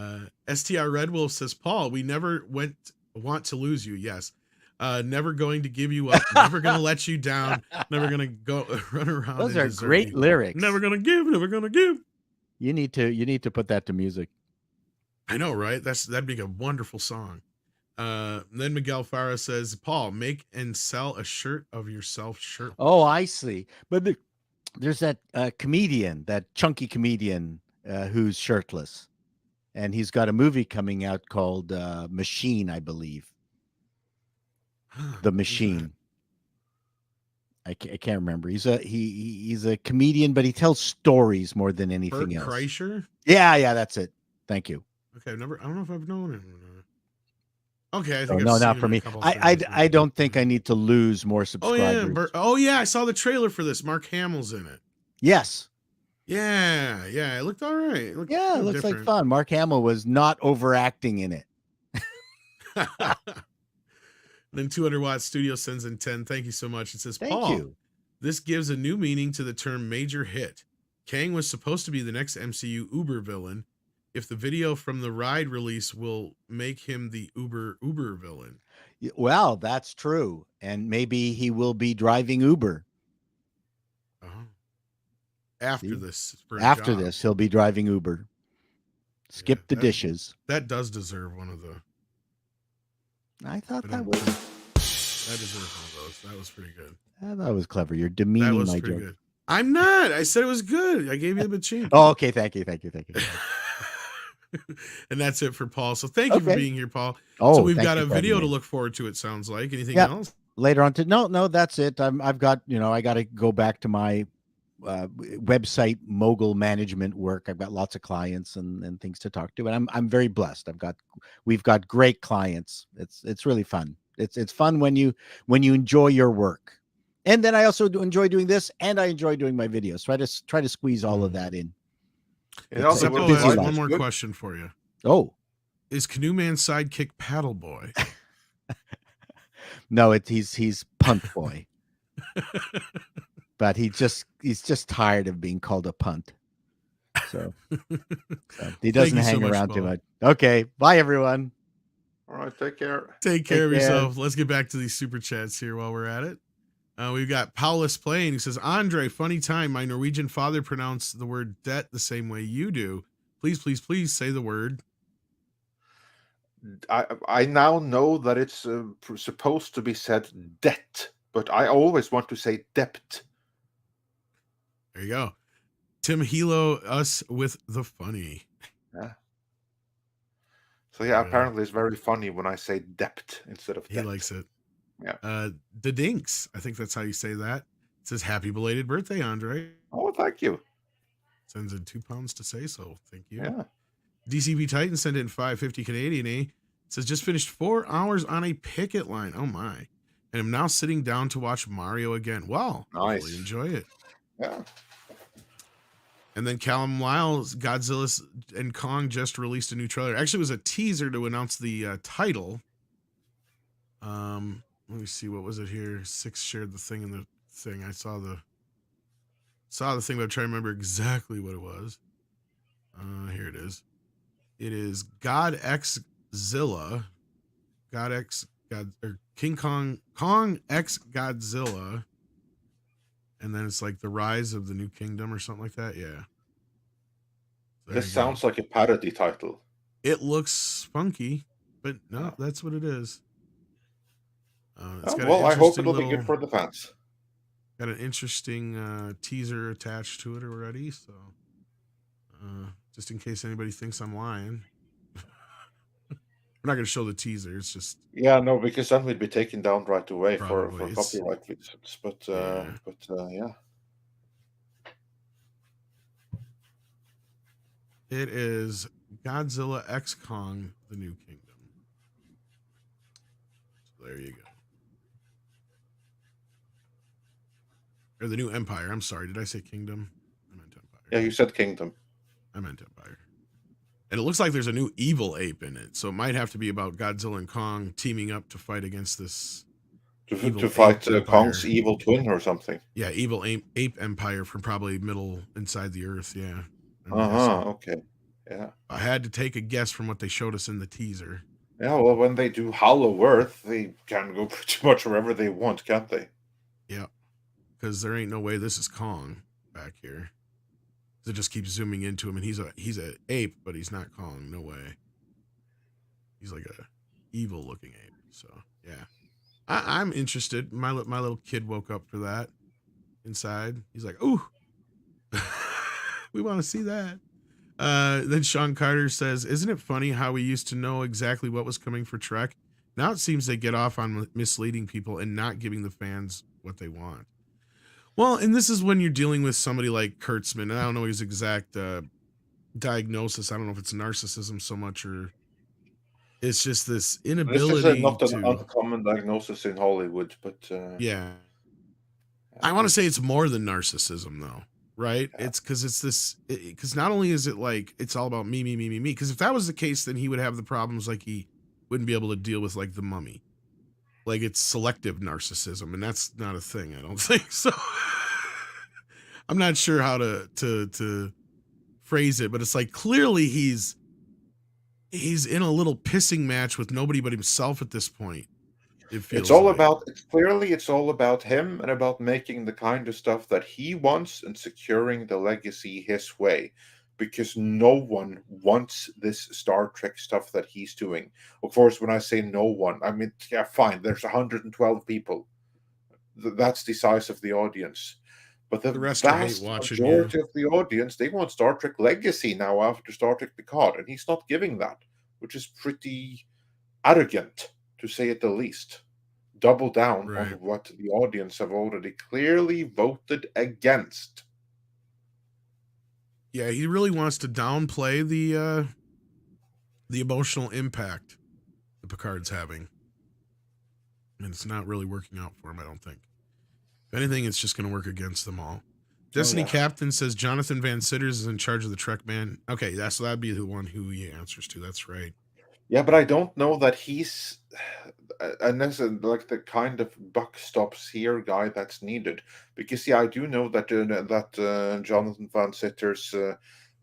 STR Red Wolf says, Paul, we never want to lose you. Yes. Never going to give you up. Never going to let you down. Never going to go run around. Those and are desert great you. lyrics. Never going to give. Never going to give. You need to put that to music. I know, right? That'd be a wonderful song. Then Miguel Farah says, Paul, make and sell a shirt of yourself shirt. Oh, I see. But there's that comedian, that chunky comedian who's shirtless. And he's got a movie coming out called Machine, I believe. The Machine. I can't remember. He's a comedian, but he tells stories more than anything Bert else. Kreischer? Yeah, that's it. Thank you. Okay, I don't know if I've known him. Okay, I Oh, think no, I've not seen for him in me. a couple I don't think I need to lose more subscribers. Oh yeah, I saw the trailer for this. Mark Hamill's in it. Yes. Yeah, it looked all right. It looked Yeah, it looks like fun. Mark Hamill was not overacting in it. Then 200 Watt Studio sends in 10. Thank you so much. It says, Thank Paul, you. this gives a new meaning to the term major hit. Kang was supposed to be the next MCU Uber villain. If the video from the ride release will make him the Uber villain. Well, that's true. And maybe he will be driving Uber. After this. After this, he'll be driving Uber. Skip the dishes. That does deserve one of the. I thought that was. That deserves one of those. That was pretty good. That was clever. You're demeaning my joke. Good. I'm not. I said it was good. I gave you a chink. Oh, okay. Thank you. And that's it for Paul. So thank you for being here, Paul. Oh, so we've got a video to look forward to. It sounds like anything else later on. No, that's it. I've got I got to go back to my website mogul management work. I've got lots of clients and things to talk to, and I'm very blessed. We've got great clients. It's really fun. It's fun when you enjoy your work. And then I also enjoy doing this, and I enjoy doing my videos. Try to squeeze all of that in. I have one more question for you. Oh, is Canoe Man's sidekick Paddle Boy? No, he's Punt Boy. But he's just tired of being called a punt. So he doesn't hang around too much. Okay, bye everyone. All right, take care. Take care of yourself. Let's get back to these super chats here while we're at it. We've got Paulus playing. He says, Andre, funny time. My Norwegian father pronounced the word debt the same way you do. Please say the word. I now know that it's supposed to be said debt, but I always want to say debt. There you go. Tim Hilo, us with the funny. Yeah. So yeah, apparently it's very funny when I say debt instead of debt. He likes it. Yeah. The Dinks. I think that's how you say that. It says happy belated birthday, Andre. Oh, thank you. Sends in £2 to say so. Thank you. Yeah. DCB Titan sent in 550 Canadian. It says just finished 4 hours on a picket line. Oh my. And I'm now sitting down to watch Mario again. Wow. Nice. Really enjoy it. Yeah. And then Callum Lyle's Godzilla and Kong just released a new trailer. Actually, it was a teaser to announce the title. Let me see, what was it here? Six shared the thing in the thing. I saw the thing, but I'm trying to remember exactly what it was. Here it is. It is God X Zilla, King Kong X Godzilla, and then it's like the rise of the new kingdom or something like that. Yeah. This sounds like a parody title. It looks funky, but no, that's what it is. I hope it'll be good for the fans. Got an interesting teaser attached to it already, so just in case anybody thinks I'm lying. We're not going to show the teaser. It's just because then we'd be taken down right away for copyright reasons. But yeah. It is Godzilla X Kong, the New Kingdom. So there you go. Or the New Empire. I'm sorry. Did I say Kingdom? I meant Empire. Yeah, you said Kingdom. I meant Empire. And it looks like there's a new evil ape in it. So it might have to be about Godzilla and Kong teaming up to fight against this. To fight Kong's evil twin or something. Yeah, evil ape empire from probably middle inside the earth. Yeah. Okay. Yeah. I had to take a guess from what they showed us in the teaser. Yeah, well, when they do Hollow Earth, they can go pretty much wherever they want, can't they? Yeah. Because there ain't no way this is Kong back here. It just keeps zooming into him, and he's a ape, but he's not Kong. No way. He's like a evil looking ape. So yeah, I'm interested. My little kid woke up for that inside. He's like, ooh, we want to see that. Then Sean Carter says, isn't it funny how we used to know exactly what was coming for Trek? Now it seems they get off on misleading people and not giving the fans what they want. Well, and this is when you're dealing with somebody like Kurtzman. I don't know his exact diagnosis. I don't know if it's narcissism so much or it's just this inability This is not an to. uncommon diagnosis in Hollywood, but Yeah. I want to say it's more than narcissism, though, right? Yeah. It's because it's this, because not only is it like, it's all about me, because if that was the case, then he would have the problems like he wouldn't be able to deal with like the Mummy. Like it's selective narcissism, and that's not a thing, I don't think. So I'm not sure how to phrase it, but it's like clearly he's in a little pissing match with nobody but himself at this point. It feels it's all like. about, it's all about him and about making the kind of stuff that he wants and securing the legacy his way. Because no one wants this Star Trek stuff that he's doing. Of course, when I say no one, I mean, yeah, fine, there's 112 people. That's the size of the audience. But the rest will hate vast watching majority of the audience, they want Star Trek Legacy now after Star Trek Picard, and he's not giving that, which is pretty arrogant, to say it the least. Double down on what the audience have already clearly voted against. Yeah, he really wants to downplay the emotional impact that Picard's having. And it's not really working out for him, I don't think. If anything, it's just going to work against them all. Destiny Captain says Jonathan Van Sitters is in charge of the Trek Man. Okay, so that'd be the one who he answers to. That's right. Yeah, but I don't know that he's like the kind of buck stops here guy that's needed. Because I do know that Jonathan Van Sitters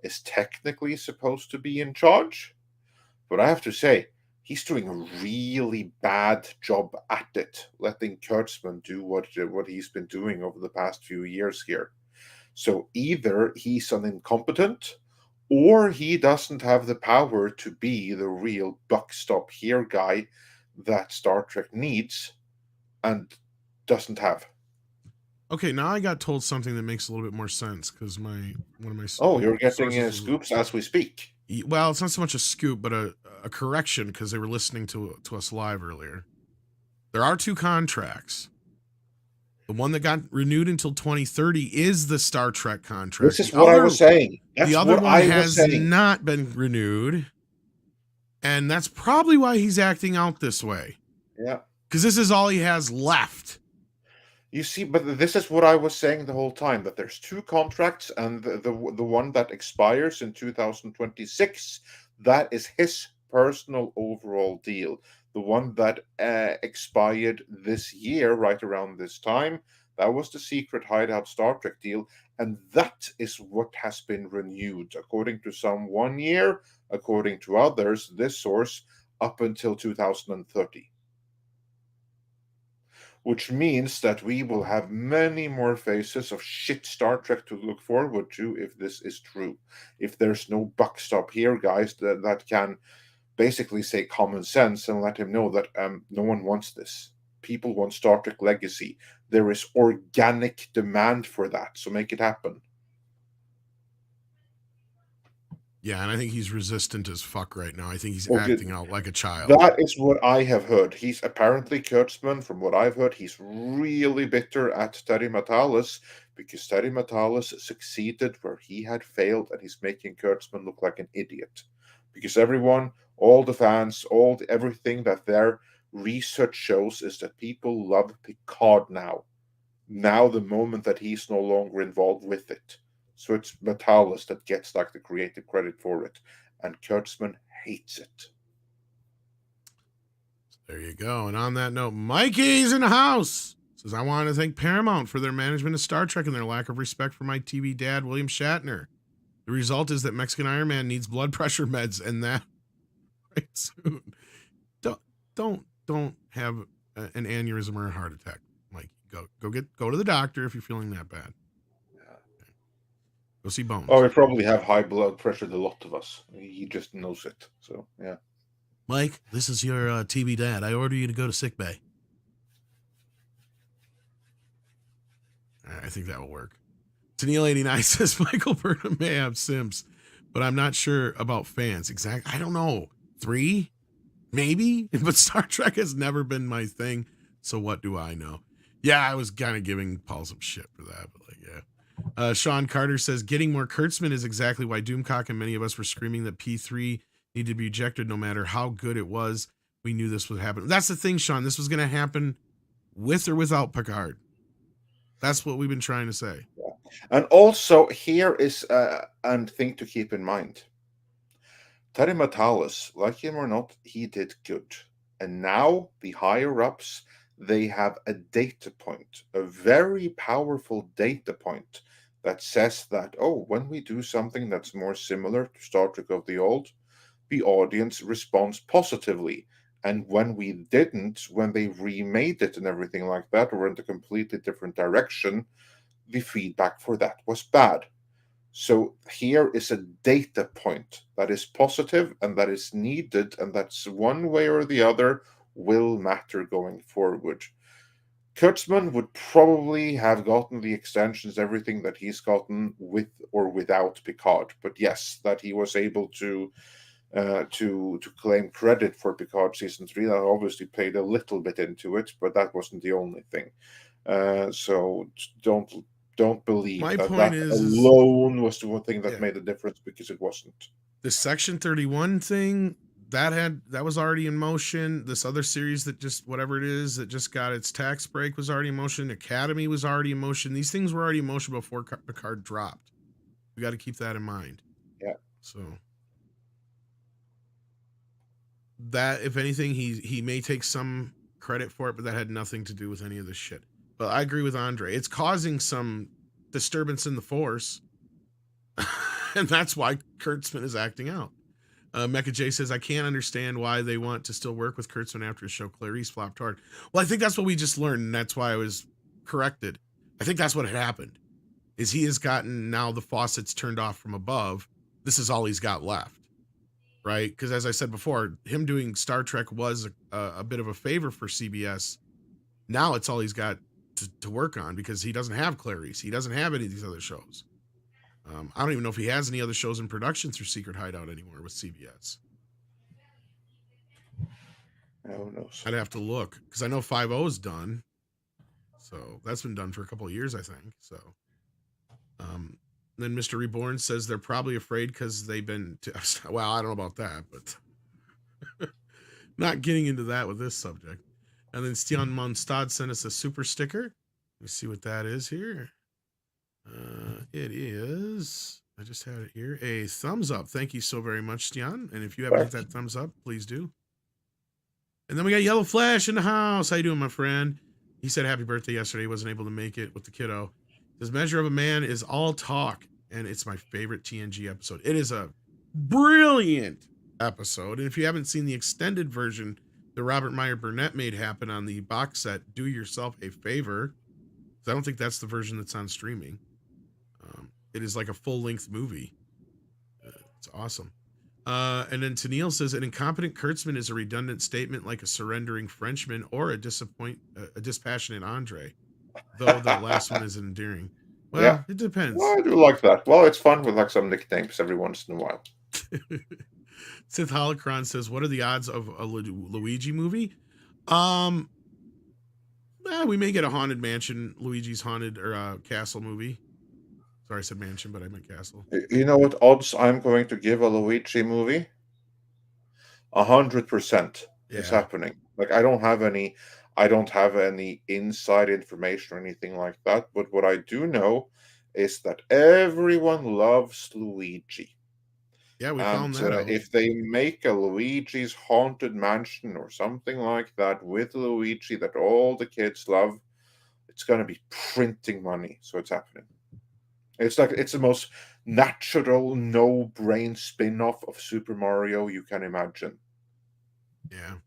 is technically supposed to be in charge, but I have to say he's doing a really bad job at it, letting Kurtzman do what he's been doing over the past few years here. So either he's an incompetent, or he doesn't have the power to be the real buck stop here guy that Star Trek needs and doesn't have. Okay, now I got told something that makes a little bit more sense because one of my you're getting scoops as we speak. Well, it's not so much a scoop, but a correction because they were listening to us live earlier. There are two contracts. The one that got renewed until 2030 is the Star Trek contract. This is what I was saying. The other one has not been renewed. And that's probably why he's acting out this way. Yeah. Because this is all he has left. You see, but this is what I was saying the whole time, that there's two contracts, and the one that expires in 2026, that is his personal overall deal. The one that expired this year, right around this time, that was the secret hideout Star Trek deal, and that is what has been renewed, according to some 1 year, according to others, this source, up until 2030. Which means that we will have many more phases of shit Star Trek to look forward to if this is true. If there's no buck stop here, guys, that can basically say common sense and let him know that no one wants this. People want Star Trek Legacy. There is organic demand for that, so make it happen. Yeah, and I think he's resistant as fuck right now. I think he's acting out like a child. That is what I have heard. He's apparently, Kurtzman, from what I've heard, he's really bitter at Terry Matalas because Terry Matalas succeeded where he had failed, and he's making Kurtzman look like an idiot. Because everyone, all the fans, everything that their research shows is that people love Picard now. Now, the moment that he's no longer involved with it. So it's Matalas that gets like the creative credit for it, and Kurtzman hates it. There you go. And on that note, Mikey's in the house. Says, I want to thank Paramount for their management of Star Trek and their lack of respect for my TV dad, William Shatner. The result is that Mexican Iron Man needs blood pressure meds, and that right soon. Don't have an aneurysm or a heart attack, Mike. Go to the doctor if you're feeling that bad. Okay. Go see Bones. Oh, we probably have high blood pressure, the lot of us. He just knows it. So yeah. Mike, this is your TV dad. I order you to go to sickbay. I think that will work. Tennille89 says Michael Burnham may have Sims, but I'm not sure about fans. Exactly. I don't know. 3? Maybe? But Star Trek has never been my thing. So what do I know? Yeah, I was kind of giving Paul some shit for that, but like, yeah. Sean Carter says getting more Kurtzman is exactly why Doomcock and many of us were screaming that P3 needed to be ejected no matter how good it was. We knew this would happen. That's the thing, Sean. This was going to happen with or without Picard. That's what we've been trying to say. Yeah. And also, here is a thing to keep in mind. Terry Matalas, like him or not, he did good. And now the higher-ups, they have a data point, a very powerful data point that says that, oh, when we do something that's more similar to Star Trek of the old, the audience responds positively. And when we didn't, when they remade it and everything like that, or went a completely different direction, the feedback for that was bad. So here is a data point that is positive and that is needed, and that's one way or the other will matter going forward. Kurtzman would probably have gotten the extensions, everything that he's gotten with or without Picard. But yes, that he was able to claim credit for Picard season 3. That obviously played a little bit into it, but that wasn't the only thing. So don't believe My that point alone was the one thing that made the difference, because it wasn't. The Section 31 thing that was already in motion. This other series that just whatever it is that just got its tax break was already in motion. Academy was already in motion. These things were already in motion before Picard dropped. We got to keep that in mind. Yeah. So that, if anything, he may take some credit for it, but that had nothing to do with any of this shit. But I agree with Andre. It's causing some disturbance in the Force, and that's why Kurtzman is acting out. Mecha J says, I can't understand why they want to still work with Kurtzman after his show Clarice flopped hard. Well, I think that's what we just learned, and that's why I was corrected. I think that's what had happened, is he has gotten now the faucets turned off from above. This is all he's got left, right? Because as I said before, him doing Star Trek was a bit of a favor for CBS. Now it's all he's got to work on, because he doesn't have Clarice. He doesn't have any of these other shows. I don't even know if he has any other shows in production through Secret Hideout anymore with CBS. Who knows? I'd have to look, because I know 5-0 is done. So that's been done for a couple of years, I think. So then Mr. Reborn says they're probably afraid because they've been well, I don't know about that, but not getting into that with this subject. And then Stian Monstad sent us a super sticker. Let me see what that is here. It is, I just had it here, a thumbs up. Thank you so very much, Stian. And if you haven't hit that thumbs up, please do. And then we got Yellow Flash in the house. How you doing, my friend? He said happy birthday yesterday. He wasn't able to make it with the kiddo. This Measure of a Man is all talk, and it's my favorite TNG episode. It is a brilliant episode. And if you haven't seen the extended version that Robert Meyer Burnett made happen on the box set, do yourself a favor. I don't think that's the version that's on streaming. It is like a full-length movie. It's awesome. And then Tennille says, an incompetent Kurtzman is a redundant statement like a surrendering Frenchman or a dispassionate Andre, though that last one is endearing. Well, yeah. It depends. Well, I do like that. Well, it's fun with like some nicknames every once in a while. Sith Holocron says, what are the odds of a Luigi movie? We may get a Haunted Mansion, Luigi's Haunted or Castle movie. Sorry, I said mansion, but I meant castle. You know what odds I'm going to give a Luigi movie? 100%. It's happening. Like I don't have any inside information or anything like that. But what I do know is that everyone loves Luigi. Yeah, we found that out. If they make a Luigi's Haunted Mansion or something like that with Luigi that all the kids love, it's going to be printing money. So it's happening. It's the most natural, no-brain spin-off of Super Mario you can imagine. Yeah.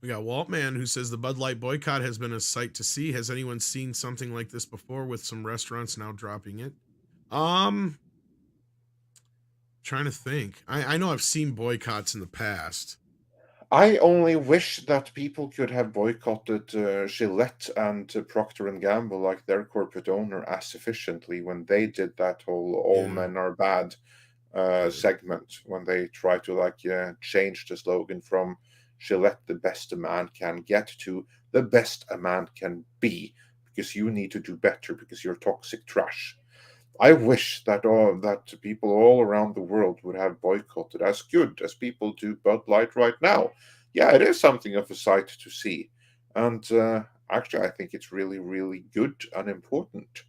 We got Waltman who says the Bud Light boycott has been a sight to see. Has anyone seen something like this before with some restaurants now dropping it? Trying to think. I know I've seen boycotts in the past. I only wish that people could have boycotted Gillette and Procter and Gamble, like their corporate owner, as efficiently when they did that whole "all Yeah. men are bad" segment, when they tried to change the slogan from "Gillette, the best a man can get" to "the best a man can be," because you need to do better because you're toxic trash. I wish that people all around the world would have boycotted as good as people do Bud Light right now. Yeah, it is something of a sight to see, and actually, I think it's really, really good and important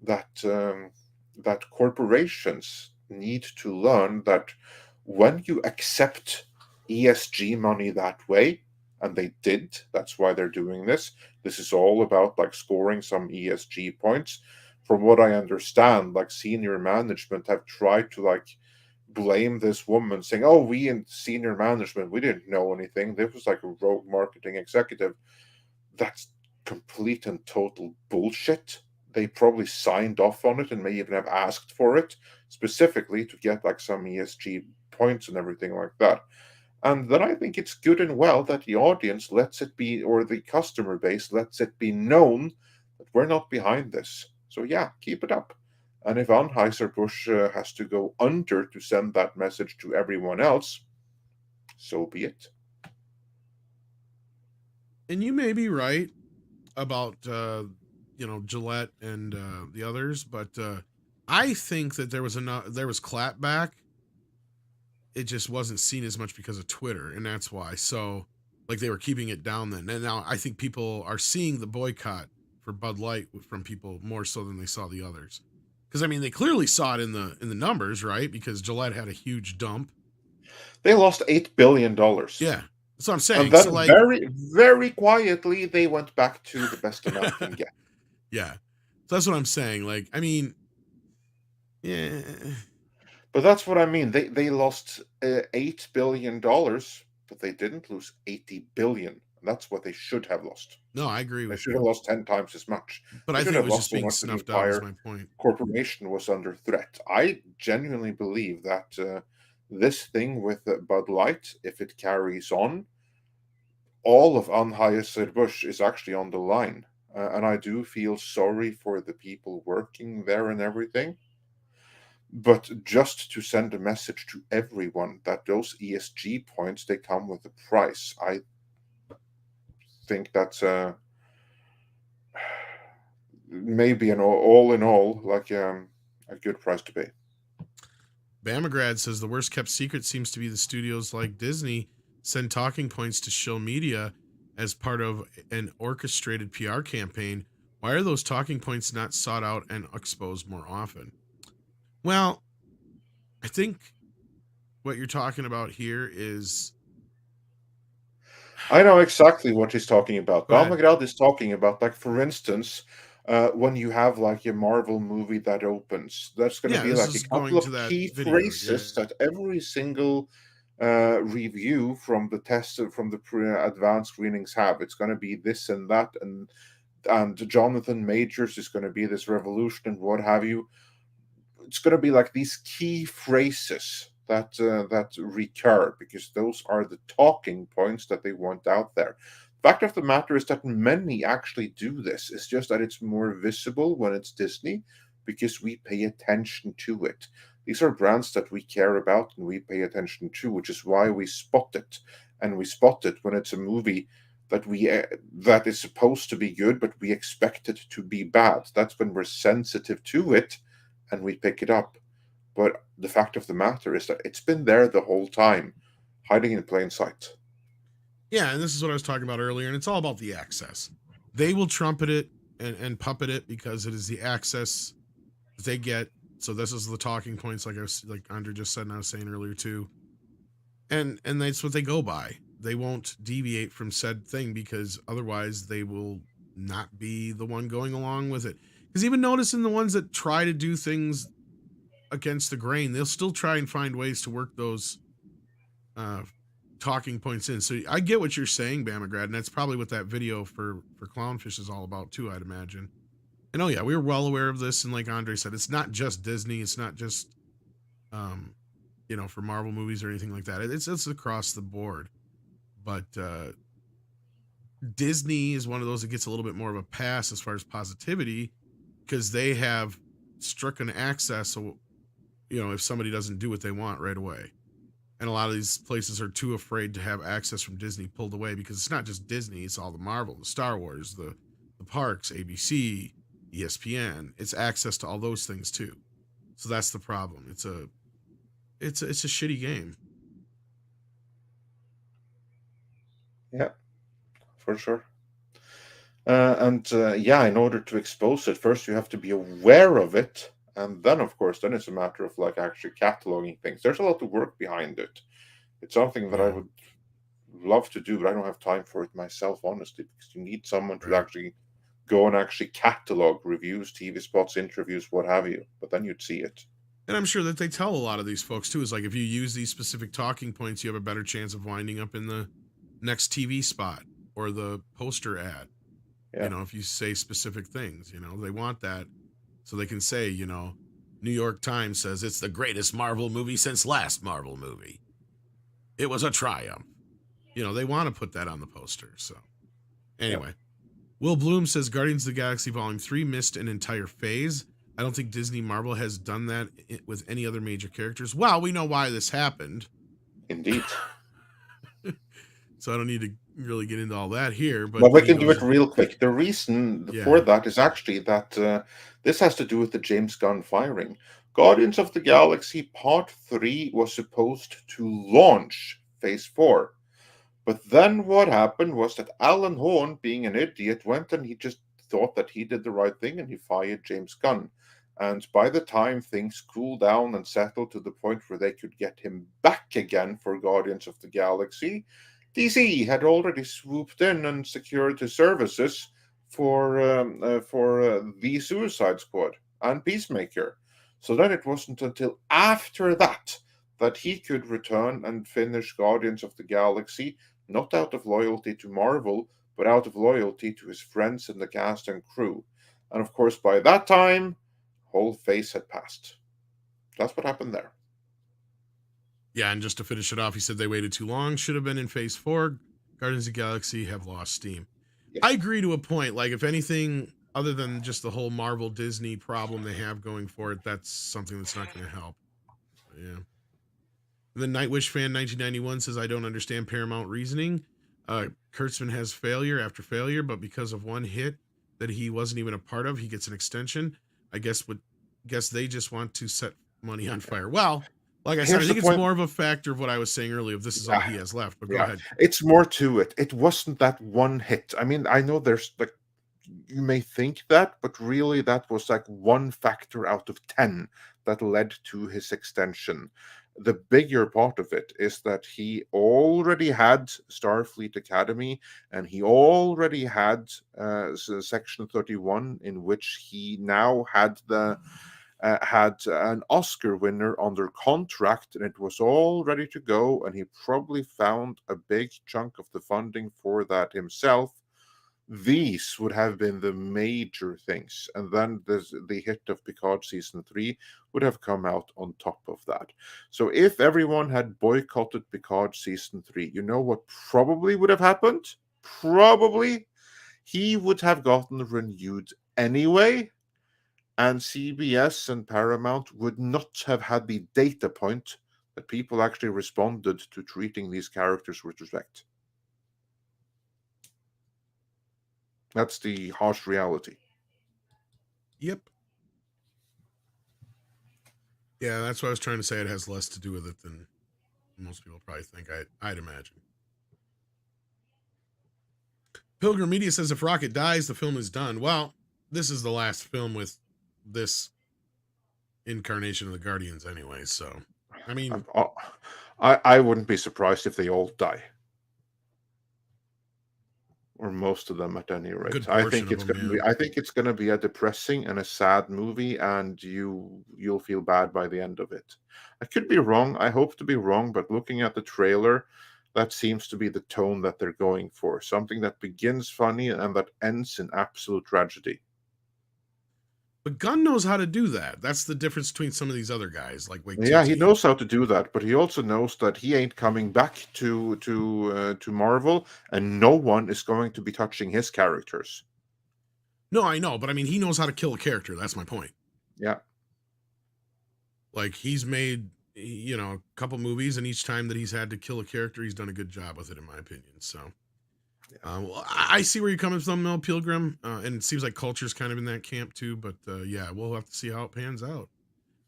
that that corporations need to learn that when you accept ESG money that way, and they did, that's why they're doing this. This is all about like scoring some ESG points. From what I understand, like senior management have tried to like blame this woman, saying, "Oh, we in senior management, we didn't know anything. This was like a rogue marketing executive." That's complete and total bullshit. They probably signed off on it and may even have asked for it specifically to get like some ESG points and everything like that. And then I think it's good and well that the audience lets it be, or the customer base lets it be known that we're not behind this. So yeah, keep it up. And if Anheuser-Busch has to go under to send that message to everyone else, so be it. And you may be right about Gillette and the others, but I think that there was clapback. It just wasn't seen as much because of Twitter, and that's why. So, like, they were keeping it down then. And now I think people are seeing the boycott for Bud Light from people more so than they saw the others. Because I mean, they clearly saw it in the numbers, right? Because Gillette had a huge dump. They lost $8 billion. Yeah, that's what I'm saying. And then So, like, very, very quietly, they went back to the best amount can get. Yeah, so that's what I'm saying. Like, I mean, yeah. But that's what I mean. They lost $8 billion, but they didn't lose 80 billion. And that's what they should have lost. No, I agree They with should have you. lost 10 times as much. But They I should think it have was lost just so being much that the snuffed out. Is entire my point. corporation was under threat. I genuinely believe that this thing with Bud Light, if it carries on, all of Anheuser-Busch is actually on the line. And I do feel sorry for the people working there and everything. But just to send a message to everyone that those ESG points, they come with a price. I think that's maybe an all in all like a good price to pay. Bamagrad says the worst kept secret seems to be the studios like Disney send talking points to shill media as part of an orchestrated PR campaign. Why are those talking points not sought out and exposed more often? Well, I think what you're talking about here is... I know exactly what he's talking about. Go ahead. Bamagrad is talking about, like, for instance, when you have like a Marvel movie that opens, there's going to Yeah, be this like a is couple going of to that key video. phrases that every single review from the test from the advanced screenings have. It's going to be this and that, and Jonathan Majors is going to be this revolution and what have you. It's going to be like these key phrases that recur because those are the talking points that they want out there. Fact of the matter is that many actually do this. It's just that it's more visible when it's Disney because we pay attention to it. These are brands that we care about and we pay attention to, which is why we spot it. And we spot it when it's a movie that that is supposed to be good, but we expect it to be bad. That's when we're sensitive to it and we pick it up. But the fact of the matter is that it's been there the whole time, hiding in plain sight. Yeah, and this is what I was talking about earlier, and it's all about the access. They will trumpet it and puppet it because it is the access that they get. So this is the talking points, like Andre just said, and I was saying earlier too. And that's what they go by. They won't deviate from said thing because otherwise they will not be the one going along with it. Because even noticing the ones that try to do things against the grain, they'll still try and find ways to work those talking points in. So I get what you're saying, Bamagrad, and that's probably what that video for Clownfish is all about too, I'd imagine. And oh yeah, we were well aware of this, and like Andre said, it's not just Disney, it's not just for Marvel movies or anything like that. It's across the board. But Disney is one of those that gets a little bit more of a pass as far as positivity, because they have stricken access. So, if somebody doesn't do what they want right away. And a lot of these places are too afraid to have access from Disney pulled away, because it's not just Disney, it's all the Marvel, the Star Wars, the parks, ABC, ESPN. It's access to all those things too. So that's the problem. It's a shitty game. Yeah, for sure. In order to expose it, first you have to be aware of it, and then of course, then it's a matter of like actually cataloging things. There's a lot of work behind it. It's something that I would love to do, but I don't have time for it myself, honestly, because you need someone to actually go and actually catalog reviews, TV spots, interviews, what have you. But then you'd see it. And I'm sure that they tell a lot of these folks too, is like, if you use these specific talking points, you have a better chance of winding up in the next TV spot or the poster ad. Yeah. If you say specific things, they want that so they can say, New York Times says it's the greatest Marvel movie since last Marvel movie. It was a triumph. They want to put that on the poster. So anyway, Will Bloom says Guardians of the Galaxy Volume 3 missed an entire phase. I don't think Disney Marvel has done that with any other major characters. Well, we know why this happened. Indeed. So I don't need to really get into all that here. But Well, we can do it real quick. The reason for that is actually that this has to do with the James Gunn firing. Guardians of the Galaxy Part 3 was supposed to launch Phase 4. But then what happened was that Alan Horn, being an idiot, went and he just thought that he did the right thing and he fired James Gunn. And by the time things cooled down and settled to the point where they could get him back again for Guardians of the Galaxy, DC had already swooped in and secured his services for the Suicide Squad and Peacemaker. So then it wasn't until after that he could return and finish Guardians of the Galaxy, not out of loyalty to Marvel, but out of loyalty to his friends in the cast and crew. And of course, by that time, whole phase had passed. That's what happened there. Yeah, and just to finish it off, he said they waited too long. Should have been in Phase 4. Guardians of the Galaxy have lost steam. Yeah. I agree to a point. Like, if anything, other than just the whole Marvel Disney problem they have going for it, that's something that's not going to help. Yeah. The Nightwish fan 1991 says, I don't understand Paramount reasoning. Kurtzman has failure after failure, but because of one hit that he wasn't even a part of, he gets an extension. I guess they just want to set money on fire. Well, like I said, I think it's more of a factor of what I was saying earlier. If this is all he has left, but go ahead. It's more to it. It wasn't that one hit. I mean, I know there's like, you may think that, but really that was like one factor out of 10 that led to his extension. The bigger part of it is that he already had Starfleet Academy and he already had Section 31, in which he now had had an Oscar winner under contract, and it was all ready to go, and he probably found a big chunk of the funding for that himself. These would have been the major things, and then the hit of Picard Season 3 would have come out on top of that. So if everyone had boycotted Picard Season 3, you know what probably would have happened? Probably he would have gotten renewed anyway, and CBS and Paramount would not have had the data point that people actually responded to treating these characters with respect. That's the harsh reality. Yep. Yeah, that's what I was trying to say. It has less to do with it than most people probably think, I'd imagine. Pilgrim Media says if Rocket dies, the film is done. Well, this is the last film with this incarnation of the Guardians anyway, so I mean, I wouldn't be surprised if they all die, or most of them at any rate. I think it's going to be a depressing and a sad movie, and you'll feel bad by the end of it. I could be wrong. I hope to be wrong, but looking at the trailer, that seems to be the tone that they're going for. Something that begins funny and that ends in absolute tragedy. But Gunn knows how to do that. That's the difference between some of these other guys, like Yeah, he Waititi. knows how to do that, but he also knows that he ain't coming back to Marvel, and no one is going to be touching his characters. No, I know, but I mean, he knows how to kill a character. That's my point. Yeah. Like, he's made, you know, a couple movies, and each time that he's had to kill a character, he's done a good job with it, in my opinion. So, well, I see where you're coming from, Mel Pilgrim, and it seems like Culture's kind of in that camp too. But yeah, we'll have to see how it pans out.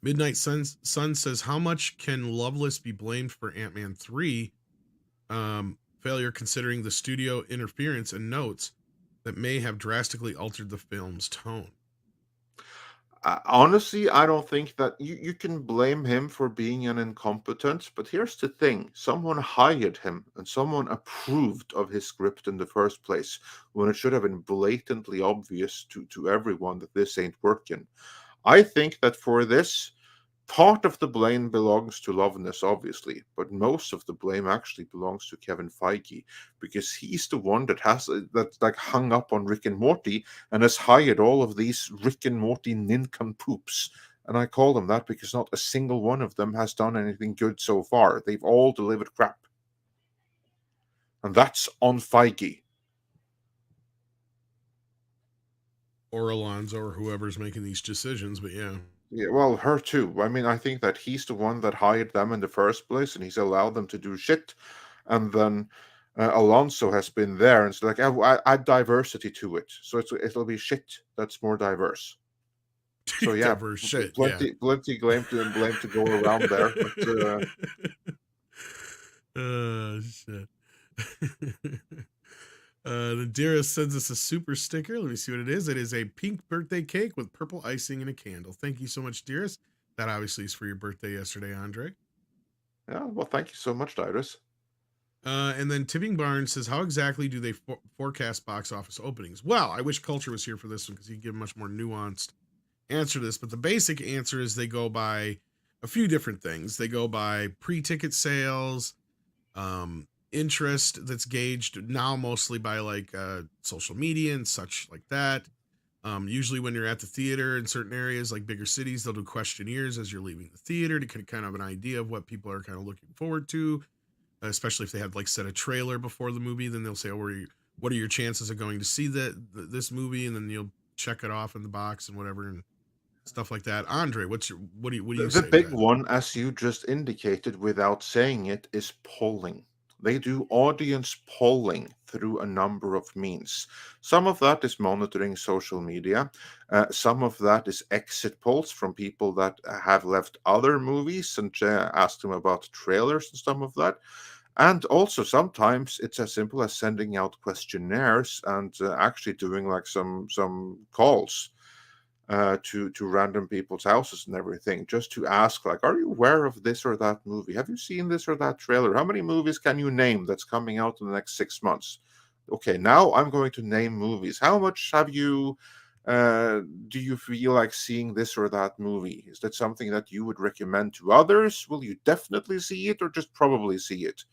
Midnight Sun says, how much can Loveless be blamed for Ant-Man 3 failure, considering the studio interference and notes that may have drastically altered the film's tone? Honestly, I don't think that you can blame him for being an incompetent, but here's the thing. Someone hired him and someone approved of his script in the first place, when it should have been blatantly obvious to everyone that this ain't working. I think that for this, part of the blame belongs to Loveness, obviously, but most of the blame actually belongs to Kevin Feige, because he's the one that's like hung up on Rick and Morty and has hired all of these Rick and Morty nincompoops. And I call them that because not a single one of them has done anything good so far. They've all delivered crap. And that's on Feige. Or Alonzo, or whoever's making these decisions, but yeah. Yeah, well, her too. I mean, I think that he's the one that hired them in the first place, and he's allowed them to do shit. And then Alonso has been there, and it's like, I add diversity to it, so it'll be shit that's more diverse. So yeah, Diverse shit, plenty blame to go around there. But, shit. The Dearest sends us a super sticker. Let me see what it is. It is a pink birthday cake with purple icing and a candle. Thank you so much, Dearest. That obviously is for your birthday yesterday, Andre. Yeah, well, thank you so much, Dyrus. And then Tipping Barnes says, how exactly do they forecast box office openings? Well, I wish Culture was here for this one, because he'd give a much more nuanced answer to this. But the basic answer is they go by a few different things. They go by pre-ticket sales, interest that's gauged now mostly by like social media and such like that. Usually when you're at the theater in certain areas like bigger cities, they'll do questionnaires as you're leaving the theater to get kind of an idea of what people are kind of looking forward to, especially if they had like set a trailer before the movie. Then they'll say, oh, what are your chances of going to see this movie? And then you'll check it off in the box and whatever and stuff like that. Andre, what do you say? The big one, as you just indicated without saying it, is polling. They do audience polling through a number of means. Some of that is monitoring social media. Some of that is exit polls from people that have left other movies and ask them about trailers and some of that. And also sometimes it's as simple as sending out questionnaires and actually doing like some calls to random people's houses and everything, just to ask, like, are you aware of this or that movie? Have you seen this or that trailer? How many movies can you name that's coming out in the next 6 months? Okay, now I'm going to name movies. How much have you do you feel like seeing this or that movie? Is that something that you would recommend to others? Will you definitely see it or just probably see it?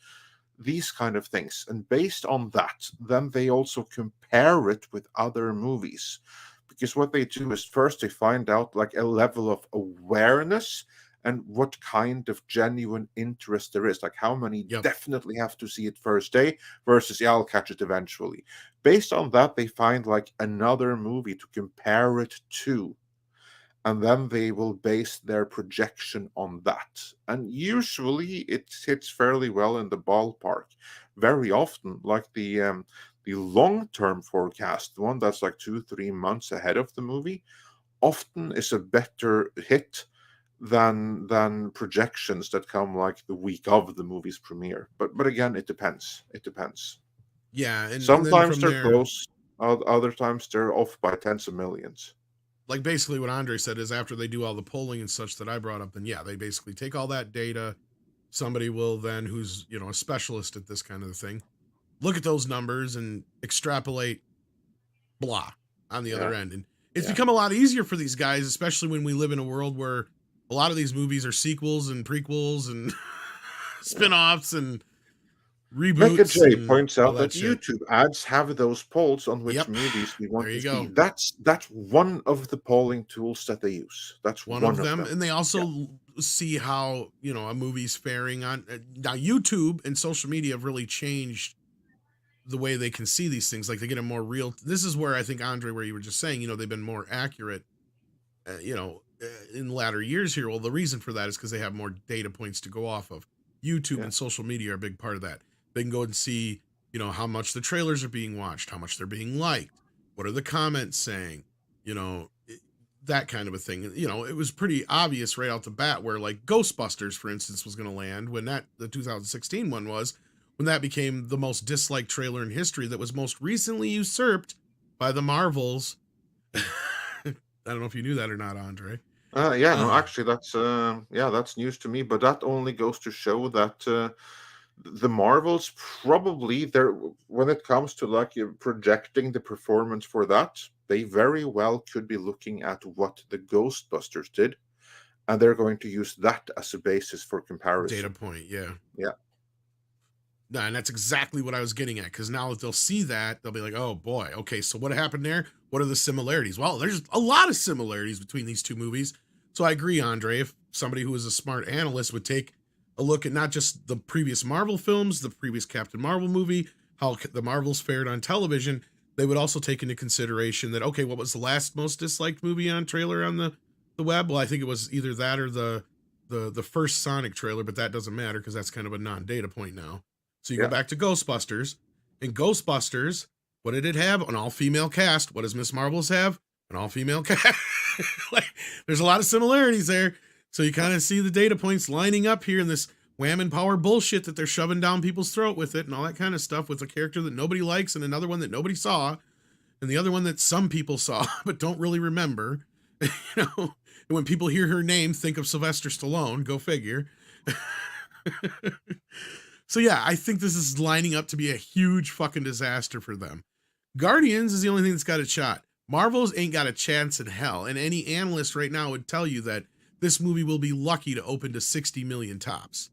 These kind of things. And based on that, then they also compare it with other movies. Because what they do is first they find out like a level of awareness and what kind of genuine interest there is. Like how many definitely have to see it first day versus, yeah, I'll catch it eventually. Based on that, they find like another movie to compare it to. And then they will base their projection on that. And usually it hits fairly well in the ballpark. Very often, like the long-term forecast, the one that's like 2-3 months ahead of the movie, often is a better hit than projections that come like the week of the movie's premiere. But again, it depends. It depends. Yeah, and sometimes and they're close, other times they're off by tens of millions. Like basically what Andre said is after they do all the polling and such that I brought up, then yeah, they basically take all that data. Somebody will then, who's, you know, a specialist at this kind of thing, look at those numbers and extrapolate blah on the other end. And it's become a lot easier for these guys, especially when we live in a world where a lot of these movies are sequels and prequels and spin-offs and reboots. Mecha J and points all out that shit. YouTube ads have those polls on which Yep. movies we want There to you see. go. That's one of the polling tools that they use. That's One of them. And they also Yeah. see how, you know, a movie's faring on. Now, YouTube and social media have really changed the way they can see these things. Like they get a more real. This is where I think, Andre, where you were just saying, you know, they've been more accurate, in latter years here. Well, the reason for that is because they have more data points to go off of. YouTube Yeah. and social media are a big part of that. They can go and see, you know, how much the trailers are being watched, how much they're being liked, what are the comments saying, you know, that kind of a thing. You know, it was pretty obvious right out the bat where like Ghostbusters, for instance, was going to land when the 2016 one was, when that became the most disliked trailer in history that was most recently usurped by the Marvels. I don't know if you knew that or not, Andre. No, actually, that's news to me. But that only goes to show that the Marvels probably when it comes to like projecting the performance for that, they very well could be looking at what the Ghostbusters did, and they're going to use that as a basis for comparison. Data point, yeah. Yeah. No, and that's exactly what I was getting at, because now that they'll see that, they'll be like, oh boy, okay, so what happened there? What are the similarities? Well, there's a lot of similarities between these two movies. So I agree, Andre, if somebody who is a smart analyst would take a look at not just the previous Marvel films, the previous Captain Marvel movie, how the Marvels fared on television, they would also take into consideration that, okay, what was the last most disliked movie on trailer on the web? Well, I think it was either that or the first Sonic trailer, but that doesn't matter because that's kind of a non-data point now. So you go back to Ghostbusters, and Ghostbusters, what did it have? An all-female cast. What does Miss Marvel's have? An all-female cast. Like, there's a lot of similarities there. So you kind of see the data points lining up here in this wham and power bullshit that they're shoving down people's throat with it and all that kind of stuff, with a character that nobody likes and another one that nobody saw and the other one that some people saw but don't really remember. You know, and when people hear her name, think of Sylvester Stallone. Go figure. So yeah, I think this is lining up to be a huge fucking disaster for them. Guardians is the only thing that's got a shot. Marvel's ain't got a chance in hell. And any analyst right now would tell you that this movie will be lucky to open to 60 million tops.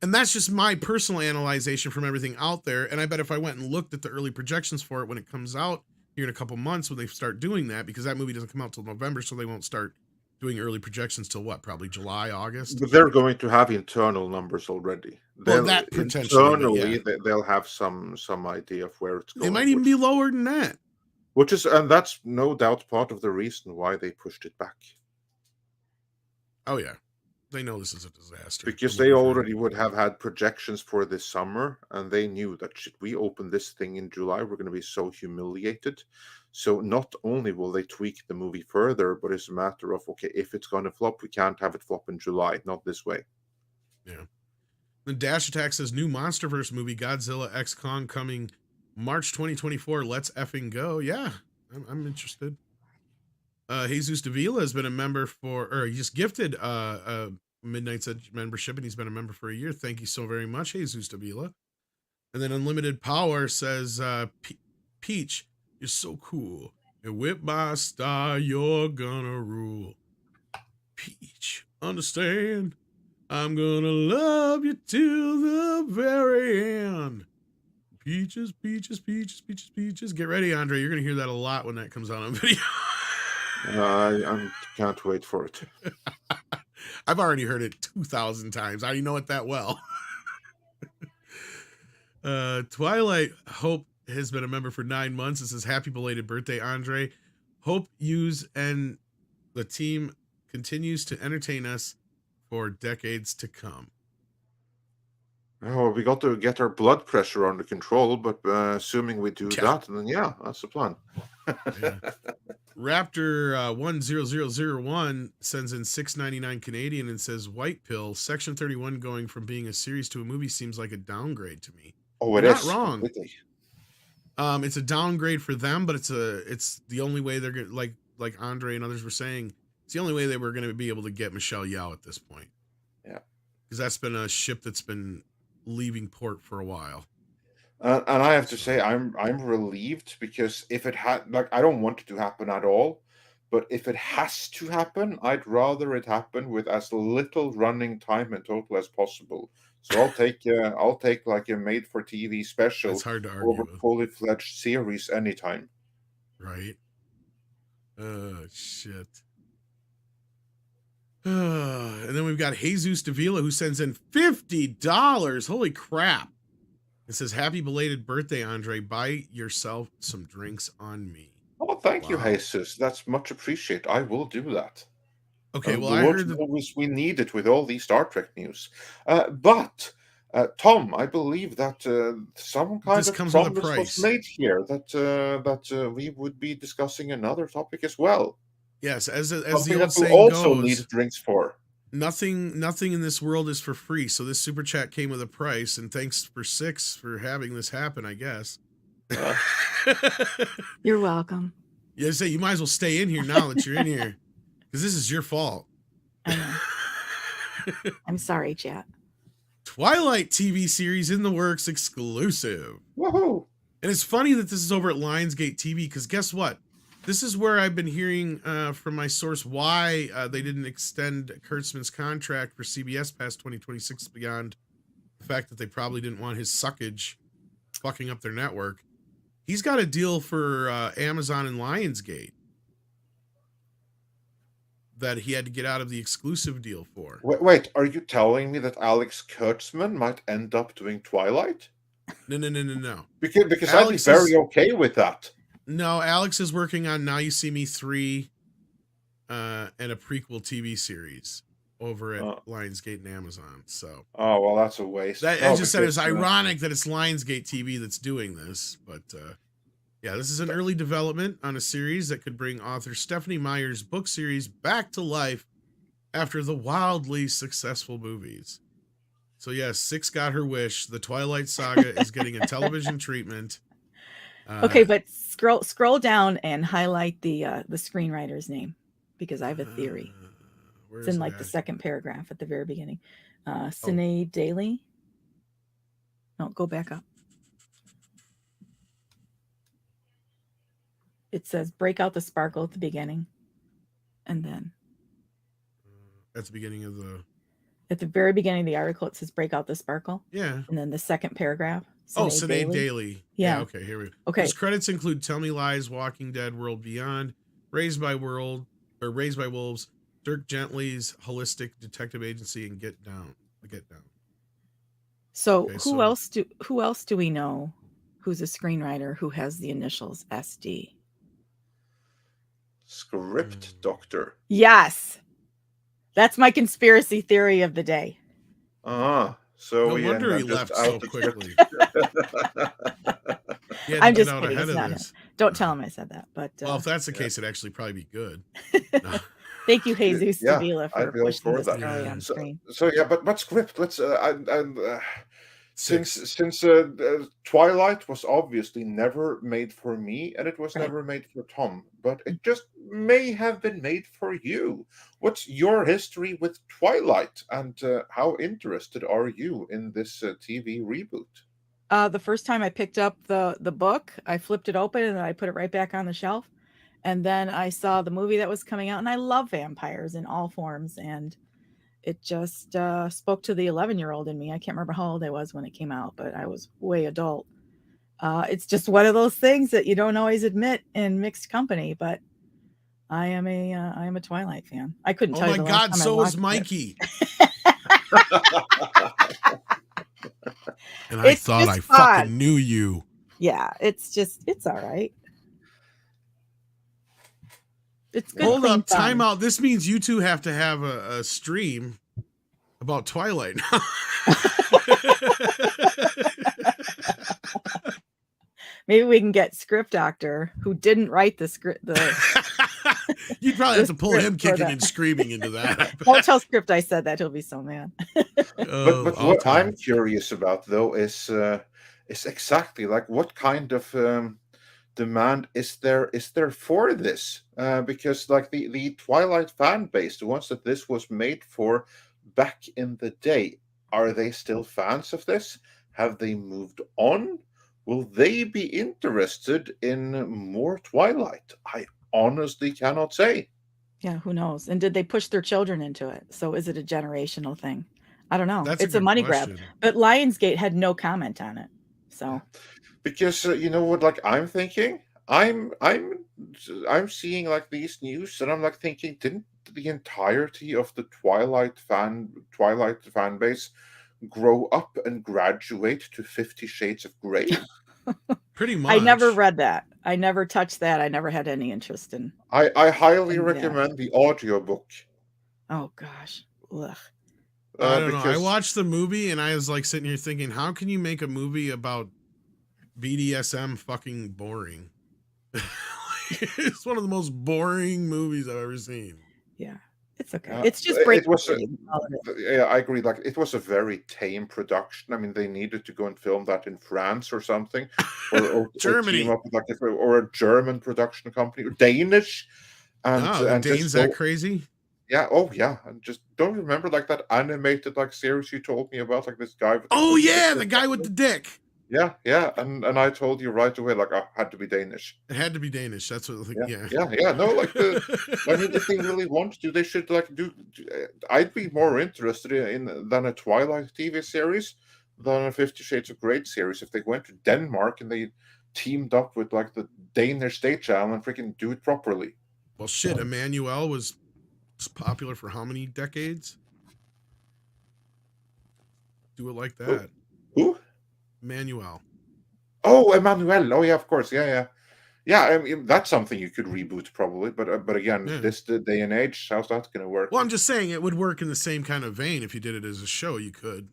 And that's just my personal analyzation from everything out there. And I bet if I went and looked at the early projections for it when it comes out here in a couple months, when they start doing that, because that movie doesn't come out till November, so they won't start doing early projections till what? Probably July, August. But they're going to have internal numbers already. Well, that potentially, internally, they'll have some idea of where it's going. They might even be lower than that. And that's no doubt part of the reason why they pushed it back. Oh yeah, they know this is a disaster because they already would have had projections for this summer, and they knew that should we open this thing in July, we're going to be so humiliated. So not only will they tweak the movie further, but it's a matter of, okay, if it's going to flop, we can't have it flop in July, not this way. Yeah. The Dash Attack says new MonsterVerse movie Godzilla X Kong coming March 2024. Let's effing go. Yeah, I'm interested. Jesus Davila has been a member he just gifted a Midnight's Edge membership, and he's been a member for a year. Thank you so very much, Jesus Davila. And then Unlimited Power says, Peach, you're so cool. And with my star, you're gonna rule. Peach, understand? I'm gonna love you till the very end. Peaches, peaches, peaches, peaches, peaches. Get ready, Andre. You're gonna hear that a lot when that comes out on video. I can't wait for it. I've already heard it 2,000 times. I already know it that well. Twilight Hope has been a member for 9 months. It says, happy belated birthday, Andre. Hope yous and the team continues to entertain us for decades to come. Oh, we got to get our blood pressure under control, but assuming we do that, then yeah, that's the plan. Yeah. Raptor 10001 sends in $6.99 Canadian and says, white pill, Section 31 going from being a series to a movie seems like a downgrade to me. Oh, it You're is. not wrong. Completely. It's a downgrade for them, but it's the only way they're gonna, like Andre and others were saying, it's the only way they were going to be able to get Michelle Yeoh at this point. Yeah, because that's been a ship that's been leaving port for a while. And I have to say, I'm relieved, because if it had, I don't want it to happen at all, But if it has to happen, I'd rather it happen with as little running time in total as possible. So I'll take like a made-for-TV special That's hard to argue over with. fully fledged series anytime. Right. Oh, shit. And then we've got Jesus Davila, who sends in $50. Holy crap. It says, happy belated birthday, Andre. Buy yourself some drinks on me. Oh, thank you, Wow. Jesus. That's much appreciated. I will do that. Okay, well, the I Lord heard that. knows we need it with all these Star Trek news. But Tom, I believe that some kind This of comes with a promise was price. made here that we would be discussing another topic as well. Yes, as the Something old that we saying also goes, need drinks for. nothing in this world is for free. So this super chat came with a price, and thanks for Six for having this happen, I guess. You're welcome. Yeah, say you might as well stay in here now that you're in here, because this is your fault. I know. I'm sorry, chat. Twilight TV series in the works, exclusive. Woohoo! And it's funny that this is over at Lionsgate TV, because guess what? This is where I've been hearing from my source why they didn't extend Kurtzman's contract for CBS past 2026 beyond the fact that they probably didn't want his suckage fucking up their network. He's got a deal for Amazon and Lionsgate that he had to get out of the exclusive deal for. Wait, are you telling me that Alex Kurtzman might end up doing Twilight? No. Because Alex I'd be very okay with that. No, Alex is working on Now You See Me 3 and a prequel TV series over at Lionsgate and Amazon. So, oh well, that's a waste. I just said it's ironic that it's Lionsgate TV that's doing this, but yeah, this is an early development on a series that could bring author Stephanie Meyer's book series back to life after the wildly successful movies. So yes, Six got her wish. The Twilight Saga is getting a television treatment. Okay, but scroll down and highlight the screenwriter's name, because I have a theory. It's in like the second paragraph at the very beginning. Sinead Daly. No, go back up. It says break out the sparkle at the beginning. And then at the beginning of the at the very beginning of the article, it says break out the sparkle. Yeah. And then the second paragrh. Sinead Daly. Yeah. Okay, here we go. Okay. His credits include Tell Me Lies, Walking Dead, World Beyond, Raised by Wolves, Dirk Gently's Holistic Detective Agency, and Get Down. So who else do we know who's a screenwriter who has the initials SD? Script Doctor. Yes. That's my conspiracy theory of the day. So no wonder he left so quickly. I'm just kidding. It's not him. Don't tell him I said that. But well, if that's the case, it'd actually probably be good. No. Thank you, Jesus Davila, for pushing this that. early on screen. So yeah, but script. Let's since Twilight was obviously never made for me, and it was never made for Tom, but it just may have been made for you. What's your history with Twilight, and how interested are you in this TV reboot? The first time I picked up the book, I flipped it open and I put it right back on the shelf. And then I saw the movie that was coming out, and I love vampires in all forms. And it just spoke to the 11-year-old in me. I can't remember how old I was when it came out, but I was way adult. It's just one of those things that you don't always admit in mixed company, but I am a Twilight fan. I couldn't tell you. Oh my God, so is Mikey. And I thought I fucking knew you. Yeah, it's all right. It's good. Hold up, time out. This means you two have to have a stream about Twilight now. Maybe we can get Script Doctor, who didn't write the script. You'd probably have to pull him kicking and screaming into that. Don't tell Script I said that; he'll be so mad. But what I'm curious about, though, is exactly like what kind of demand is there for this? Because like the Twilight fan base, the ones that this was made for back in the day, are they still fans of this? Have they moved on? Will they be interested in more Twilight? honestly cannot say. Yeah, who knows? And did they push their children into it? So is it a generational thing? I don't know. That's It's a good money question. grab. But Lionsgate had no comment on it. So Because you know what, like I'm thinking, I'm seeing like these news, and I'm like thinking, didn't the entirety of the Twilight fan base grow up and graduate to 50 Shades of Grey? Pretty much. I never read that. I never touched that. I never had any interest in. I highly Yeah. recommend the audiobook. Oh gosh. Ugh. I don't know. I because watched the movie and I was like sitting here thinking, how can you make a movie about BDSM fucking boring? It's one of the most boring movies I've ever seen. Yeah. It's okay. Yeah, It's just it was break. yeah, I agree. Like it was a very tame production. I mean, they needed to go and film that in France or something, or Germany. team up with like or a German production company, or Danish, and Oh, the and Dane's just that crazy? yeah, oh yeah, and just don't remember like that animated like series you told me about, like this guy. With Oh yeah, the guy with the dick. Yeah, and I told you right away, like I had to be Danish. It had to be Danish. That's what. Yeah. No, like I mean, if they really want to, they should like do. I'd be more interested in than a Twilight TV series than a 50 Shades of Grey series. If they went to Denmark and they teamed up with like the Danish state channel and freaking do it properly. Well, shit. Emmanuel was popular for how many decades? Do it like that. Who? Emmanuel. Oh, Emmanuel. Oh yeah, of course. Yeah. I mean, that's something you could reboot probably, but again, this day and age, how's that going to work? Well, I'm just saying it would work in the same kind of vein. If you did it as a show, you could,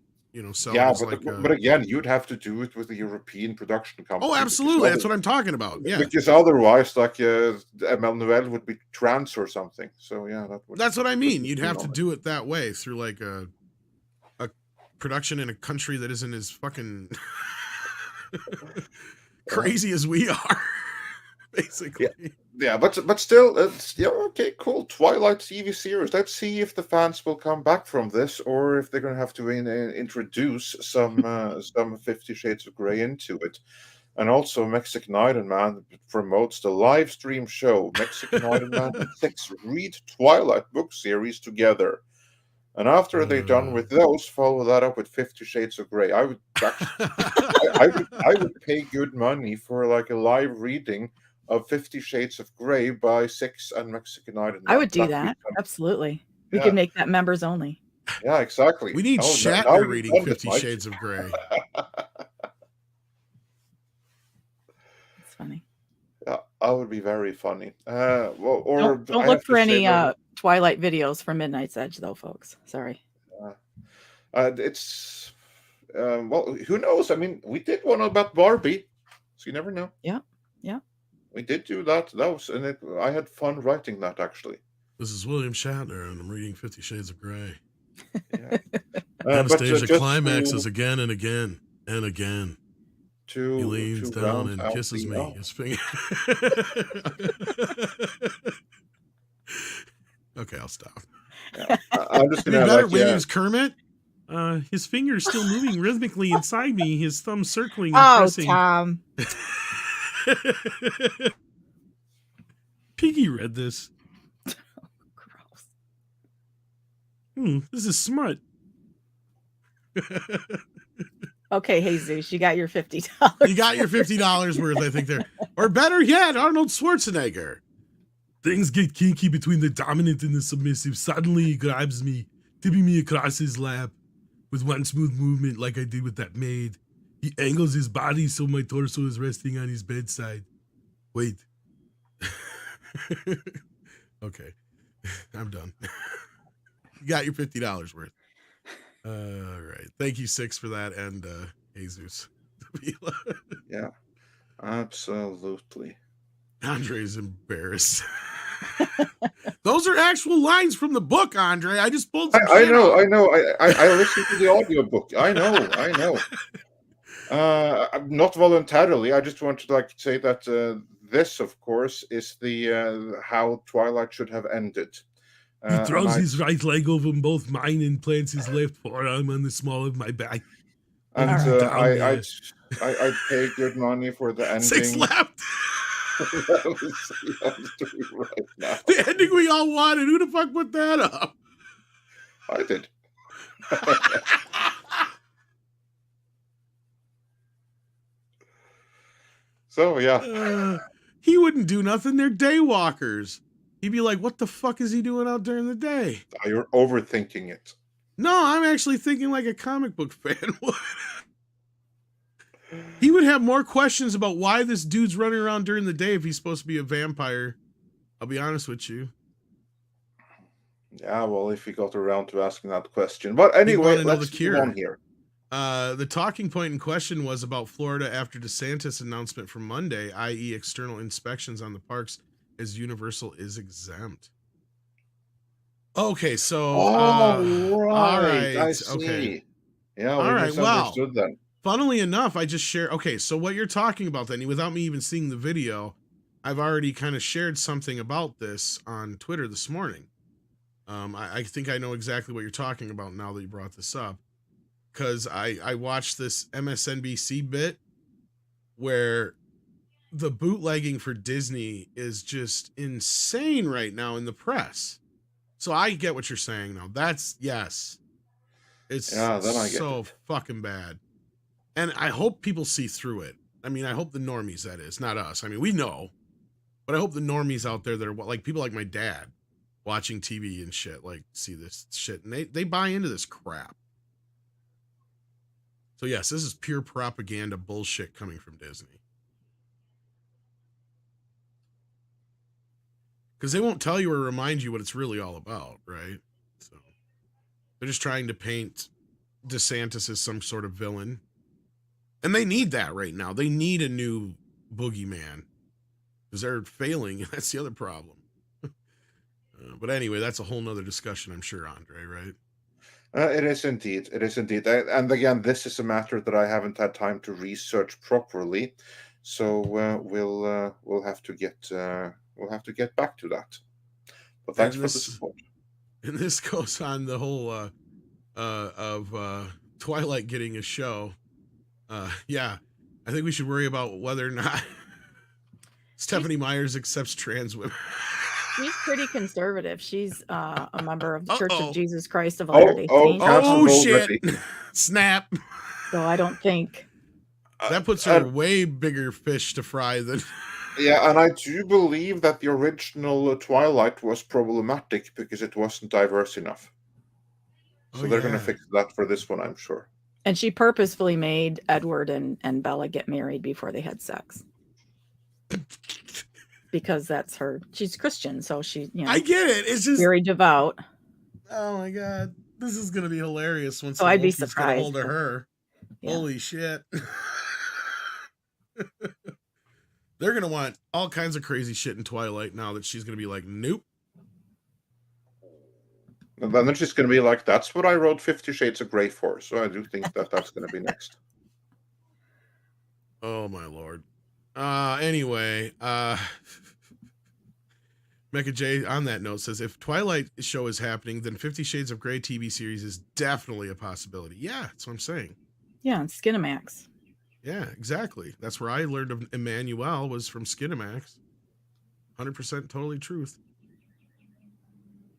sell yeah, it as but again, you'd have to do it with a European production company. Oh, absolutely. That's what I'm talking about. Yeah. Because otherwise, like Emmanuel would be trans or something. So yeah, that's what I mean. You'd have to do it that way through like a production in a country that isn't as fucking crazy as we are, basically. Yeah, but still, okay, cool. Twilight TV series. Let's see if the fans will come back from this, or if they're going to have to introduce some 50 Shades of Grey into it. And also, Mexican Idol Man promotes the live stream show Mexican Idol Man and 6 read Twilight book series together. And after they're done with those, follow that up with 50 Shades of Grey. I would actually, I would pay good money for like a live reading of 50 Shades of Grey by 6 and Mexican Idol. I would do that. Absolutely. We could make that members only. Yeah, exactly. We need Chato reading 50 Shades of Grey. It's funny. Yeah, that would be very funny. Don't look for any Twilight videos from Midnight's Edge, though, folks. Sorry. It's well, who knows? I mean, we did one about Barbie, so you never know. Yeah. We did do that. I had fun writing that actually. This is William Shatner, and I'm reading 50 Shades of Grey. Yeah. Anastasia climaxes again and again and again. He leans to down and kisses me. His finger. Okay, I'll stop. Yeah. I'm just gonna better when he's Kermit. His finger's still moving rhythmically inside me. His thumb circling. And pressing. Tom. Piggy read this. Gross. This is smut. Okay, Jesus, you got your $50. You got your $50 worth, I think there. Or better yet, Arnold Schwarzenegger. Things get kinky between the dominant and the submissive. Suddenly he grabs me, tipping me across his lap with one smooth movement like I did with that maid. He angles his body so my torso is resting on his bedside. Wait. Okay. I'm done. You got your $50 worth. All right. Thank you, Six, for that, and Jesus. Yeah, absolutely. Andre's embarrassed. Those are actual lines from the book, Andre. I just pulled some I know. I listened to the audiobook. I know. Not voluntarily. I just want to say that this, of course, is the how Twilight should have ended. He throws his right leg over both mine and plants his left forearm on the small of my back. And I'd pay good money for the ending. Six left. I'm doing right now. The ending we all wanted. Who the fuck put that up? I did. So yeah, He wouldn't do nothing. They're daywalkers. He'd be like, what the fuck is he doing out during the day? you're overthinking it. No, I'm actually thinking like a comic book fan would. He would have more questions about why this dude's running around during the day if he's supposed to be a vampire. I'll be honest with you. Yeah, well, if he got around to asking that question. But anyway, let's move on here. The talking point in question was about Florida after DeSantis' announcement from Monday, i.e. external inspections on the parks, as Universal is exempt. Okay, so right. all right, I see. okay, Yeah, all we right. Well, misunderstood then. funnily enough, I just shared. Okay, so what you're talking about then, without me even seeing the video, I've already kind of shared something about this on Twitter this morning. I think I know exactly what you're talking about now that you brought this up, because I watched this MSNBC bit where the bootlegging for Disney is just insane right now in the press. So I get what you're saying now. That's yes. It's Yeah, then I get so it. fucking bad. And I hope people see through it. I mean, I hope the normies, that is, not us. I mean, we know, but I hope the normies out there that are like people like my dad watching TV and shit, like see this shit and they buy into this crap. So yes, this is pure propaganda bullshit coming from Disney. Because they won't tell you or remind you what it's really all about, right? So they're just trying to paint DeSantis as some sort of villain. And they need that right now. They need a new boogeyman. Because they're failing, and that's the other problem. But anyway, that's a whole nother discussion, I'm sure, Andre, right? It is indeed. It is indeed. And again, this is a matter that I haven't had time to research properly. So we'll have to get back to that. But thanks for the support. And this goes on the whole of Twilight getting a show. Yeah, I think we should worry about whether or not Stephanie Myers accepts trans women. She's pretty conservative. She's a member of the Church of Jesus Christ of Oh, Latter-day Saints. oh, shit. Snap. So I don't think that puts her way bigger fish to fry than. Yeah, and I do believe that the original Twilight was problematic because it wasn't diverse enough. So they're going to fix that for this one, I'm sure. And she purposefully made Edward and Bella get married before they had sex. Because that's her. She's Christian, so she, I get it. It's just very devout. Oh my god, this is gonna be hilarious once I'd be Loki's got surprised. a hold of her. Yeah. Holy shit! They're gonna want all kinds of crazy shit in Twilight now that she's gonna be like, nope. And then she's going to be like, "That's what I wrote 50 Shades of Grey for." So I do think that that's going to be next. Oh my lord. Anyway, Mecha J on that note says, if Twilight show is happening, then 50 Shades of Grey TV series is definitely a possibility. Yeah, that's what I'm saying. Yeah, and Skinamax. Yeah, exactly. That's where I learned of Emmanuel, was from Skinamax. 100% totally truth.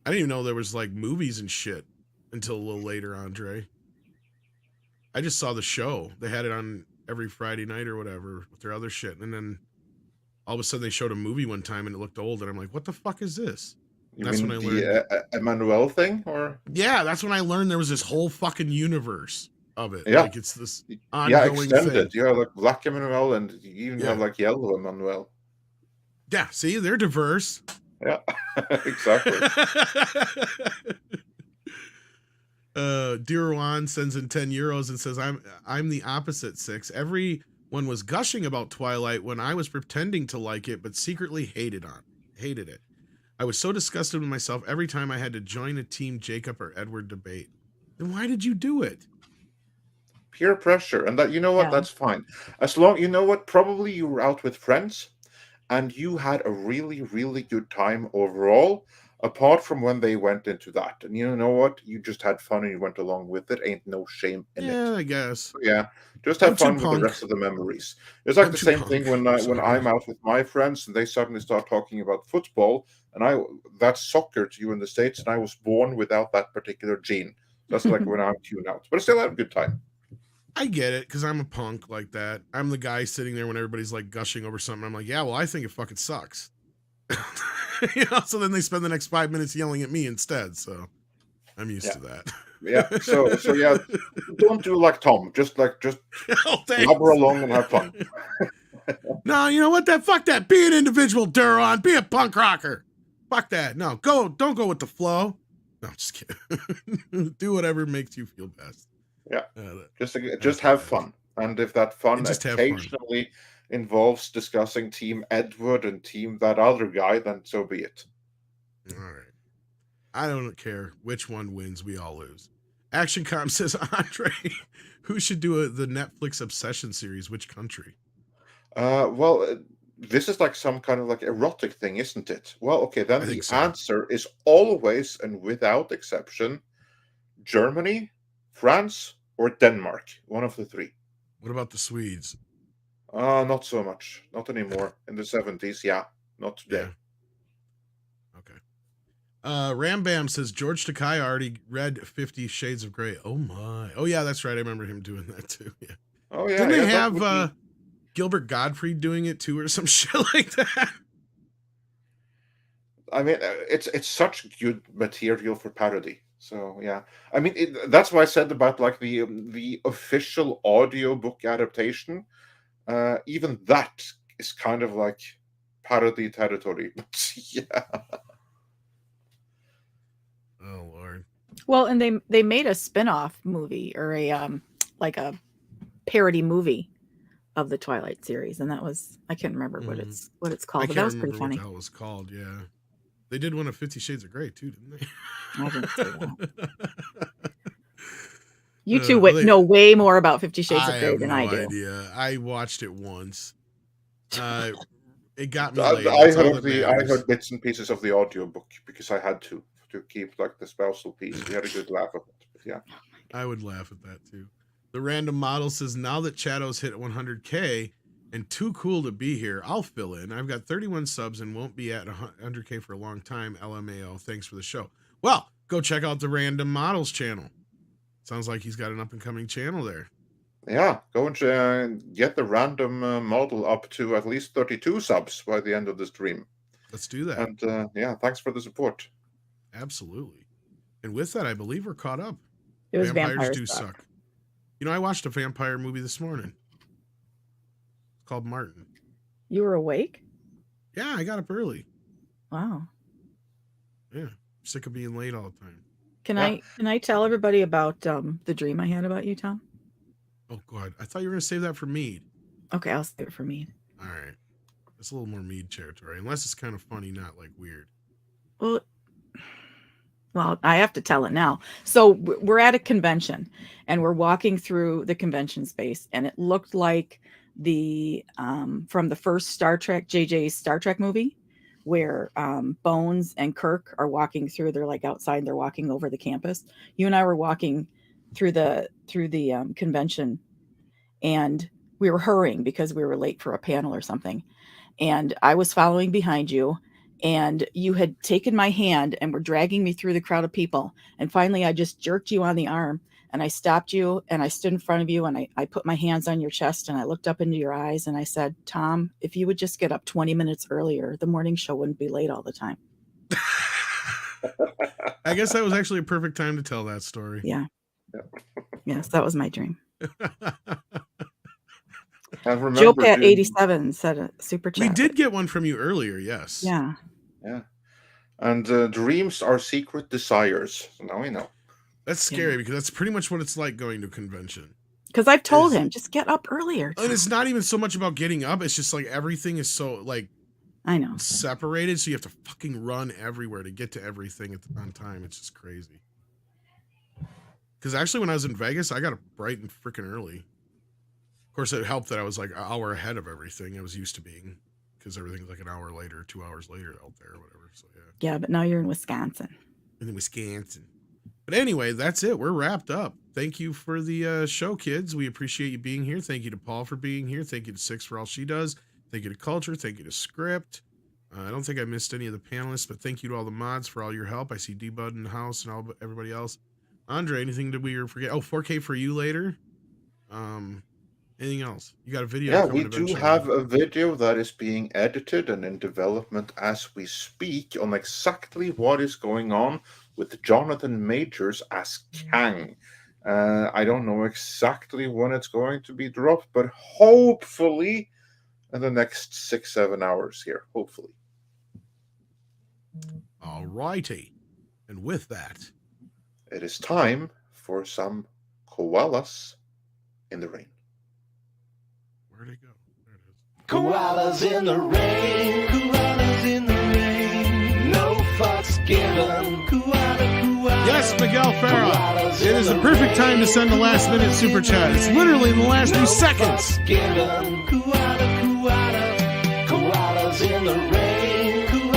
I didn't even know there was like movies and shit until a little later, Andre. I just saw the show. They had it on every Friday night or whatever with their other shit. And then all of a sudden they showed a movie one time and it looked old. And I'm like, what the fuck is this? That's when I learned the Emmanuel thing, or yeah, that's when I learned there was this whole fucking universe of it. Yeah, like it's this ongoing extended. thing. You have like black Emmanuel, and you even have like yellow Emmanuel. Yeah, see, they're diverse. Yeah, exactly. Dear Juan sends in 10 euros and says, I'm the opposite, Six. Everyone was gushing about Twilight when I was pretending to like it, but secretly hated it. I was so disgusted with myself every time I had to join a team Jacob or Edward debate. Then why did you do it? Peer pressure. And that, you know what, Yeah. that's fine. As long, you know what, probably you were out with friends and you had a really, really good time overall. apart from when they went into that. And you know what? You just had fun and you went along with it. Ain't no shame in it. Yeah, I guess. Yeah, just have I'm too fun with the punk. rest of the memories. It's like I'm the too same punk. thing when I'm sorry. I'm out with my friends and they suddenly start talking about football, and that's soccer to you in the States, and I was born without that particular gene. That's like when I'm tuned out, but I still had a good time. I get it, because I'm a punk like that. I'm the guy sitting there when everybody's like gushing over something. I'm like, yeah, well, I think it fucking sucks. So then they spend the next 5 minutes yelling at me instead. So I'm used to that. Yeah. So yeah, don't do like Tom. Just Oh, thanks. blubber along and have fun. No, you know what? Fuck that. Be an individual, Duron. Be a punk rocker. Fuck that. No, don't go with the flow. No, I'm just kidding. Do whatever makes you feel best. Yeah. Just have fun. And if that fun occasionally involves discussing Team Edward and Team that other guy, then so be it. All right. I don't care which one wins. We all lose. ActionCom says, Andre, who should do the Netflix Obsession series? Which country? Well, this is like some kind of like erotic thing, isn't it? Well, okay, then the so. answer is always and without exception Germany, France, or Denmark. One of the three. What about the Swedes? Not so much. Not anymore. In the 70s, yeah. Not today. Yeah. Okay. Rambam says George Takei already read 50 Shades of Grey. Oh my. Oh yeah, that's right. I remember him doing that too. Yeah. Oh yeah. Didn't they have Gilbert Gottfried doing it too, or some shit like that? I mean, it's such good material for parody. So yeah, I mean that's why I said about like the official audiobook adaptation. Even that is kind of like parody territory. Yeah. Oh Lord. Well, and they made a spin-off movie or a like a parody movie of the Twilight series, and that was I can't remember what it's called, but that was pretty funny. What the hell it was called? Yeah, they did one of 50 Shades of Grey too, didn't they? I didn't see that. You two know way more about 50 Shades of Grey than I do. Idea. I watched it once. It got me. I heard bits and pieces of the audiobook because I had to keep like the spousal piece. We had a good laugh at it. But yeah, I would laugh at that too. The random model says, now that Chato's hit 100K and too cool to be here, I'll fill in. I've got 31 subs and won't be at 100K for a long time. LMAO. Thanks for the show. Well, go check out the Random Models channel. Sounds like he's got an up and coming channel there. Yeah, go and get the Random Model up to at least 32 subs by the end of the stream. Let's do that. And yeah, thanks for the support. Absolutely. And with that, I believe we're caught up. It was Vampires do suck. You know, I watched a vampire movie this morning. It's called Martin. You were awake? Yeah, I got up early. Wow. Yeah, I'm sick of being late all the time. Can I tell everybody about the dream I had about you, Tom? Oh God, I thought you were gonna save that for Mead. Okay, I'll save it for Mead. All right, it's a little more Mead territory, unless it's kind of funny, not like weird. Well, I have to tell it now. So we're at a convention and we're walking through the convention space, and it looked like the from the first Star Trek, JJ's Star Trek movie, where Bones and Kirk are walking through. They're like outside. They're walking over the campus. You and I were walking through the convention, and we were hurrying because we were late for a panel or something. And I was following behind you. And you had taken my hand and were dragging me through the crowd of people. And finally, I just jerked you on the arm and I stopped you and I stood in front of you and I put my hands on your chest and I looked up into your eyes and I said, Tom, if you would just get up 20 minutes earlier, the morning show wouldn't be late all the time. I guess that was actually a perfect time to tell that story. Yeah. Yes, that was my dream. Joe Pat 87 said a super chat. We did get one from you earlier, yes. Yeah. Yeah. And dreams are secret desires. So now we know. That's scary because that's pretty much what it's like going to a convention. Because I've told him, just get up earlier. And it's not even so much about getting up. It's just like everything is so like I know separated. So you have to fucking run everywhere to get to everything on time. It's just crazy. Because actually when I was in Vegas, I got up bright and freaking early. Of course, it helped that I was like an hour ahead of everything I was used to being. because everything's like an hour later, 2 hours later out there or whatever. So yeah. Yeah, but now you're in Wisconsin. In Wisconsin. But anyway, that's it. We're wrapped up. Thank you for the show, kids. We appreciate you being here. Thank you to Paul for being here. Thank you to Six for all she does. Thank you to Culture. Thank you to Script. I don't think I missed any of the panelists, but thank you to all the mods for all your help. I see D-Bud in the house and everybody else. Andre, anything that we forget? Oh, 4K for you later. Anything else? You got a video? Yeah, we do have a video that is being edited and in development as we speak on exactly what is going on with Jonathan Majors as Kang. I don't know exactly when it's going to be dropped, but hopefully in the next 6-7 hours here. Hopefully. All righty. And with that, it is time for some koalas in the rain. Where'd it go? There it is. Koalas in the rain, koalas in the rain, no fucks given. Koala. Yes, Miguel Farah. It is the perfect time to send the last minute super chat. It's literally in the last few seconds. Koalas in the rain.